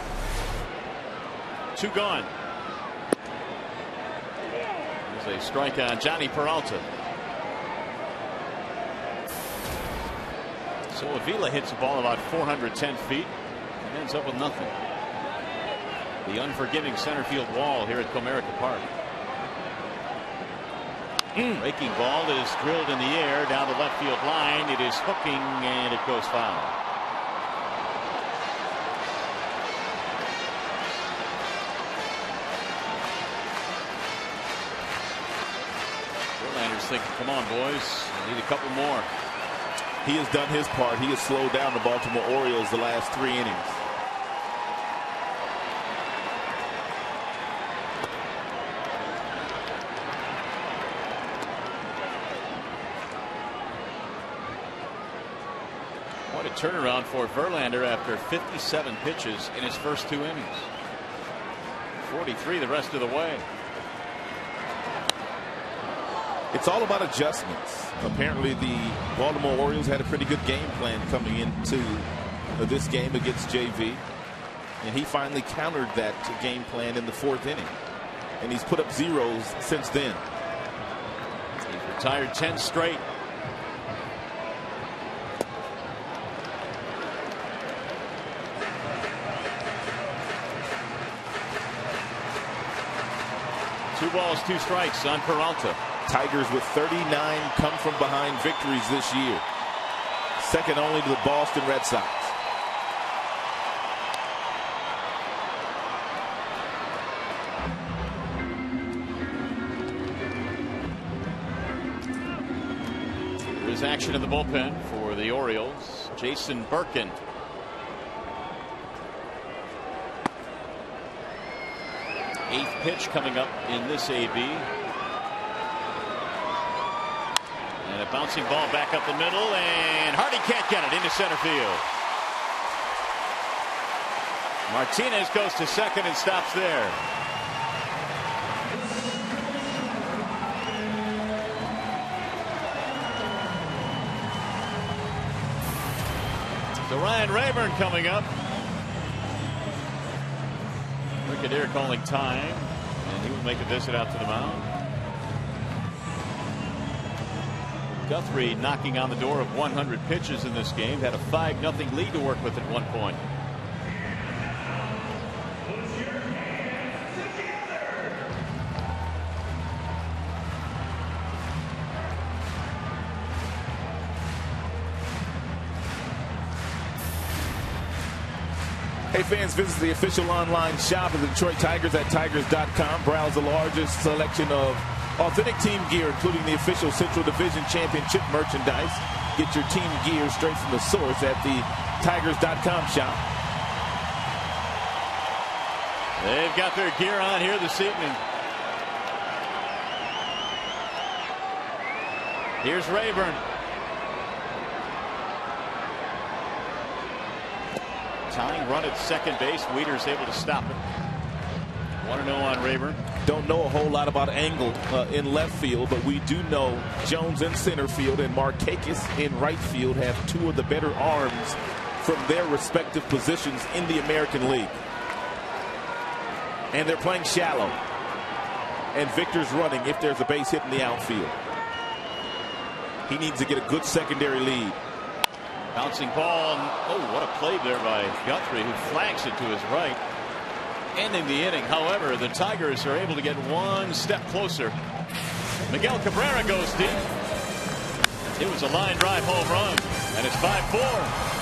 2 gone. There's a strike on Johnny Peralta. So Avila hits the ball about 410 feet and ends up with nothing. The unforgiving center field wall here at Comerica Park. Breaking ball is drilled in the air down the left field line. It is hooking, and it goes foul. Verlander's thinking, come on, boys. I need a couple more. He has done his part. He has slowed down the Baltimore Orioles the last 3 innings. What a turnaround for Verlander after 57 pitches in his first 2 innings. 43 the rest of the way. It's all about adjustments. Apparently the Baltimore Orioles had a pretty good game plan coming into this game against JV. And he finally countered that game plan in the 4th inning. And he's put up zeros since then. He's retired 10 straight. Two balls, 2 strikes on Peralta. Tigers with 39 come from behind victories this year. Second only to the Boston Red Sox. There's action in the bullpen for the Orioles. Jason Birkin. Eighth pitch coming up in this AB. And a bouncing ball back up the middle, and Hardy can't get it into center field. Martinez goes to second and stops there. So Ryan Rayburn coming up. Brigadier calling time, and he will make a visit out to the mound. Guthrie knocking on the door of 100 pitches in this game. Had a 5-0 lead to work with at one point. Hey fans, visit the official online shop of the Detroit Tigers at tigers.com. Browse the largest selection of authentic team gear, including the official Central Division Championship merchandise. Get your team gear straight from the source at the tigers.com shop. They've got their gear on here this evening. Here's Rayburn. Tying run at second base. Weeder's able to stop it. 1-0 on Rayburn. Don't know a whole lot about Angle in left field, but we do know Jones in center field and Markakis in right field have two of the better arms from their respective positions in the American League. And they're playing shallow. And Victor's running if there's a base hit in the outfield. He needs to get a good secondary lead. Bouncing ball. Oh, what a play there by Guthrie, who flags it to his right. Ending the inning. However, the Tigers are able to get one step closer. Miguel Cabrera goes deep. It was a line drive home run, and it's 5-4.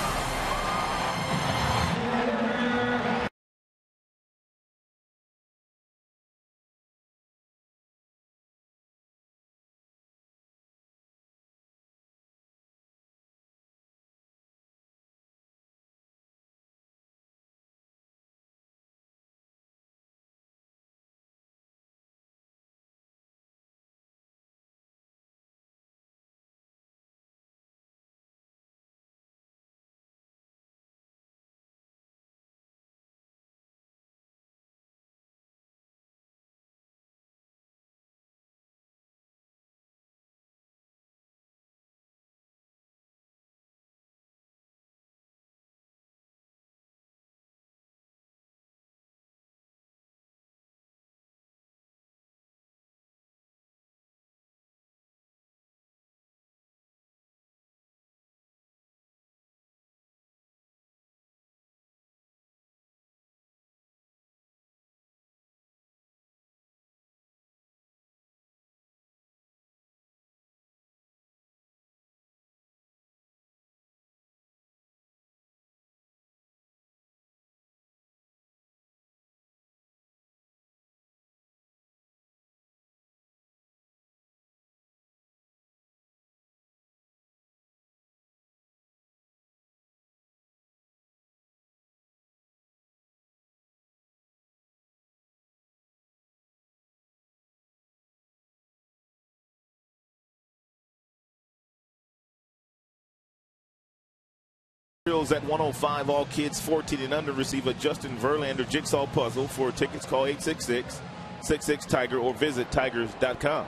At 105, all kids 14 and under receive a Justin Verlander jigsaw puzzle. For tickets, call 866-66-TIGER or visit tigers.com.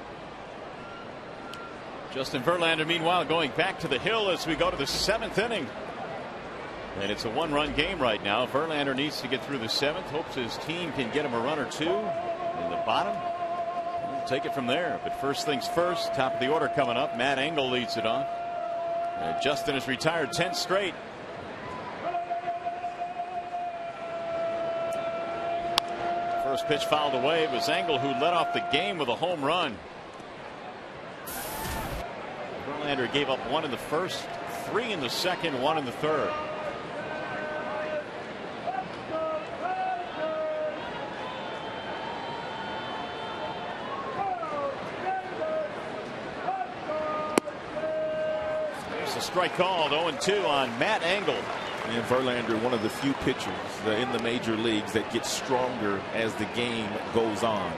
Justin Verlander, meanwhile, going back to the hill as we go to the 7th inning. And it's a 1-run game right now. Verlander needs to get through the 7th. Hopes his team can get him a run or two in the bottom. We'll take it from there. But first things first, top of the order coming up. Matt Engel leads it off. Justin has retired 10 straight. First pitch fouled away. It was Engel who led off the game with a home run. Verlander gave up 1 in the first, 3 in the second, 1 in the third. There's a strike called. 0-2 on Matt Engel. And Verlander, one of the few pitchers in the major leagues that gets stronger as the game goes on.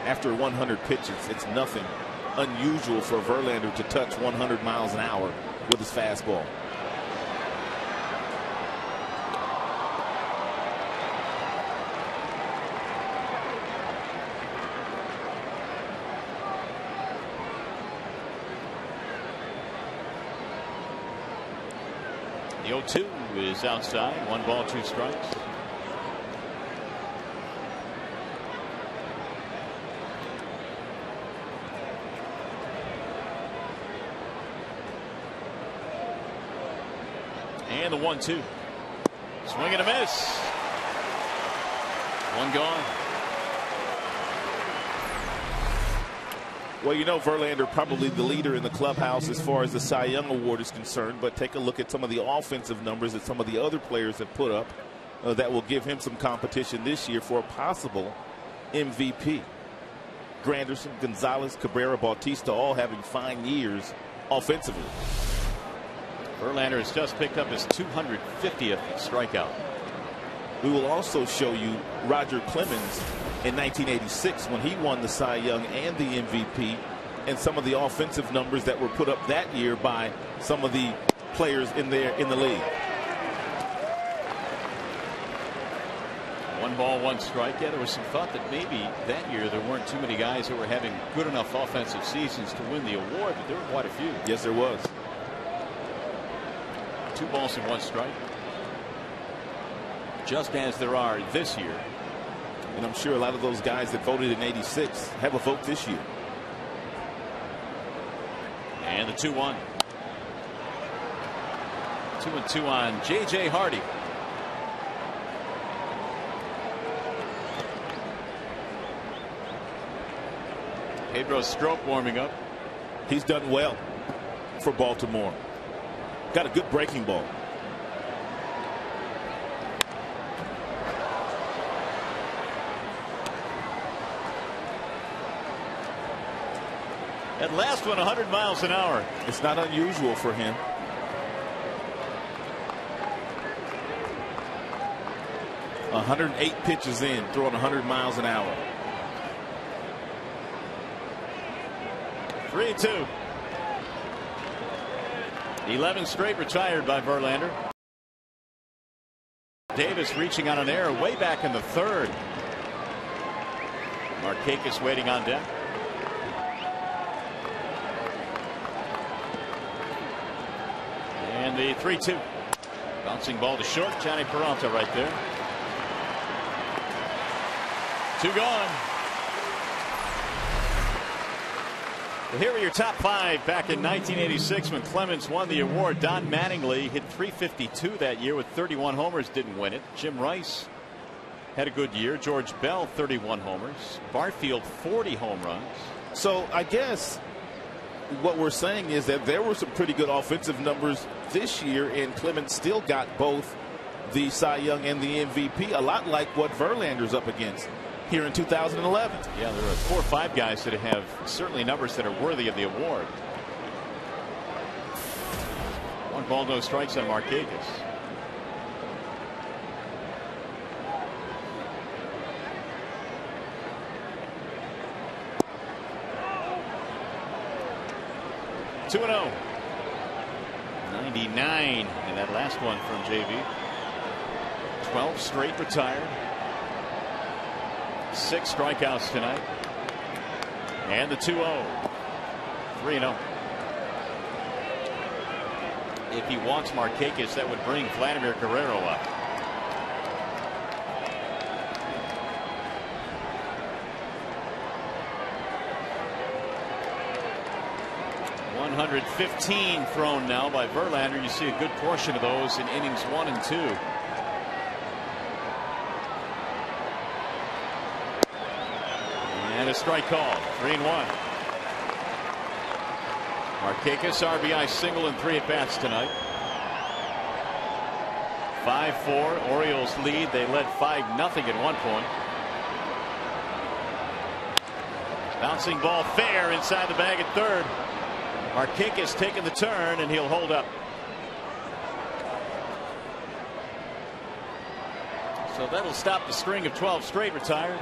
After 100 pitches, it's nothing unusual for Verlander to touch 100 miles an hour with his fastball. The 0-2 is outside. 1 ball, 2 strikes. And the 1-2. Swing and a miss. 1 gone. Well, you know, Verlander probably the leader in the clubhouse as far as the Cy Young Award is concerned, but take a look at some of the offensive numbers that some of the other players have put up that will give him some competition this year for a possible MVP. Granderson, Gonzalez, Cabrera, Bautista all having fine years offensively. Verlander has just picked up his 250th strikeout. We will also show you Roger Clemens in 1986 when he won the Cy Young and the MVP, and some of the offensive numbers that were put up that year by some of the players in the league. 1 ball, 1 strike. Yeah, there was some thought that maybe that year there weren't too many guys who were having good enough offensive seasons to win the award, but there were quite a few. Yes, there was. 2 balls and 1 strike. Just as there are this year. And I'm sure a lot of those guys that voted in '86 have a vote this year. And the 2-1. 2-2 on J.J. Hardy. Pedro Strop warming up. He's done well for Baltimore. Got a good breaking ball. That last one 100 miles an hour. It's not unusual for him. $108 pitches in, throwing 100 miles an hour. 3-2. 11 straight retired by Verlander. Davis reaching on an error way back in the 3rd. Markakis waiting on deck. And the 3-2. Bouncing ball to short. Johnny Peralta right there. 2 gone. Well, here are your top 5 back in 1986 when Clemens won the award. Don Mattingly hit .352 that year with 31 homers, didn't win it. Jim Rice had a good year. George Bell 31 homers. Barfield 40 home runs. So I guess what we're saying is that there were some pretty good offensive numbers this year, and Clemens still got both the Cy Young and the MVP, a lot like what Verlander's up against here in 2011. Yeah, there are 4 or 5 guys that have certainly numbers that are worthy of the award. 1 ball, no strikes on Markakis. Two and 0. 99 in that last one from JV. 12 straight retired. 6 strikeouts tonight. And the 2-0. 3-0. if he wants Markakis, that would bring Vladimir Guerrero up. .115 thrown now by Verlander. You see a good portion of those in innings 1 and 2. And a strike call. 3-1. Markakis RBI single in 3 at-bats tonight. 5-4. Orioles lead. They led 5-0 at one point. Bouncing ball fair inside the bag at third. Markakis taking the turn, and he'll hold up. So that'll stop the string of 12 straight retired.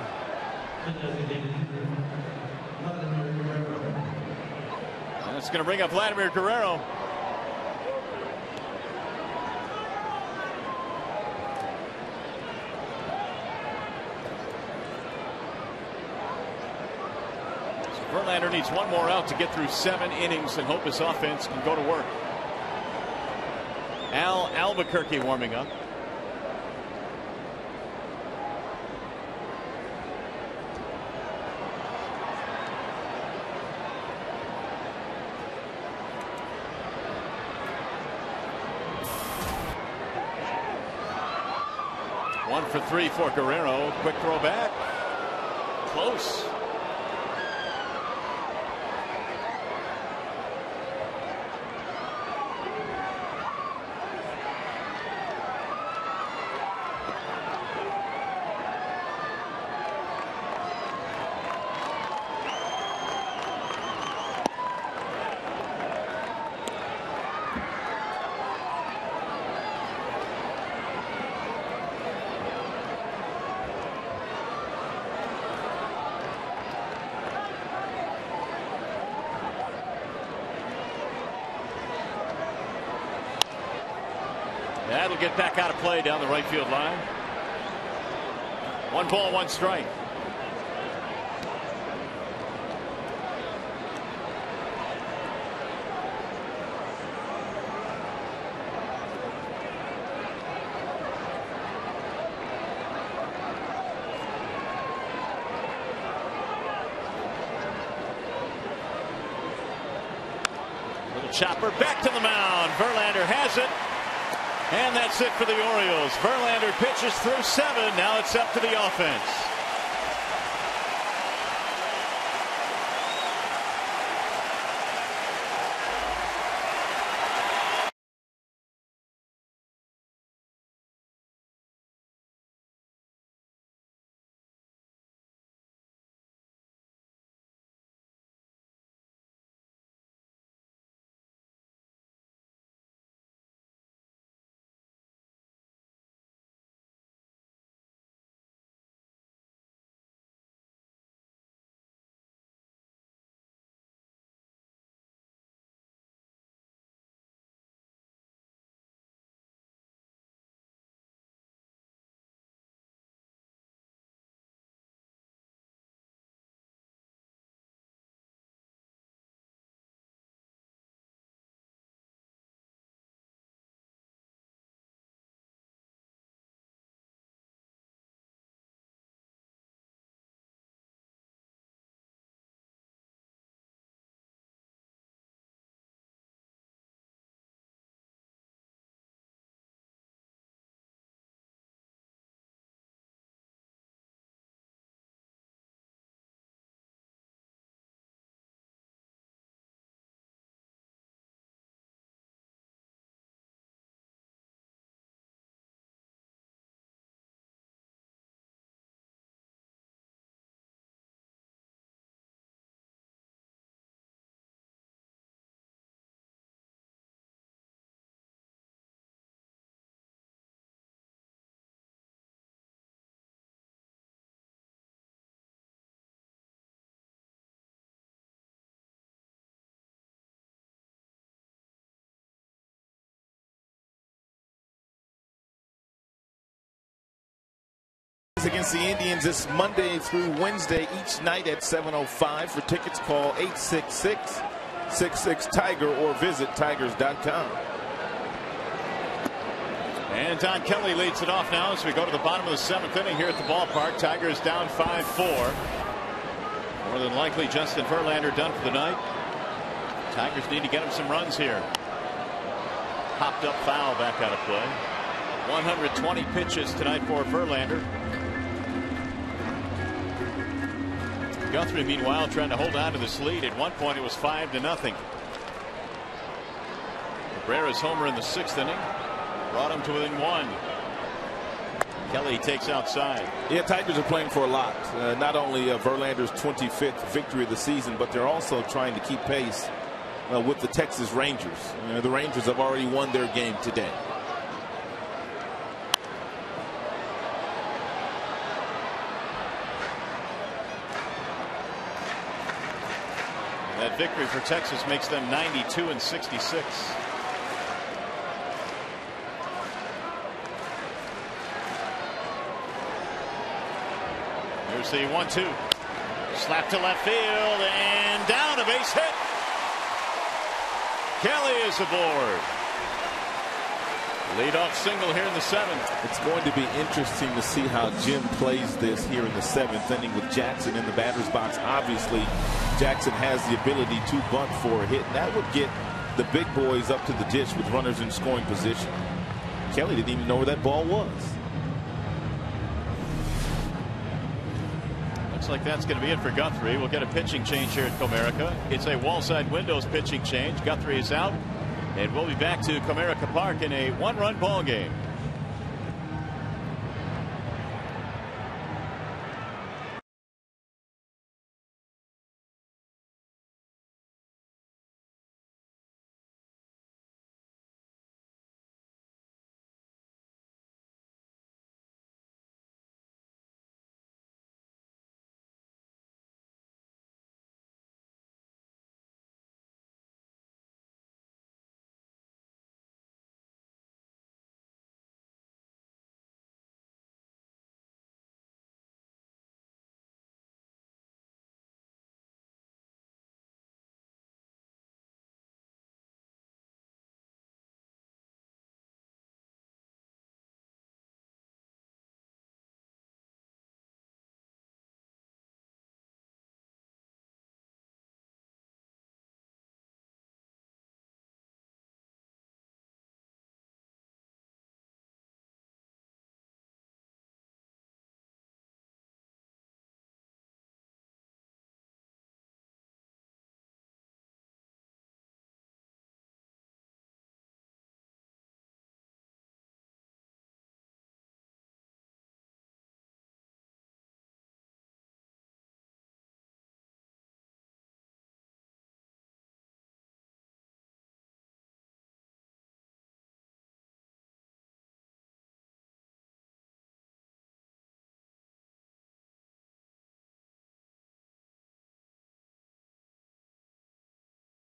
And it's going to bring up Vladimir Guerrero. Verlander needs one more out to get through 7 innings and hope his offense can go to work. Albuquerque warming up. One for 3 for Guerrero. Quick throw back. Close. That'll get back out of play down the right field line. 1 ball, 1 strike. Little chopper back to the mound. Verlander has it. And that's it for the Orioles. Verlander pitches through 7. Now it's up to the offense. Against the Indians this Monday through Wednesday each night at 7:05. For tickets, call 866-66-TIGER or visit tigers.com. And Don Kelly leads it off now as we go to the bottom of the 7th inning here at the ballpark. Tigers down 5-4. More than likely Justin Verlander done for the night. Tigers need to get him some runs here. Popped up foul back out of play. 120 pitches tonight for Verlander. Guthrie meanwhile trying to hold on to this lead. At one point it was 5-0. Cabrera's homer in the 6th inning brought him to within 1. Kelly takes outside. Yeah, Tigers are playing for a lot. Not only Verlander's 25th victory of the season, but they're also trying to keep pace with the Texas Rangers. The Rangers have already won their game today. That victory for Texas makes them 92-66. Here's the 1-2. Slap to left field and down, a base hit. Kelly is aboard. Leadoff single here in the 7th. It's going to be interesting to see how Jim plays this here in the 7th inning with Jackson in the batter's box. Obviously, Jackson has the ability to bunt for a hit, and that would get the big boys up to the ditch with runners in scoring position. Kelly didn't even know where that ball was. Looks like that's going to be it for Guthrie. We'll get a pitching change here at Comerica. It's a wall side windows pitching change. Guthrie is out, and we'll be back to Comerica Park in a 1-run ball game.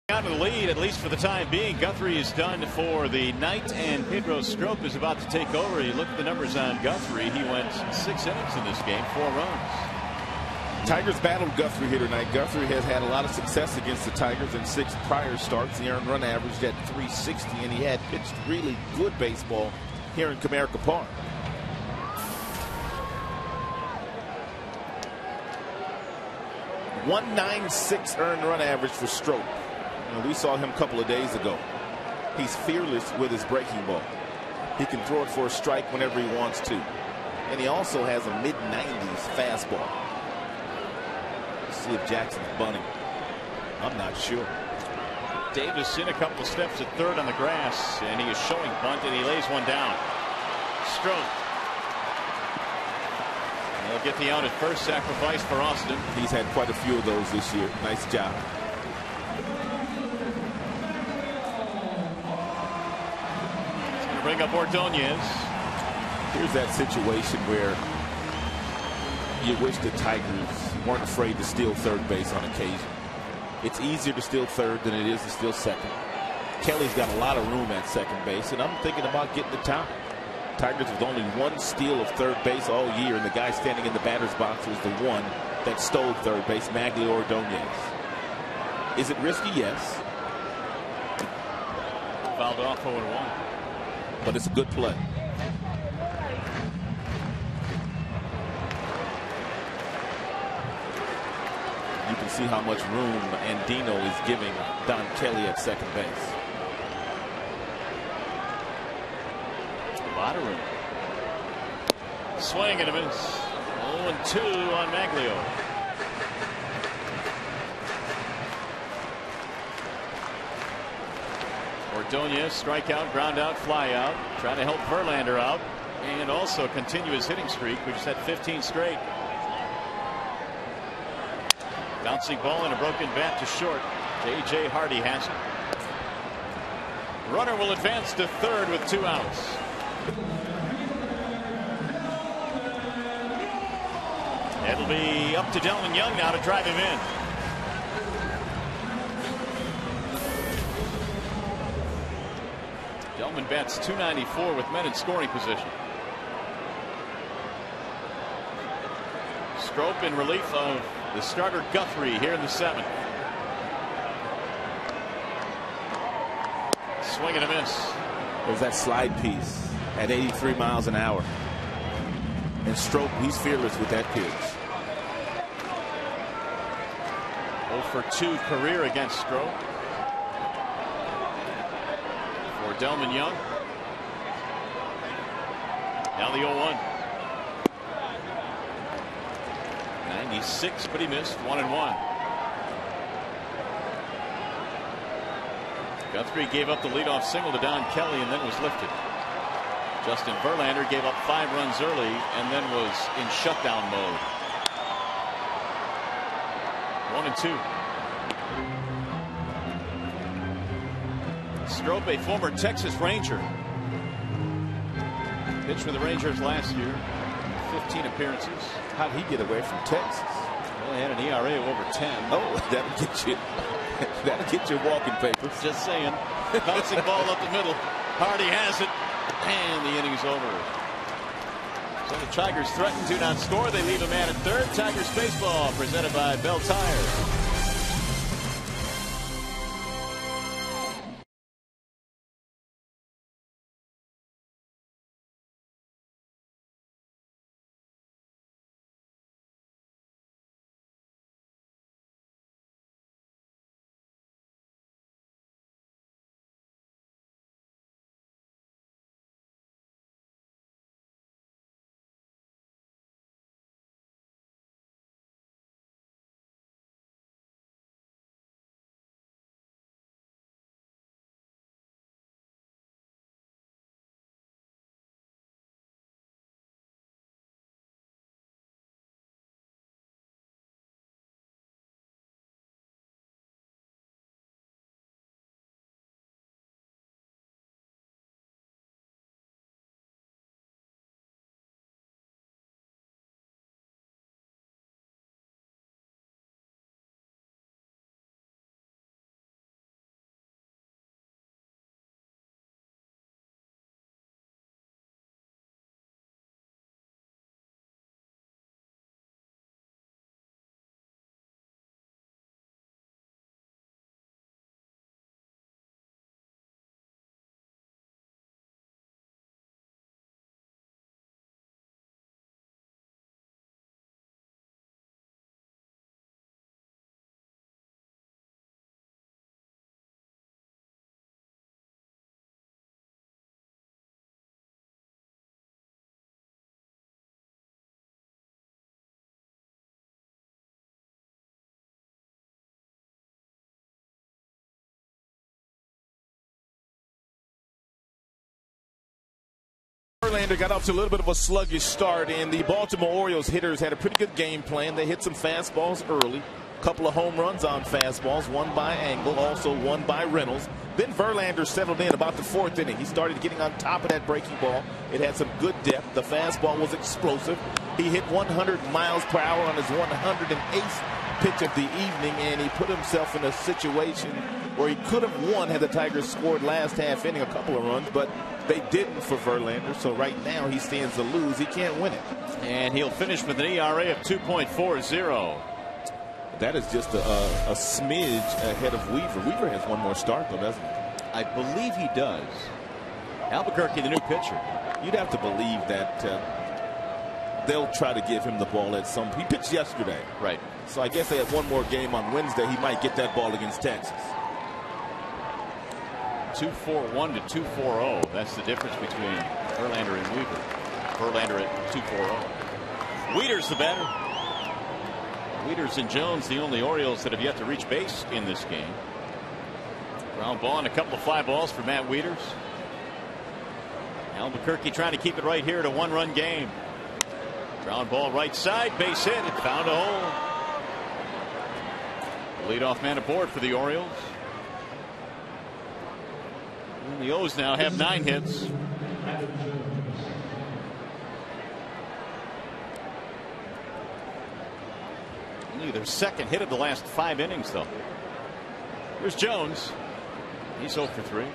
Out of the lead, at least for the time being. Guthrie is done for the night, and Pedro Strop is about to take over. You look at the numbers on Guthrie. He went 6 innings in this game, 4 runs. Tigers battled Guthrie here tonight. Guthrie has had a lot of success against the Tigers in 6 prior starts. The earned run averaged at 360, and he had pitched really good baseball here in Comerica Park. .196 earned run average for Strop. We saw him a couple of days ago. He's fearless with his breaking ball. He can throw it for a strike whenever he wants to. And he also has a mid-90s fastball. Let's see if Jackson's bunting. I'm not sure. Davis in a couple of steps at third on the grass, and he is showing bunt, and he lays one down. Strop. They'll get the out at first, sacrifice for Austin. He's had quite a few of those this year. Nice job. Bring up Ordonez. Here's that situation where you wish the Tigers weren't afraid to steal third base on occasion. It's easier to steal third than it is to steal second. Kelly's got a lot of room at second base, and I'm thinking about getting the top. Tigers with only 1 steal of third base all year, and the guy standing in the batter's box was the one that stole third base, Magglio Ordonez. Is it risky? Yes. Fouled off 0-1. But it's a good play. You can see how much room Andino is giving Don Kelly at second base. A lot of room. Swing and a miss. 0-2 on Maglio. Ordonez, strikeout, ground out, fly out. Trying to help Verlander out. And also continue his hitting streak. We just had 15 straight. Bouncing ball and a broken bat to short. J.J. Hardy has it. Runner will advance to third with 2 outs. It'll be up to Delman Young now to drive him in. Delman bats .294 with men in scoring position. Strop in relief of the starter Guthrie here in the 7th. Swing and a miss. There's that slide piece at 83 miles an hour. And Strop, he's fearless with that pitch. 0-for-2 career against Strop. For Delman Young. Now the 0-1. 96, but he missed. 1-1. Guthrie gave up the leadoff single to Don Kelly and then was lifted. Justin Verlander gave up 5 runs early and then was in shutdown mode. 1-2. Strop, a former Texas Ranger. Pitched for the Rangers last year. 15 appearances. How'd he get away from Texas? Well, he had an ERA of over 10. Oh, that'll get you. That'll get you walking papers. Just saying. Bouncing ball up the middle. Hardy has it. And the inning's over. So the Tigers threaten to not score. They leave a man at third. Tigers baseball presented by Bell Tire. Verlander got off to a little bit of a sluggish start, and the Baltimore Orioles hitters had a pretty good game plan. They hit some fastballs early, a couple of home runs on fastballs, one by Angle, also one by Reynolds. Then Verlander settled in about the 4th inning. He started getting on top of that breaking ball. It had some good depth. The fastball was explosive. He hit 100 miles per hour on his 108th pitch of the evening, and he put himself in a situation where he could have won had the Tigers scored last half inning a couple of runs, but they didn't for Verlander. So right now he stands to lose. He can't win it. And he'll finish with an ERA of 2.40. That is just a smidge ahead of Weaver. Weaver has one more start, though, doesn't he? I believe he does. Albuquerque, the new pitcher. You'd have to believe that they'll try to give him the ball at some. He pitched yesterday. Right. So I guess they have one more game on Wednesday. He might get that ball against Texas. 2.41 to 2.40. That's the difference between Verlander and Weaver. Verlander at 2.40. Weeder's the batter. Weeders and Jones, the only Orioles that have yet to reach base in this game. Ground ball and a couple of fly balls for Matt Weeders. Albuquerque trying to keep it right here at a one-run game. Ground ball right side, base hit. It found a hole. Leadoff man aboard for the Orioles. And the O's now have 9 hits. Only their second hit of the last 5 innings, though. Here's Jones. He's 0 for 3.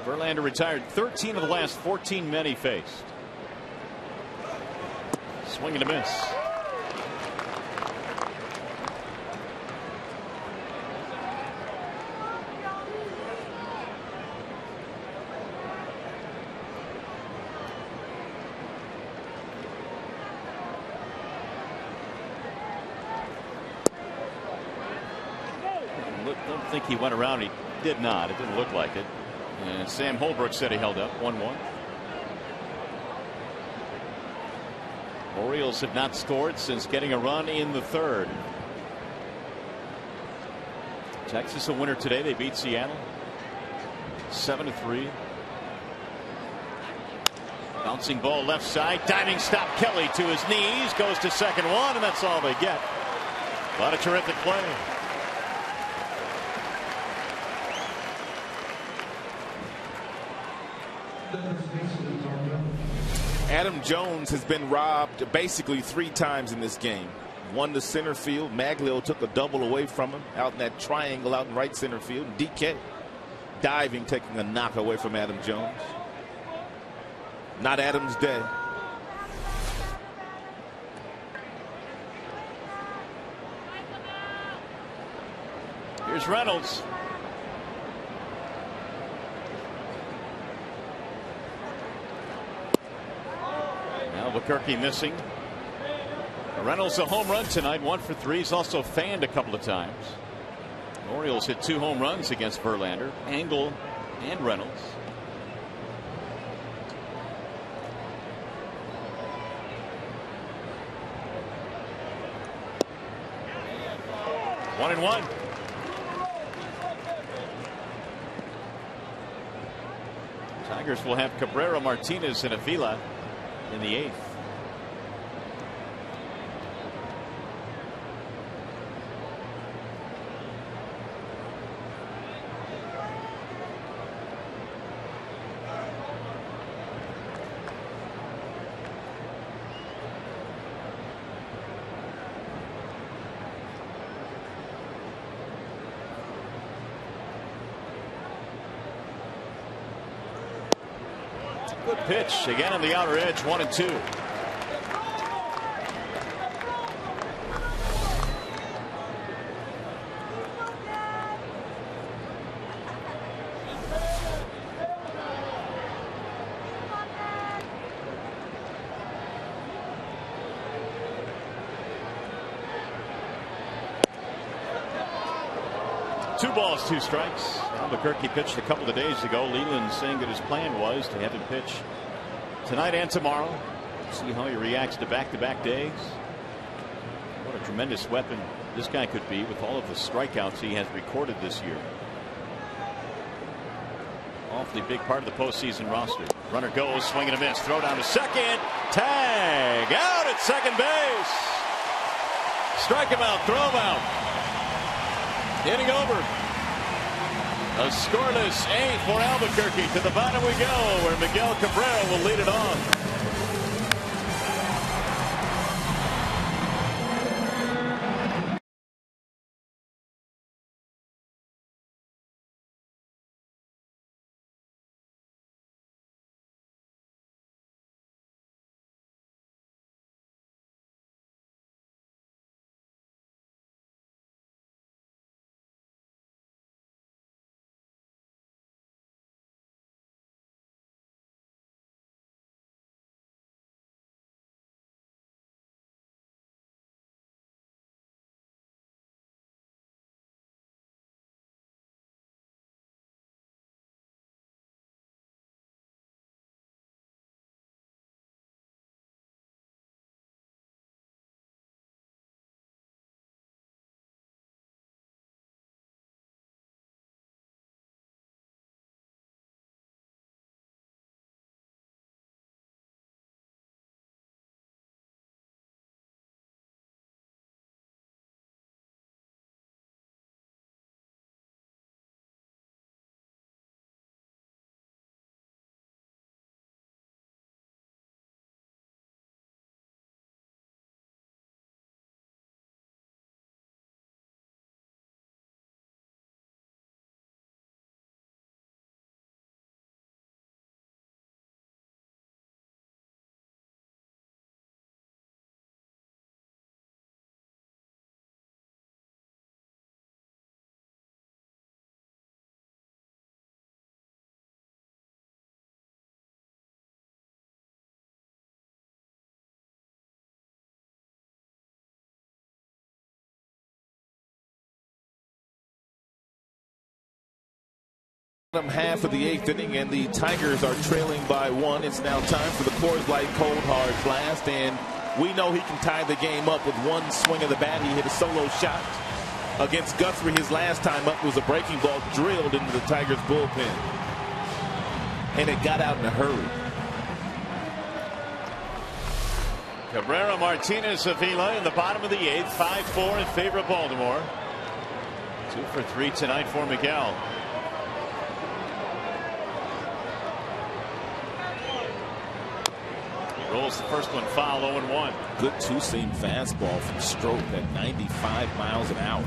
Verlander retired 13 of the last 14 men he faced. Swing and a miss. Don't think he went around. He did not. It didn't look like it. And Sam Holbrook said he held up 1-1. Orioles have not scored since getting a run in the third. Texas a winner today. They beat Seattle 7-3. Bouncing ball left side. Diving stop. Kelly to his knees. Goes to second one, and that's all they get. What a terrific play. Adam Jones has been robbed basically 3 times in this game. One to center field. Maglio took a double away from him out in that triangle out in right center field. DK diving, taking a knock away from Adam Jones. Not Adam's day. Here's Reynolds. Albuquerque missing. Reynolds a home run tonight, 1 for 3. He's also fanned a couple of times. The Orioles hit 2 home runs against Verlander, Engel and Reynolds. One and one. Tigers will have Cabrera, Martinez, and Avila in the 8th. Good pitch again on the outer edge. 1-2. Two balls, 2 strikes. Albuquerque pitched a couple of days ago. Leland saying that his plan was to have him pitch tonight and tomorrow. See how he reacts to back-to-back days. What a tremendous weapon this guy could be with all of the strikeouts he has recorded this year. Awfully big part of the postseason roster. Runner goes, swing and a miss. Throw down to second. Tag out at second base. Strike him out, throw him out. Hitting over. A scoreless 8 for Albuquerque. To the bottom we go, where Miguel Cabrera will lead it on. Half of the 8th inning, and the Tigers are trailing by 1. It's now time for the Coors Light Cold Hard Blast, and we know he can tie the game up with one swing of the bat. He hit a solo shot against Guthrie. His last time up was a breaking ball drilled into the Tigers bullpen, and it got out in a hurry. Cabrera, Martinez, Avila in the bottom of the 8th. 5-4 in favor of Baltimore. 2 for 3 tonight for Miguel. Rolls the first one foul, 0-1. Good two-seam fastball from Stroke at 95 miles an hour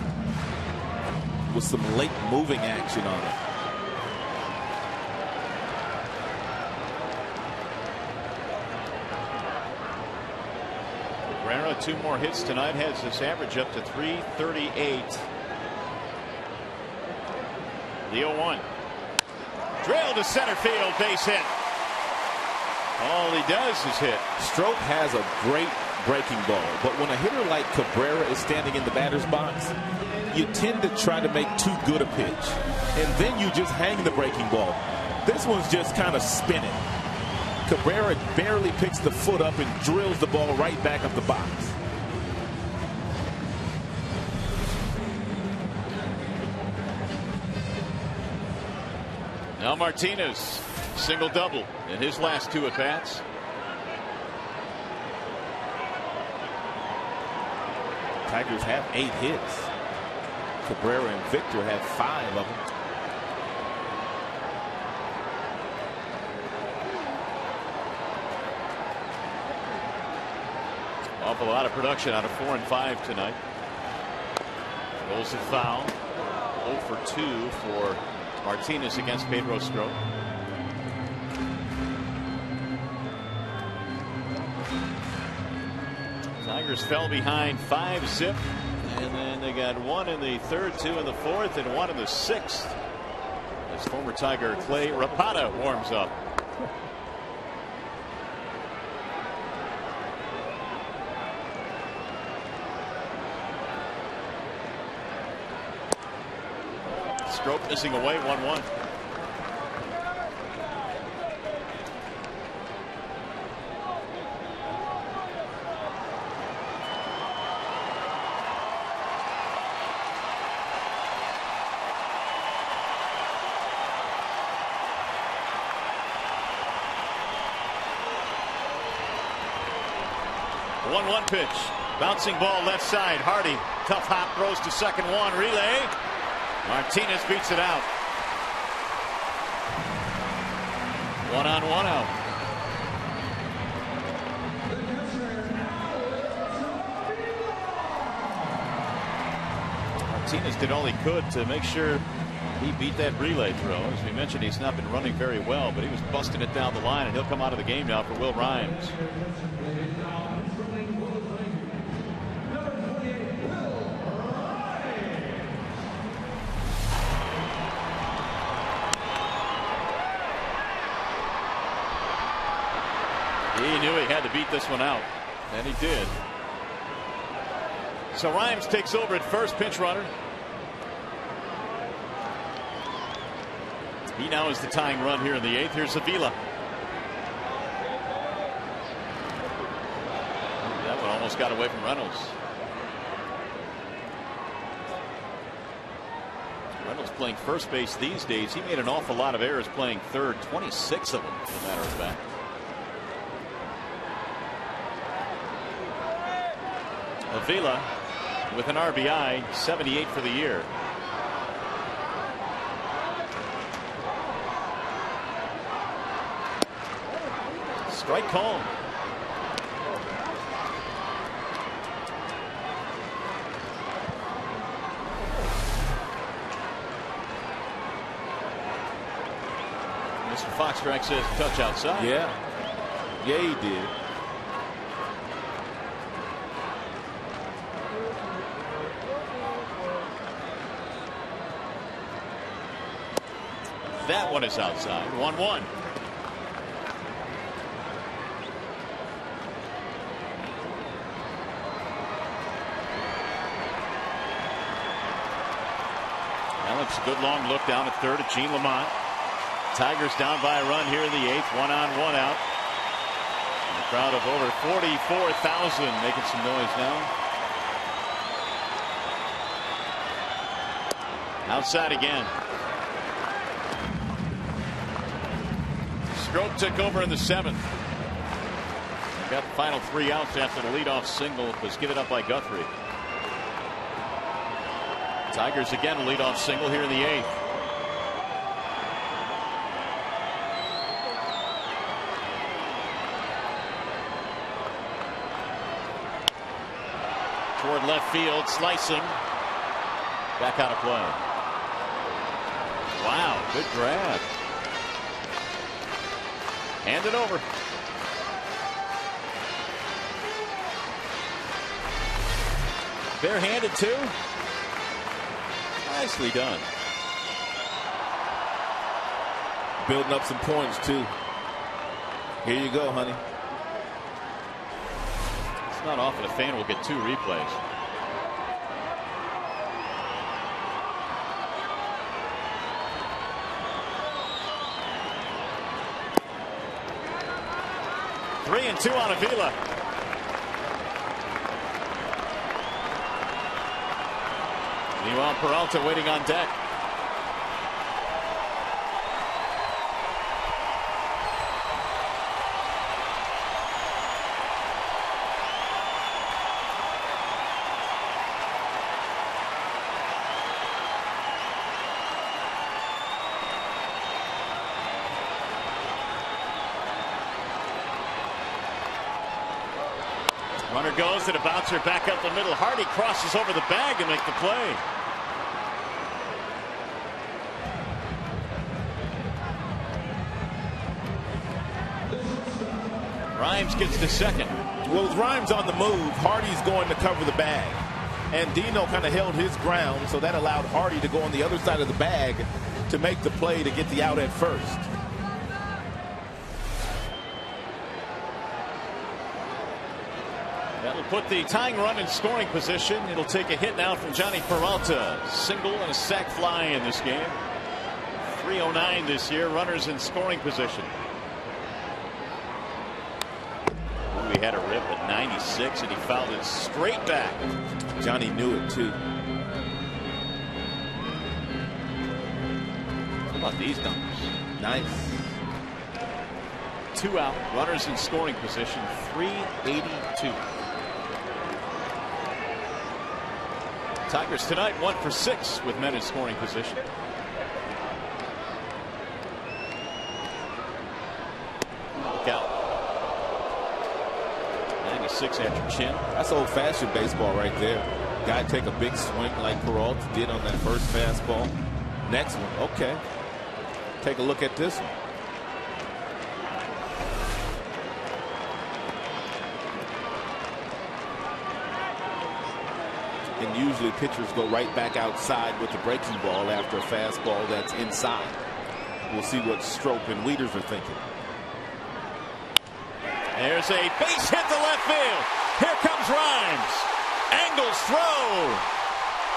with some late moving action on it. Cabrera, 2 more hits tonight, has this average up to 338. The 0-1. Drill to center field, base hit. All he does is hit. Stroke has a great breaking ball, but when a hitter like Cabrera is standing in the batter's box, you tend to try to make too good a pitch, and then you just hang the breaking ball. This one's just kind of spinning. Cabrera barely picks the foot up and drills the ball right back up the box. Now Martinez, single double in his last 2 at-bats. Tigers have 8 hits. Cabrera and Victor have 5 of them. Awful lot of production out of 4 and 5 tonight. Rolls it foul. 0 for 2 for Martinez against Pedro Stroke. Tigers fell behind 5-zip, and then they got 1 in the 3rd, 2 in the 4th, and 1 in the 6th. As former Tiger Clay Rapata warms up. Stroke missing away, 1-1. The 1-1 pitch. Bouncing ball left side. Hardy. Tough hop, throws to second, 1 relay. Martinez beats it out. 1 on, 1 out. Martinez did all he could to make sure he beat that relay throw. As we mentioned, he's not been running very well, but he was busting it down the line, and he'll come out of the game now for Will Rhymes. He knew he had to beat this one out, and he did. So Rhymes takes over at first, pinch runner. He now is the tying run here in the 8th. Here's Avila. That one almost got away from Reynolds. Reynolds playing first base these days. He made an awful lot of errors playing third, 26 of them, as a matter of fact. Avila with an RBI, 78 for the year. Strike call. Mr. Foxstrike says touch outside. Yeah. Yeah, he did. That one is outside. 1-1. Alex, a good long look down at third at Gene Lamont. Tigers down by a run here in the 8th. 1 on, 1 out. And a crowd of over 44,000 making some noise now. Outside again. Stroke took over in the 7th. Got the final 3 outs after the leadoff single was given up by Guthrie. Tigers again a leadoff single here in the 8th. Toward left field, slicing. Back out of play. Wow, good grab. Hand it over. Barehanded too. Nicely done. Building up some points too. Here you go, honey. It's not often a fan will get 2 replays. Three and 2 on Avila. Meanwhile, Peralta waiting on deck. Runner goes and a bouncer back up the middle. Hardy crosses over the bag to make the play. Rhymes gets to second. Well, with Rhymes on the move, Hardy's going to cover the bag. And Dino kind of held his ground, so that allowed Hardy to go on the other side of the bag to make the play to get the out at first. That'll put the tying run in scoring position. It'll take a hit now from Johnny Peralta. Single and a sac fly in this game. 309 this year. Runners in scoring position. Ooh, he had a rip at 96 and he fouled it straight back. Johnny knew it too. How about these numbers? Nice. 2 out. Runners in scoring position. 382. Tigers tonight 1 for 6 with men in scoring position. Look out. 96 at your chin. That's old-fashioned baseball right there. Guy take a big swing like Peralta did on that first fastball. Next one, okay. Take a look at this one. And usually pitchers go right back outside with the breaking ball after a fastball that's inside. We'll see what Strope and Wieters are thinking. There's a base hit to left field. Here comes Rhymes. Angles throw.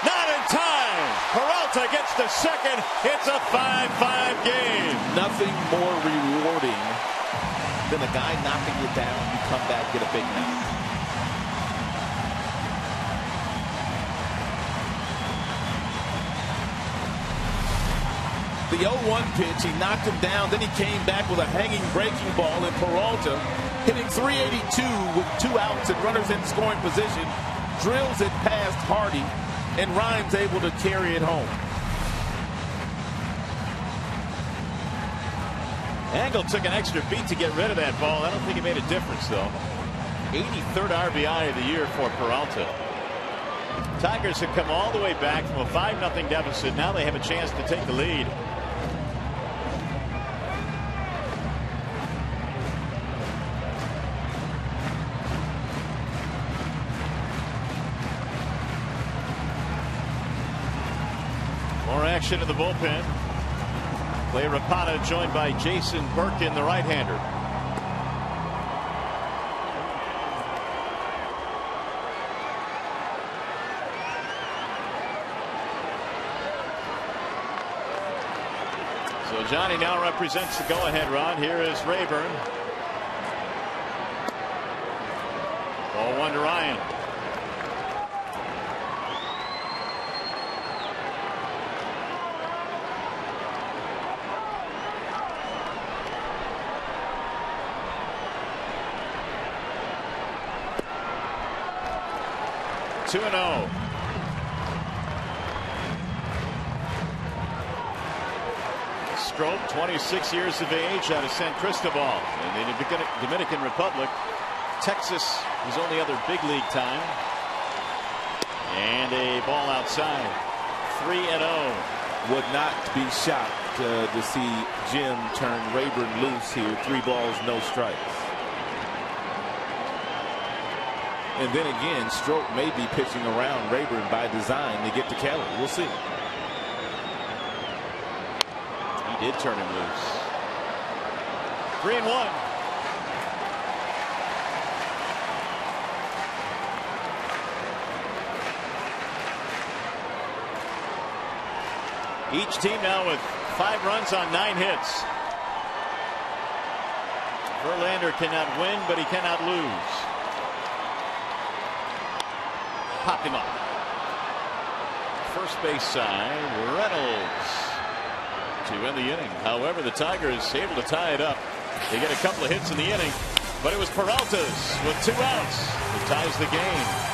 Not in time. Peralta gets to second. It's a 5-5 game. Nothing more rewarding than a guy knocking you down. You come back, get a big knock. The 0-1 pitch, he knocked him down, then he came back with a hanging breaking ball, and Peralta hitting 382 with 2 outs and runners in scoring position, drills it past Hardy, and Rhymes able to carry it home. Angle took an extra beat to get rid of that ball. I don't think it made a difference, though. 83rd RBI of the year for Peralta. Tigers have come all the way back from a 5-0 deficit. Now they have a chance to take the lead. More action in the bullpen. Clay Rapata joined by Jason Birkin, the right-hander. So Johnny now represents the go-ahead run. Here is Rayburn. 0-1 to Ryan. Two and 0. Strop, 26 years of age, out of San Cristobal in the Dominican Republic. Texas, his only other big league time. And a ball outside. 3-0. Would not be shocked to see Jim turn Rayburn loose here. 3 balls, no strikes. And then again, Strop may be pitching around Rayburn by design to get to Kelly. We'll see. He did turn him loose. 3-1. Each team now with 5 runs on 9 hits. Verlander cannot win, but he cannot lose. Popped him up. First base side, Reynolds to end the inning. However, the Tigers able to tie it up. They get a couple of hits in the inning, but it was Peralta's with 2 outs that ties the game.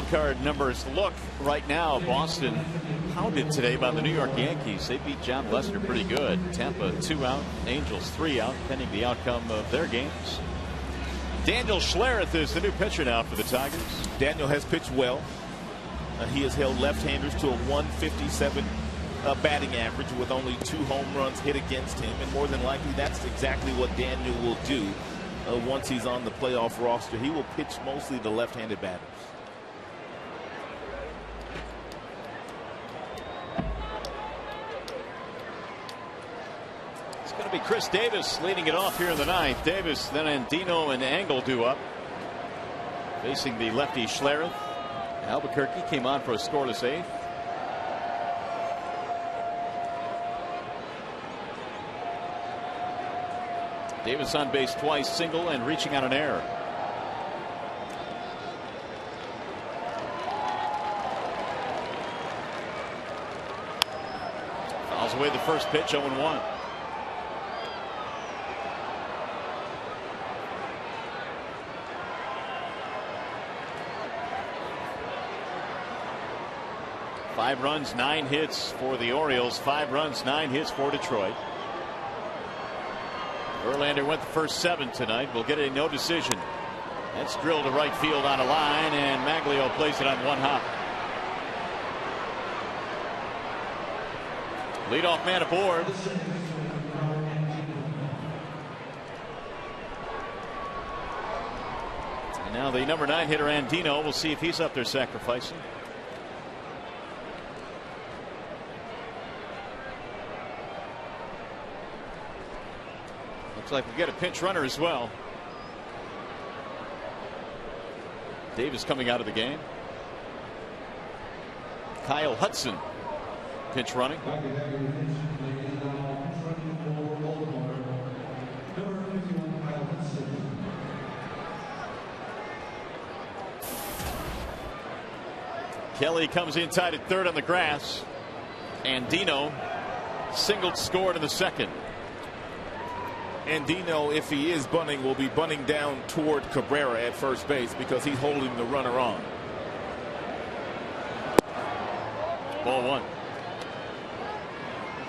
Card numbers look right now. Boston pounded today by the New York Yankees. They beat John Lester pretty good. Tampa 2 out, Angels 3 out, pending the outcome of their games. Daniel Schlereth is the new pitcher now for the Tigers. Daniel has pitched well. He has held left-handers to a 157 batting average with only 2 home runs hit against him, and more than likely that's exactly what Daniel will do once he's on the playoff roster. He will pitch mostly to left-handed batters. It's going to be Chris Davis leading it off here in the 9th. Davis, then Andino and Engel due up, facing the lefty Schlereth. Albuquerque came on for a scoreless 8th. Davis on base twice, single, and reaching on an error. Fouls away the first pitch, 0-1. Five runs, 9 hits for the Orioles. 5 runs, 9 hits for Detroit. Verlander went the first 7 tonight. We'll get a no decision. That's drilled to right field on a line, and Maglio plays it on one hop. Leadoff man aboard. And now the number 9 hitter Andino. We'll see if he's up there sacrificing. Looks like we get a pinch runner as well. Davis coming out of the game. Kyle Hudson pinch running. Kelly comes in tied at third on the grass. Andino singled, scored in the second. Andino, if he is bunting, will be bunting down toward Cabrera at first base because he's holding the runner on. Ball one.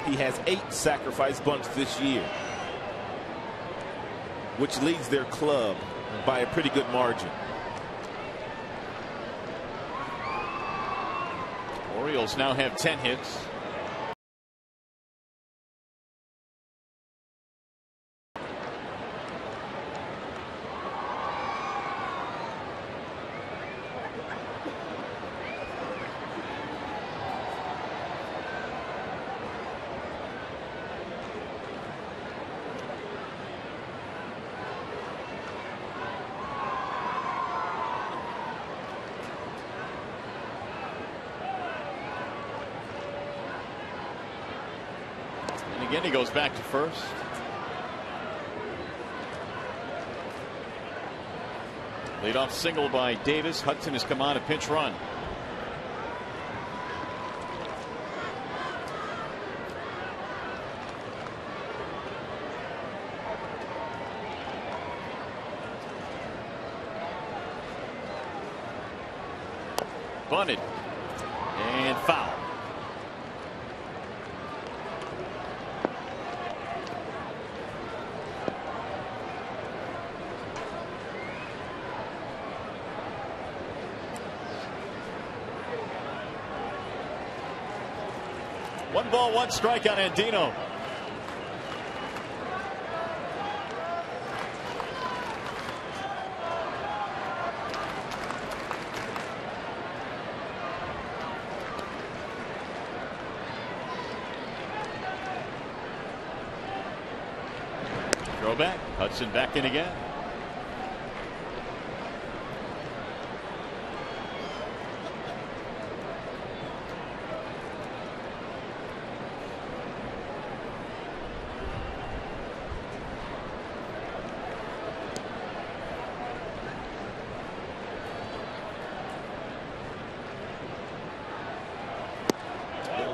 He has 8 sacrifice bunts this year, which leads their club by a pretty good margin. Orioles now have 10 hits. Again, he goes back to first. Leadoff single by Davis. Hudson has come on a pinch run. Bunted and foul. One ball, one strike on Andino. Throw back. Hudson back in again.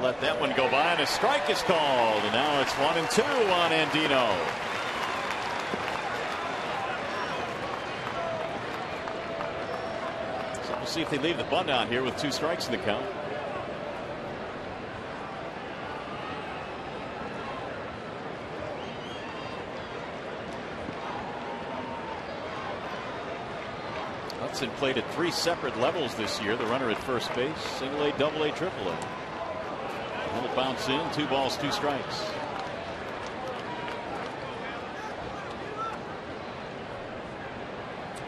Let that one go by, and a strike is called, and now it's 1-2 on Andino. So we'll see if they leave the bunt out here with 2 strikes in the count. Hudson played at 3 separate levels this year. The runner at first base, single A, double A, triple A. It'll bounce in. 2 balls, 2 strikes.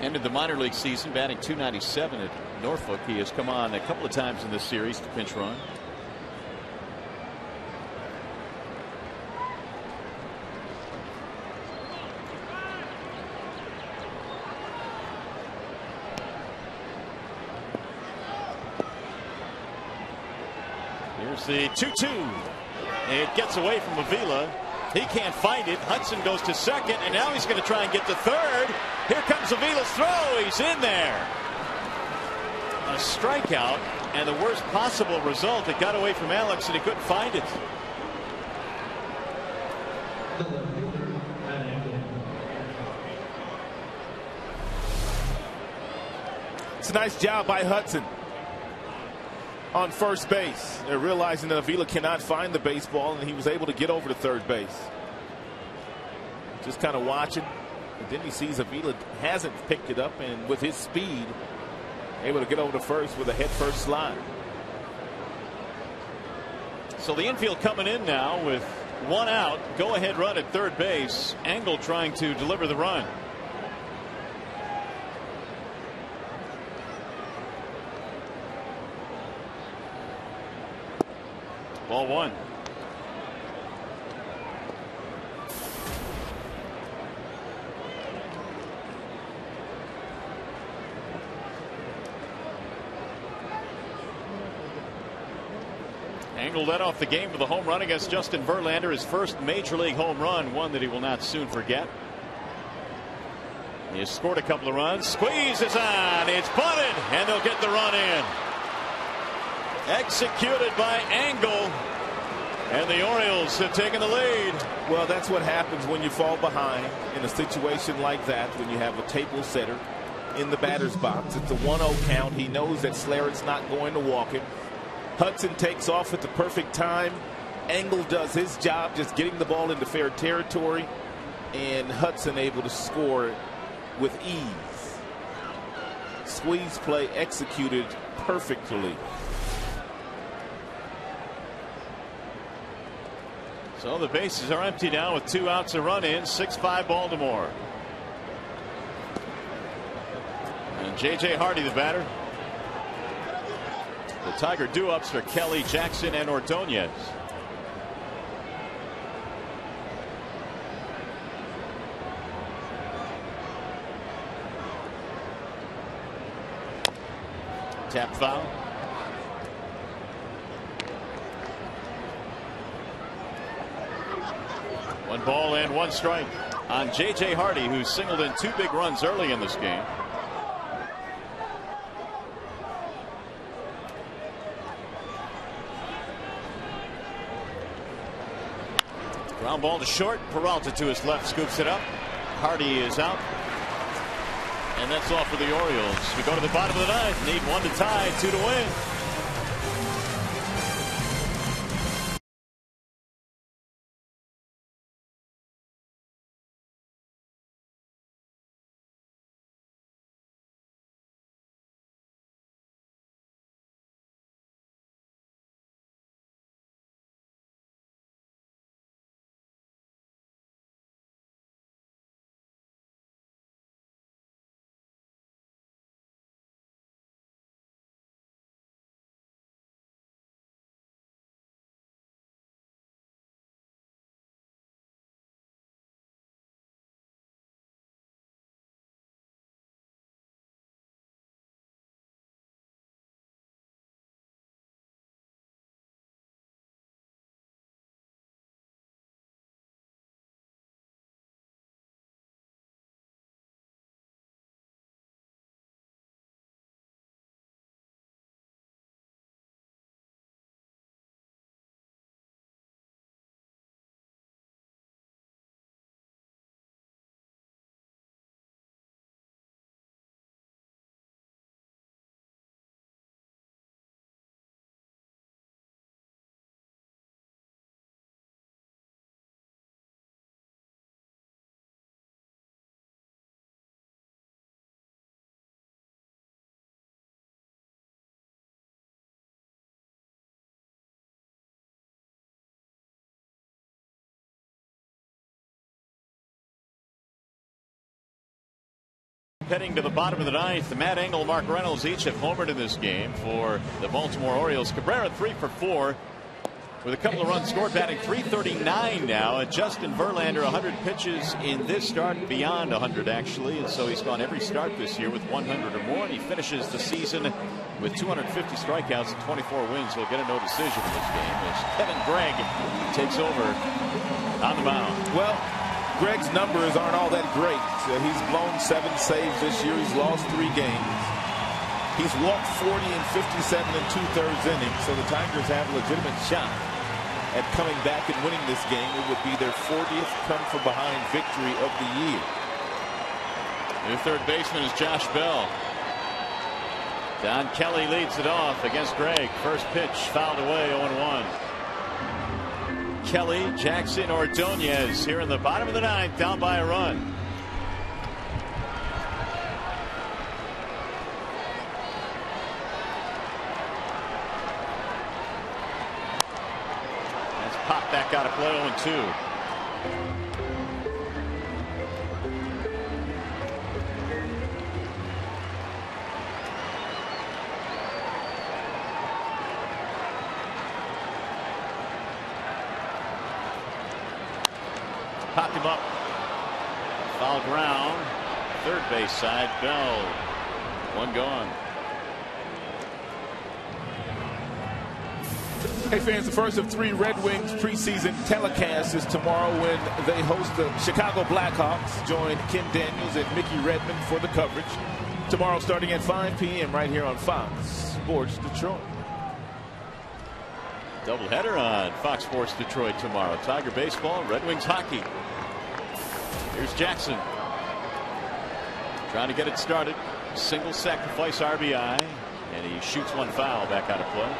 Ended the minor league season batting .297 at Norfolk. He has come on a couple of times in this series to pinch run. Here's the 2-2. It gets away from Avila. He can't find it. Hudson goes to second, and now he's going to try and get to third. Here comes Avila's throw. He's in there. A strikeout, and the worst possible result. It got away from Alex, and he couldn't find it. It's a nice job by Hudson on first base. They're realizing that Avila cannot find the baseball, and he was able to get over to third base. Just kind of watching, And then he sees Avila hasn't picked it up, and with his speed, able to get over to first with a head first slide. So the infield coming in now with one out. Go ahead run at third base. Engel trying to deliver the run. Ball one. Engel led off the game with a home run against Justin Verlander, his first major league home run, one that he will not soon forget. He has scored a couple of runs. Squeeze is on. It's bunted, and they'll get the run in. Executed by Engel, and the Orioles have taken the lead. Well, that's what happens when you fall behind in a situation like that, when you have a table setter in the batter's box. It's a 1-0 count. He knows that Slarrett's not going to walk him. Hudson takes off at the perfect time. Engel does his job, just getting the ball into fair territory, and Hudson able to score with ease. Squeeze play executed perfectly. So the bases are empty now with 2 outs, a run in. 6-5 Baltimore. And J.J. Hardy, the batter. The Tiger do-ups are Kelly, Jackson, and Ordonez. Tap foul. One ball and 1 strike on J.J. Hardy, who singled in 2 big runs early in this game. Ground ball to short. Peralta to his left scoops it up. Hardy is out. And that's all for the Orioles. We go to the bottom of the 9th. Need 1 to tie, 2 to win. Heading to the bottom of the 9th, Matt Engel, Mark Reynolds each have homered in this game for the Baltimore Orioles. Cabrera 3 for 4 with a couple of runs scored, batting .339 now. And Justin Verlander 100 pitches in this start, beyond 100 actually, and so he's gone every start this year with 100 or more, and he finishes the season with 250 strikeouts and 24 wins. He'll get a no decision in this game as Kevin Gregg takes over on the mound. Well, Gregg's numbers aren't all that great. He's blown 7 saves this year. He's lost 3 games. He's walked 40 and 57 and 2/3 innings. So the Tigers have a legitimate shot at coming back and winning this game. It would be their 40th come-from-behind victory of the year. New third baseman is Josh Bell. Don Kelly leads it off against Gregg. First pitch fouled away, 0-1. Kelly, Jackson, Ordonez here in the bottom of the 9th, down by a run. back out of play, 0-2. Popped him up. Foul ground. Third base side. Bell. One gone. Hey fans, the first of 3 Red Wings preseason telecasts is tomorrow when they host the Chicago Blackhawks. Join Kim Daniels and Mickey Redmond for the coverage. Tomorrow starting at 5 p.m. right here on Fox Sports Detroit. Doubleheader on Fox Sports Detroit tomorrow. Tiger baseball, Red Wings hockey. Here's Jackson. Trying to get it started. Single sacrifice RBI. And he shoots one foul back out of play.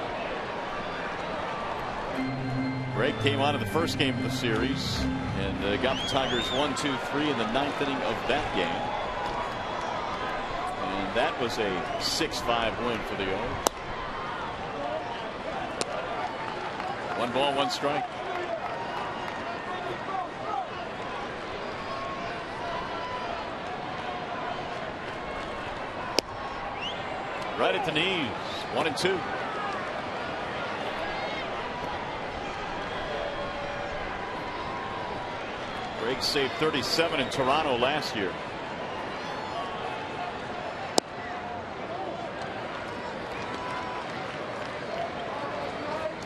Greg came out of the first game of the series and got the Tigers 1-2-3 in the 9th inning of that game. And that was a 6-5 win for the O's. 1 ball, 1 strike. Right at the knees. 1-2. Greg saved 37 in Toronto last year.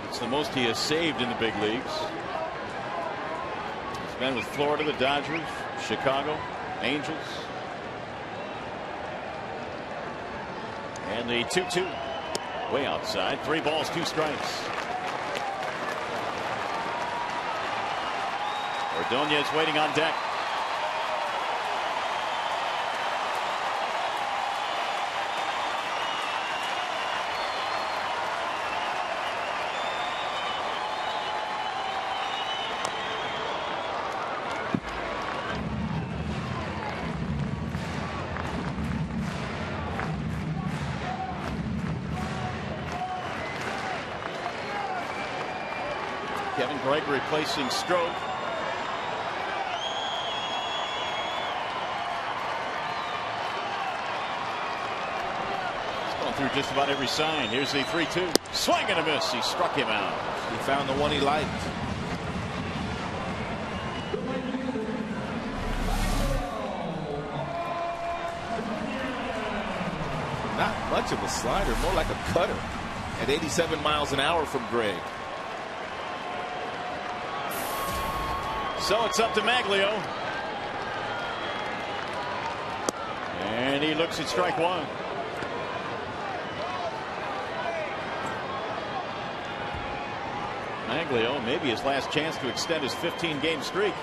It's the most he has saved in the big leagues. He's been with Florida, the Dodgers, Chicago, Angels. And the 2-2. Way outside. 3 balls, 2 strikes. Ordonez waiting on deck. Kevin Gregg replacing Stroke. Through just about every sign. Here's the 3-2. Swing and a miss. He struck him out. He found the one he liked. Not much of a slider, more like a cutter. At 87 miles an hour from Greg. So it's up to Maglio. And he looks at strike 1. Maglio, maybe his last chance to extend his 15-game streak.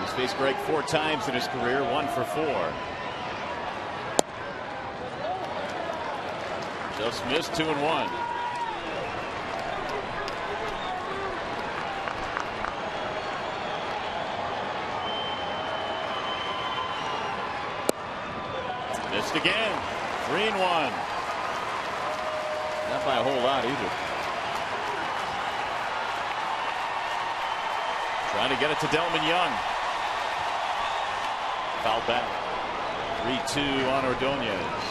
He's faced Greg 4 times in his career, 1 for 4. Just missed 2-1. Missed again. 3-1. Not by a whole lot either. Trying to get it to Delman Young. Foul back. 3-2 on Ordonez.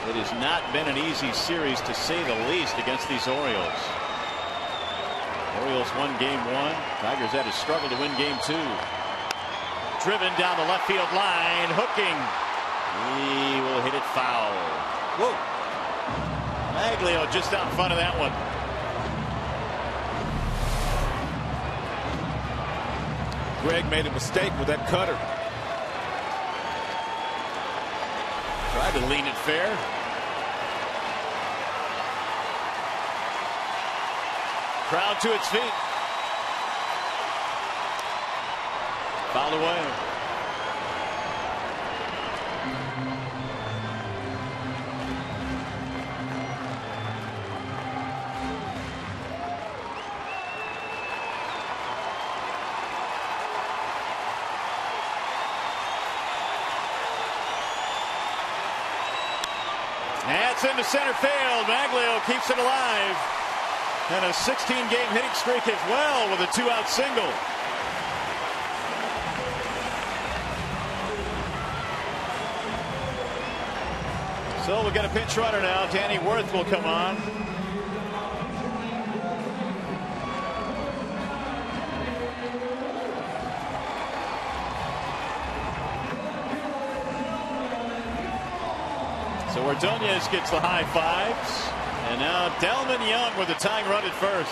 It has not been an easy series, to say the least, against these Orioles. Orioles won game 1. Tigers had to struggle to win game 2. Driven down the left field line. Hooking. He will hit it foul. Whoa. Maglio just out in front of that one. Greg made a mistake with that cutter. Tried to lean it fair. Crowd to its feet. Fouled away. hits into center field. Maglio keeps it alive. And a 16-game hitting streak as well with a 2-out single. So we'll get a pinch runner now. Danny Worth will come on. So Ordonez gets the high fives. And now Delman Young with the tying run at first.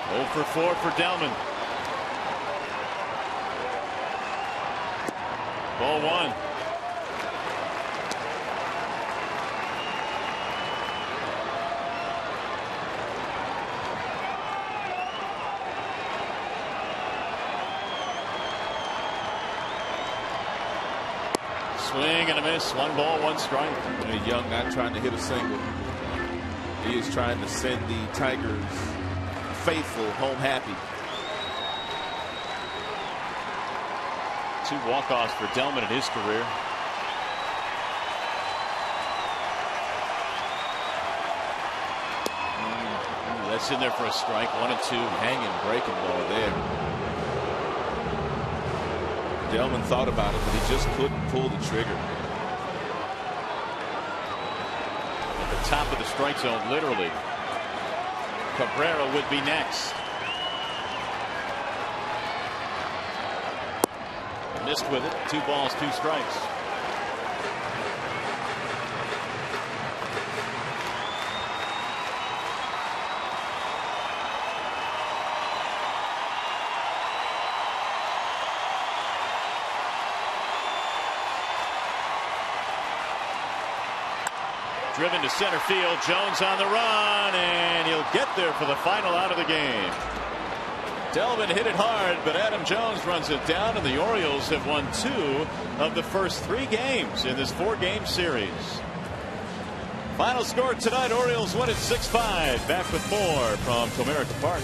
0 for 4 for Delman. Ball 1. Swing and a miss. 1 ball, 1 strike. Young not trying to hit a single. He is trying to send the Tigers faithful home happy. 2 walk-offs for Delman in his career. That's in there for a strike. 1 and 2. Hanging, breaking ball there. Delman thought about it, but he just couldn't pull the trigger. At the top of the strike zone, literally. Cabrera would be next. Missed with it. 2 balls, 2 strikes. Driven to center field. Jones on the run, and he'll get there for the final out of the game. Delman hit it hard, but Adam Jones runs it down, and the Orioles have won 2 of the first 3 games in this 4-game series. Final score tonight, Orioles win at 6-5. Back with more from Comerica Park.